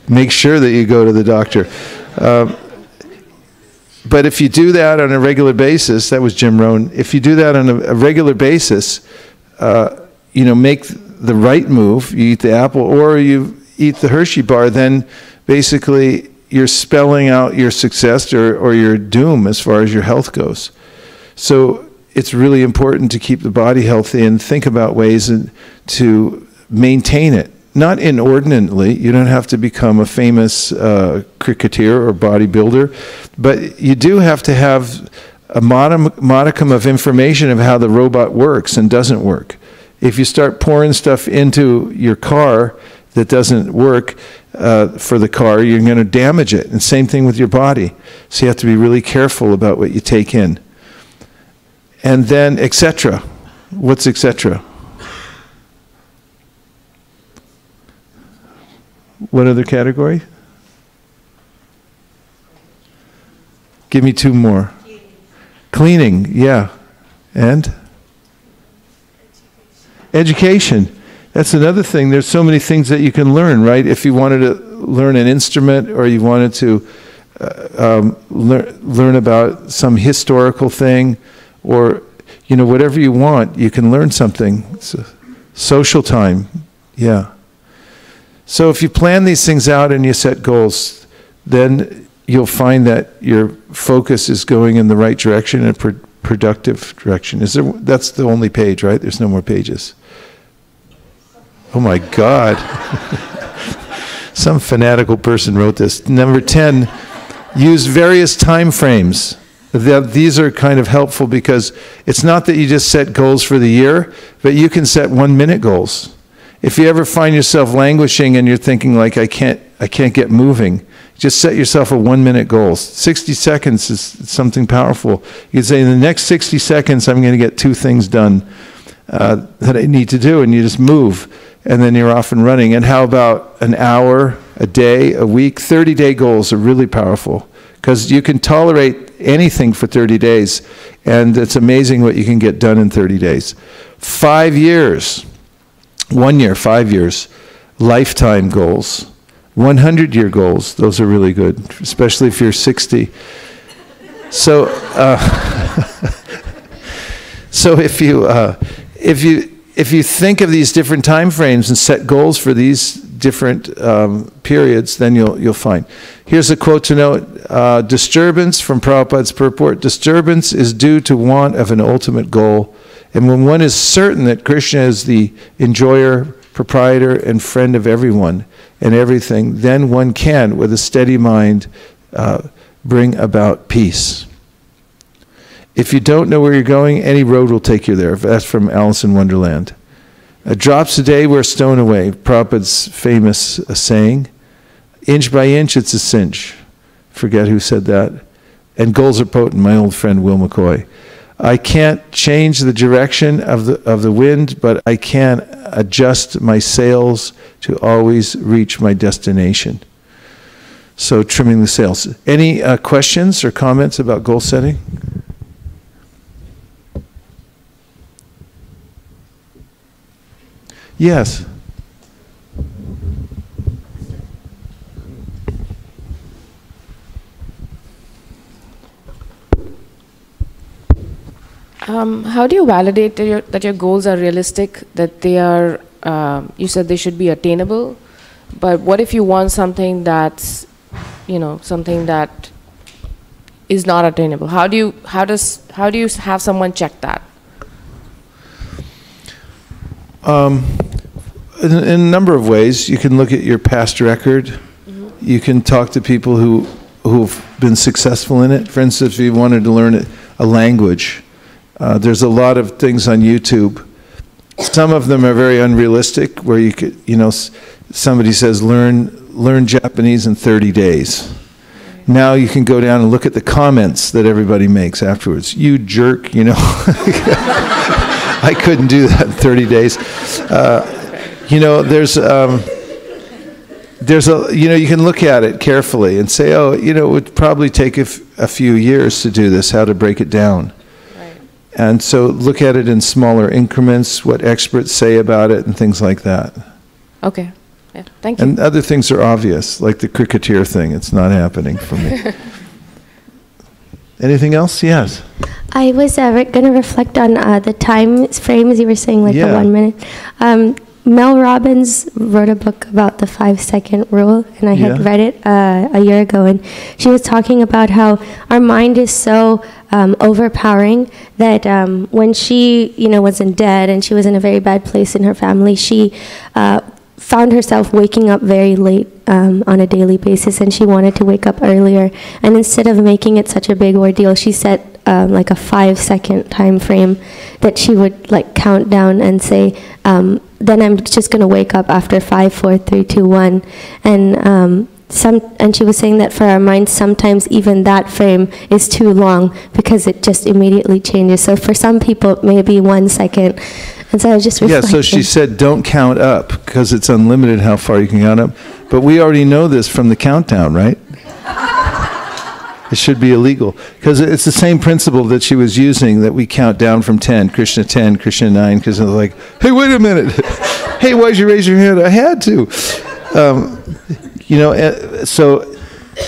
Make sure that you go to the doctor. But if you do that on a regular basis, that was Jim Rohn, if you do that on a regular basis, make the right move, you eat the apple or you eat the Hershey bar, then basically you're spelling out your success or your doom as far as your health goes. So it's really important to keep the body healthy and think about ways to maintain it. Not inordinately, you don't have to become a famous cricketer or bodybuilder, but you do have to have a modicum of information of how the robot works and doesn't work. If you start pouring stuff into your car that doesn't work for the car, you're going to damage it. And same thing with your body. So you have to be really careful about what you take in. And then, etc. What's etc.? What other category? Give me two more. Cleaning, yeah. And? Education. That's another thing. There's so many things that you can learn, right? If you wanted to learn an instrument or you wanted to learn about some historical thing or, whatever you want, you can learn something. So, social time, yeah. So if you plan these things out and you set goals, then you'll find that your focus is going in the right direction and productive direction. That's the only page, right? There's no more pages. Oh my God. Some fanatical person wrote this. Number 10, use various time frames. These are kind of helpful because it's not that you just set goals for the year, but you can set 1-minute goals. If you ever find yourself languishing and you're thinking like, I can't get moving, just set yourself a 1-minute goal. 60 seconds is something powerful. You can say, in the next 60 seconds, I'm going to get 2 things done that I need to do, and you just move, and then you're off and running. And how about an hour, a day, a week? 30-day goals are really powerful because you can tolerate anything for 30 days, and it's amazing what you can get done in 30 days. 5 years. 1 year, 5 years, lifetime goals, 100-year goals. Those are really good, especially if you're 60. So, so if you think of these different time frames and set goals for these different periods, then you'll find. Here's a quote to note: disturbance from Prabhupada's purport. Disturbance is due to want of an ultimate goal. And when one is certain that Krishna is the enjoyer, proprietor, and friend of everyone and everything, then one can, with a steady mind, bring about peace. If you don't know where you're going, any road will take you there. That's from Alice in Wonderland. Drops a day, we're a stone away. Prabhupada's famous saying. Inch by inch, it's a cinch. Forget who said that. And goals are potent, my old friend Will McCoy. I can't change the direction of the wind, but I can adjust my sails to always reach my destination. So trimming the sails. Any questions or comments about goal setting? Yes. How do you validate that your goals are realistic, that they are, you said they should be attainable, but what if you want something that's, something that is not attainable? How do you have someone check that? In a number of ways. You can look at your past record. Mm-hmm. You can talk to people who've been successful in it. For instance, if you wanted to learn a language, there's a lot of things on YouTube. Some of them are very unrealistic, where you could, somebody says learn Japanese in 30 days. Now you can go down and look at the comments that everybody makes afterwards. You jerk, I couldn't do that in 30 days. You can look at it carefully and say, oh, it would probably take a few years to do this, how to break it down. Right. And so look at it in smaller increments, what experts say about it, and things like that. Okay. Yeah, thank you. And other things are obvious, like the cricketer thing. It's not happening for me. Anything else? Yes. I was going to reflect on the time frames you were saying, like the 1 minute. Mel Robbins wrote a book about the 5-second rule, and I had read it a year ago, and she was talking about how our mind is so overpowering that when she, was in debt and she was in a very bad place in her family, she found herself waking up very late on a daily basis, and she wanted to wake up earlier. And instead of making it such a big ordeal, she set like a 5-second time frame that she would like count down and say, then I'm just going to wake up after 5, 4, 3, 2, 1. And she was saying that for our minds, sometimes even that frame is too long because it just immediately changes. So for some people, it may be 1 second. And so I was just reflecting. Yeah, so she said don't count up because it's unlimited how far you can count up. But we already know this from the countdown, right? It should be illegal because it's the same principle that she was using, that we count down from 10, Krishna 10, Krishna 9, because they're like, hey, wait a minute. Hey, why'd you raise your hand? I had to. So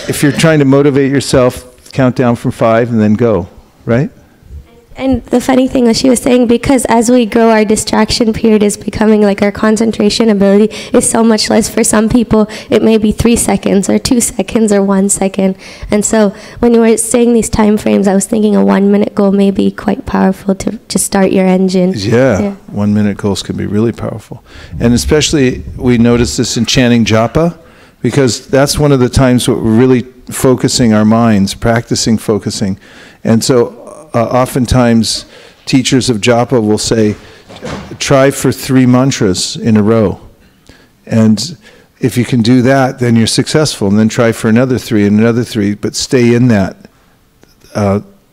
if you're trying to motivate yourself, count down from 5 and then go, right? And the funny thing was, she was saying, because as we grow, our distraction period is becoming like our concentration ability is so much less. For some people, it may be 3 seconds or 2 seconds or 1 second. And so when you were saying these time frames, I was thinking a 1 minute goal may be quite powerful to just start your engine. Yeah. 1 minute goals can be really powerful. And especially we notice this in chanting japa, because that's one of the times where we're really focusing our minds, practicing focusing. And so oftentimes teachers of japa will say, try for 3 mantras in a row. And if you can do that, then you're successful. And then try for another 3 and another 3, but stay in that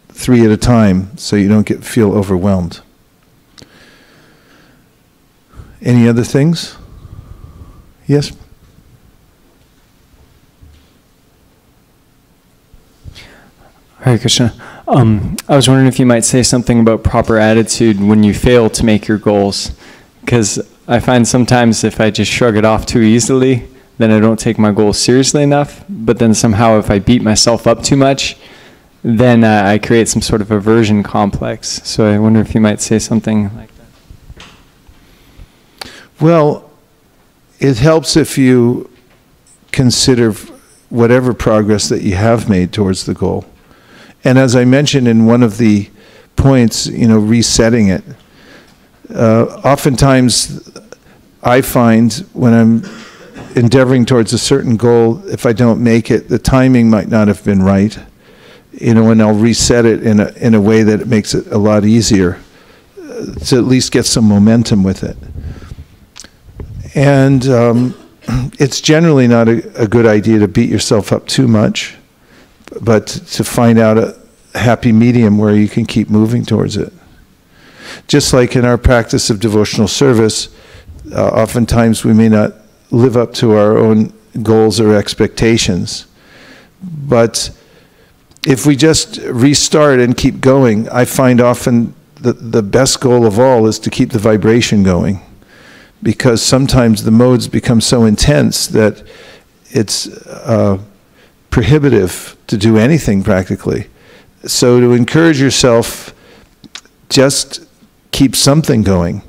3 at a time so you don't feel overwhelmed. Any other things? Yes? Hare Krishna. I was wondering if you might say something about proper attitude when you fail to make your goals. Because I find sometimes if I just shrug it off too easily, then I don't take my goals seriously enough. But then somehow if I beat myself up too much, then I create some sort of aversion complex. So I wonder if you might say something like that. Well, it helps if you consider whatever progress that you have made towards the goal. And as I mentioned in one of the points, resetting it. Oftentimes, I find when I'm endeavoring towards a certain goal, if I don't make it, the timing might not have been right. And I'll reset it in a way that it makes it a lot easier to at least get some momentum with it. And it's generally not a good idea to beat yourself up too much, but to find out a happy medium where you can keep moving towards it. Just like in our practice of devotional service, oftentimes we may not live up to our own goals or expectations. But if we just restart and keep going, I find often the best goal of all is to keep the vibration going. Because sometimes the modes become so intense that it's prohibitive to do anything practically. So to encourage yourself just keep something going.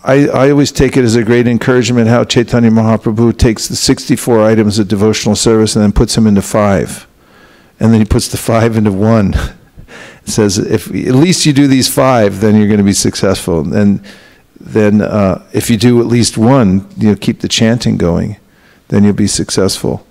I always take it as a great encouragement how Chaitanya Mahaprabhu takes the 64 items of devotional service and then puts them into 5. And then he puts the 5 into 1. It says, if at least you do these 5, then you're going to be successful. And then if you do at least 1, keep the chanting going, then you'll be successful.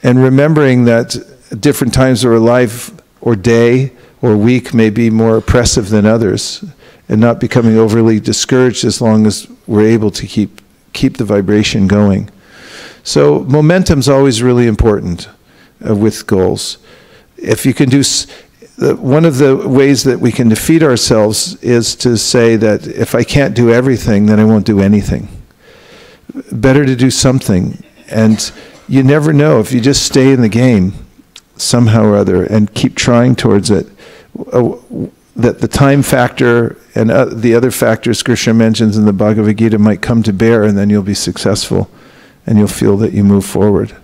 And remembering that different times of our life or day or week may be more oppressive than others, and not becoming overly discouraged as long as we're able to keep the vibration going. So momentum's always really important with goals. If you can do, one of the ways that we can defeat ourselves is to say that if I can't do everything, then I won't do anything. Better to do something. And you never know, if you just stay in the game somehow or other and keep trying towards it, that the time factor and the other factors Krishna mentions in the Bhagavad Gita might come to bear, and then you'll be successful and you'll feel that you move forward.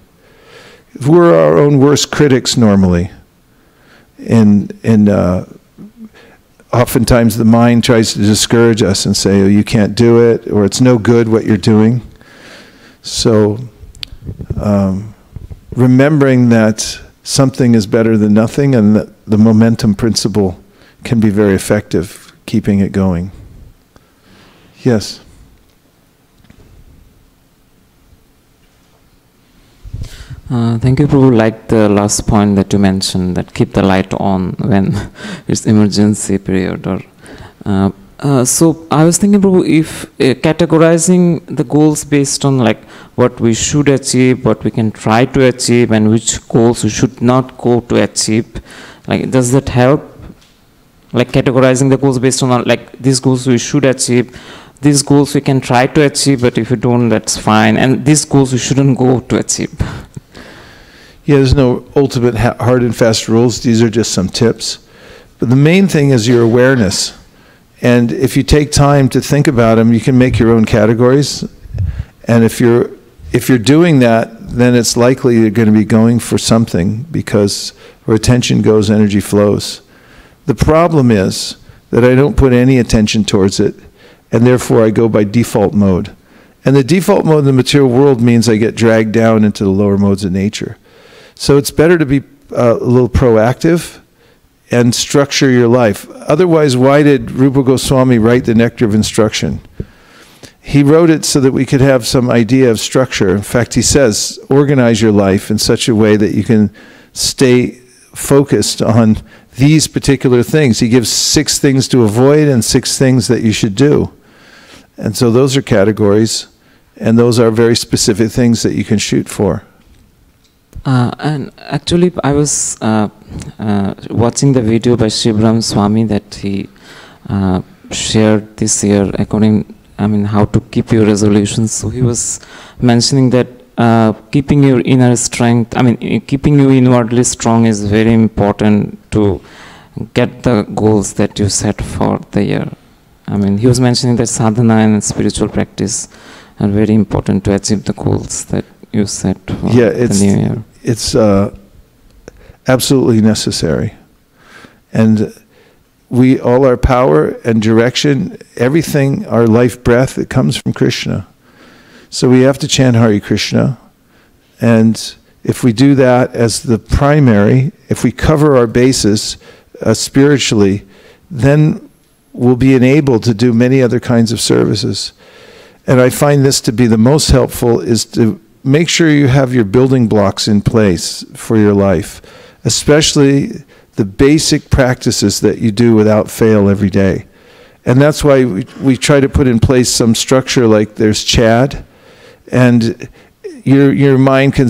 We're our own worst critics normally. Oftentimes the mind tries to discourage us and say, oh, you can't do it, or it's no good what you're doing. So remembering that something is better than nothing, and that the momentum principle can be very effective, keeping it going. Yes? Thank you, Prabhu. Like the last point that you mentioned, that keep the light on when it's emergency period. So I was thinking, Prabhu, if categorizing the goals based on like what we should achieve, what we can try to achieve, and which goals we should not go to achieve, like does that help? Like categorizing the goals based on like these goals we should achieve, these goals we can try to achieve, but if you don't, that's fine, and these goals we shouldn't go to achieve. Yeah, there's no ultimate hard and fast rules. These are just some tips. But the main thing is your awareness. And if you take time to think about them, you can make your own categories. And if you're doing that, then it's likely you're going to be going for something, because where attention goes, energy flows. The problem is that I don't put any attention towards it, and therefore I go by default mode. And the default mode in the material world means I get dragged down into the lower modes of nature. So it's better to be a little proactive and structure your life. Otherwise, why did Rupa Goswami write the Nectar of Instruction? He wrote it so that we could have some idea of structure. In fact, he says, organize your life in such a way that you can stay focused on these particular things. He gives 6 things to avoid and 6 things that you should do. And so those are categories, and those are very specific things that you can shoot for. And actually, I was watching the video by Shivram Swami that he shared this year how to keep your resolutions. So he was mentioning that keeping your inner strength, keeping you inwardly strong is very important to get the goals that you set for the year. He was mentioning that sadhana and spiritual practice are very important to achieve the goals that you set for the new year. It's absolutely necessary. And all our power and direction, everything, our life breath, it comes from Krishna. So we have to chant Hare Krishna. And if we do that as the primary, if we cover our bases spiritually, then we'll be enabled to do many other kinds of services. And I find this to be the most helpful, is to make sure you have your building blocks in place for your life, especially the basic practices that you do without fail every day. And that's why we try to put in place some structure, like there's Chad, and your mind can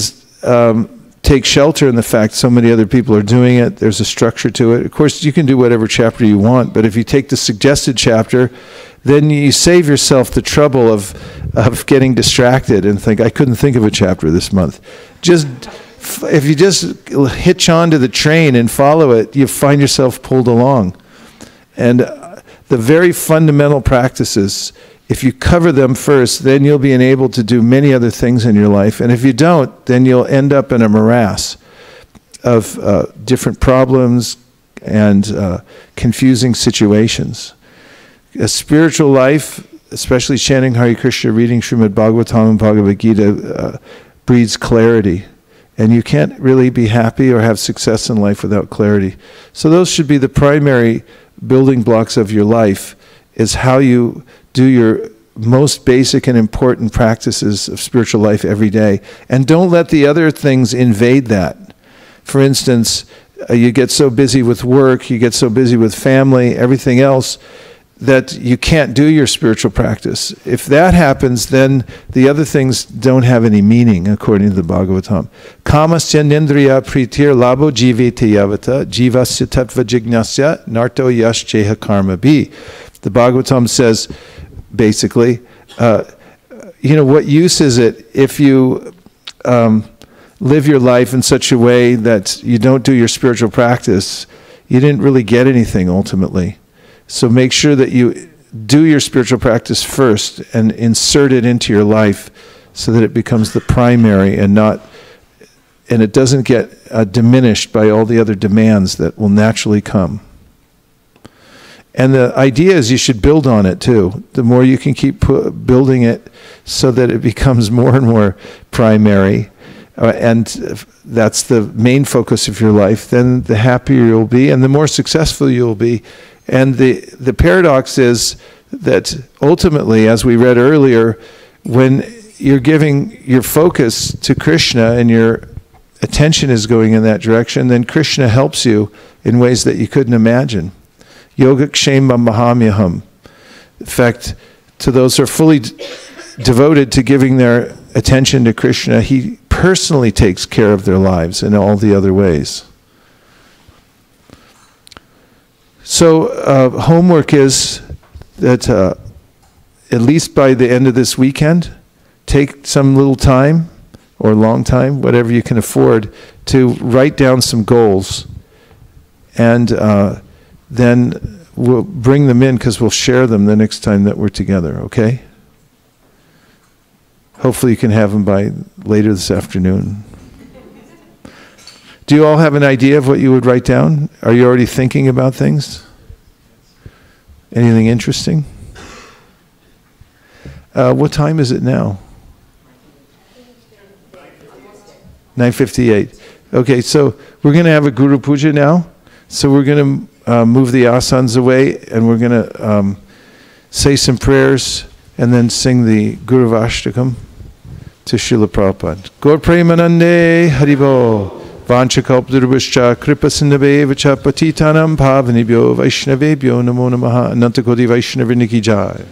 take shelter in the fact so many other people are doing it. There's a structure to it. Of course, you can do whatever chapter you want, but if you take the suggested chapter, then you save yourself the trouble of getting distracted and think, I couldn't think of a chapter this month. If you just hitch onto the train and follow it, you find yourself pulled along. And the very fundamental practices, if you cover them first, then you'll be enabled to do many other things in your life. And if you don't, then you'll end up in a morass of different problems and confusing situations. A spiritual life, especially chanting Hare Krishna, reading Srimad Bhagavatam and Bhagavad Gita, breeds clarity. And you can't really be happy or have success in life without clarity. So those should be the primary building blocks of your life, is how you do your most basic and important practices of spiritual life every day. And don't let the other things invade that. For instance, you get so busy with work, you get so busy with family, everything else, that you can't do your spiritual practice. If that happens, then the other things don't have any meaning, according to the Bhagavatam. Kamasya nindriya pritir labo jivete yavata jivasya tattva jignasya narto yash cheha karma bi. The Bhagavatam says, basically, what use is it if you live your life in such a way that you don't do your spiritual practice? You didn't really get anything ultimately. So make sure that you do your spiritual practice first and insert it into your life so that it becomes the primary and it doesn't get diminished by all the other demands that will naturally come. And the idea is you should build on it too. The more you can keep building it so that it becomes more and more primary, and that's the main focus of your life, then the happier you'll be and the more successful you'll be. And the paradox is that ultimately, as we read earlier, when you're giving your focus to Krishna and your attention is going in that direction, then Krishna helps you in ways that you couldn't imagine. Yogakshema mahamyaham. In fact, to those who are fully devoted to giving their attention to Krishna, he personally takes care of their lives in all the other ways. So homework is that at least by the end of this weekend, take some little time or long time, whatever you can afford, to write down some goals. And then we'll bring them in because we'll share them the next time that we're together, okay? Hopefully you can have them by later this afternoon. Do you all have an idea of what you would write down? Are you already thinking about things? Anything interesting? What time is it now? 9:58. Okay, so we're going to have a Guru Puja now. So we're going to move the asanas away, and we're going to say some prayers and then sing the Guru Vashtakam to Srila Prabhupada. Gaur Premanande Haribo. Vanchakalpadurvascha kripasindavevacha patitanam pavanibhyo vaishnavebhyo namo namaha anantakoti vaishnaviniki jai.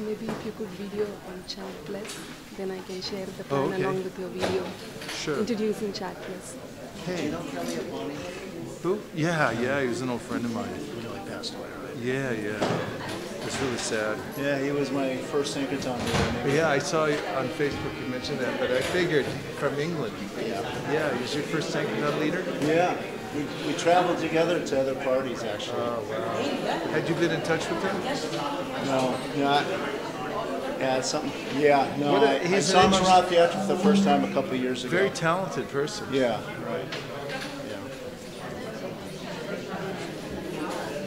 Maybe if you could video on Chant Plus, then I can share the plan along with your video. Sure. Introducing Chant Plus. Hey, who? Yeah, he was an old friend of mine. He really passed away, right? Yeah. It's really sad. Yeah, he was my first Sankirtan leader. Yeah, I saw on Facebook you mentioned that, but I figured from England. Yeah, he was your first Sankirtan leader? Yeah. We traveled together to other parties, actually. Oh, wow. Had you been in touch with him? No, not. Yeah, something. Yeah, no. I saw him around theater for the first time a couple of years ago. Very talented person. Yeah, right. Yeah.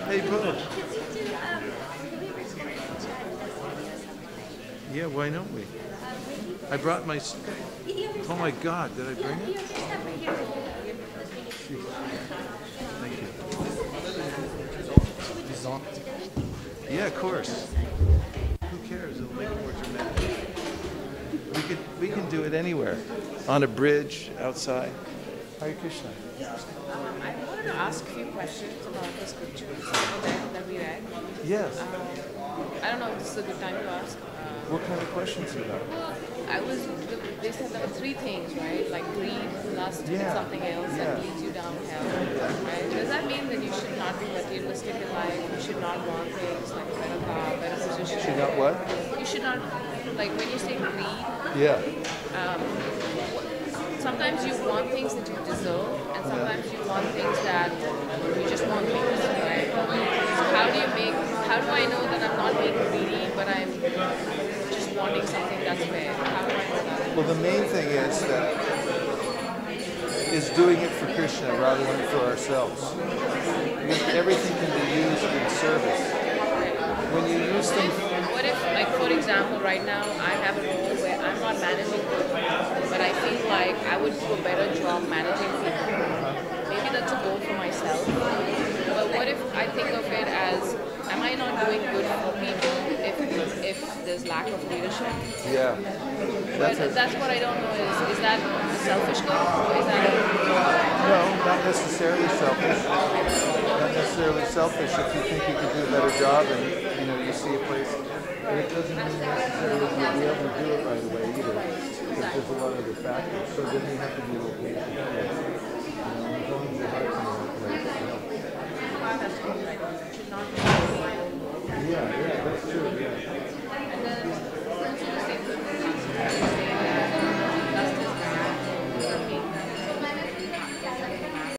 Hey, Bo. Yeah, why don't we? I brought my. Oh my God, did I bring it? Thank you. Yeah, of course. Who cares? It'll make it more dramatic. We can do it anywhere. On a bridge, outside. Hare Krishna. I wanted to ask a few questions about the scriptures that we read. Yes. I don't know if this is a good time to ask. What kind of questions are that? They said there were three things, right? Like greed, lust, and something else that leads you downhill, right? Does that mean that you should not be materialistic in life? You should not want things like a better car, better position? You should not what? You should not, like when you say greed, sometimes you want things that you deserve, and sometimes you want things that you just want things, right? So how do you make how do I know that I'm not being greedy, but I'm just wanting something that's fair? How do I know that? Well, the main thing is doing it for Krishna rather than for ourselves. Because everything can be used in service. When you use things... What if, like, for example, right now I have a role where I'm not managing people, but I feel like I would do a better job managing people. Maybe that's a goal for myself. But what if I think of it as, am I not doing good for people if there's lack of leadership? Yeah. That's what I don't know is that a selfish goal or is that No, not necessarily selfish. Not necessarily selfish if you think you can do a better job and you see a place. But it doesn't mean necessarily you'll be able to do it right away either. Because there's a lot of other factors. So then you have to be okay with it. As long as your heart's in the right place. Yeah, that's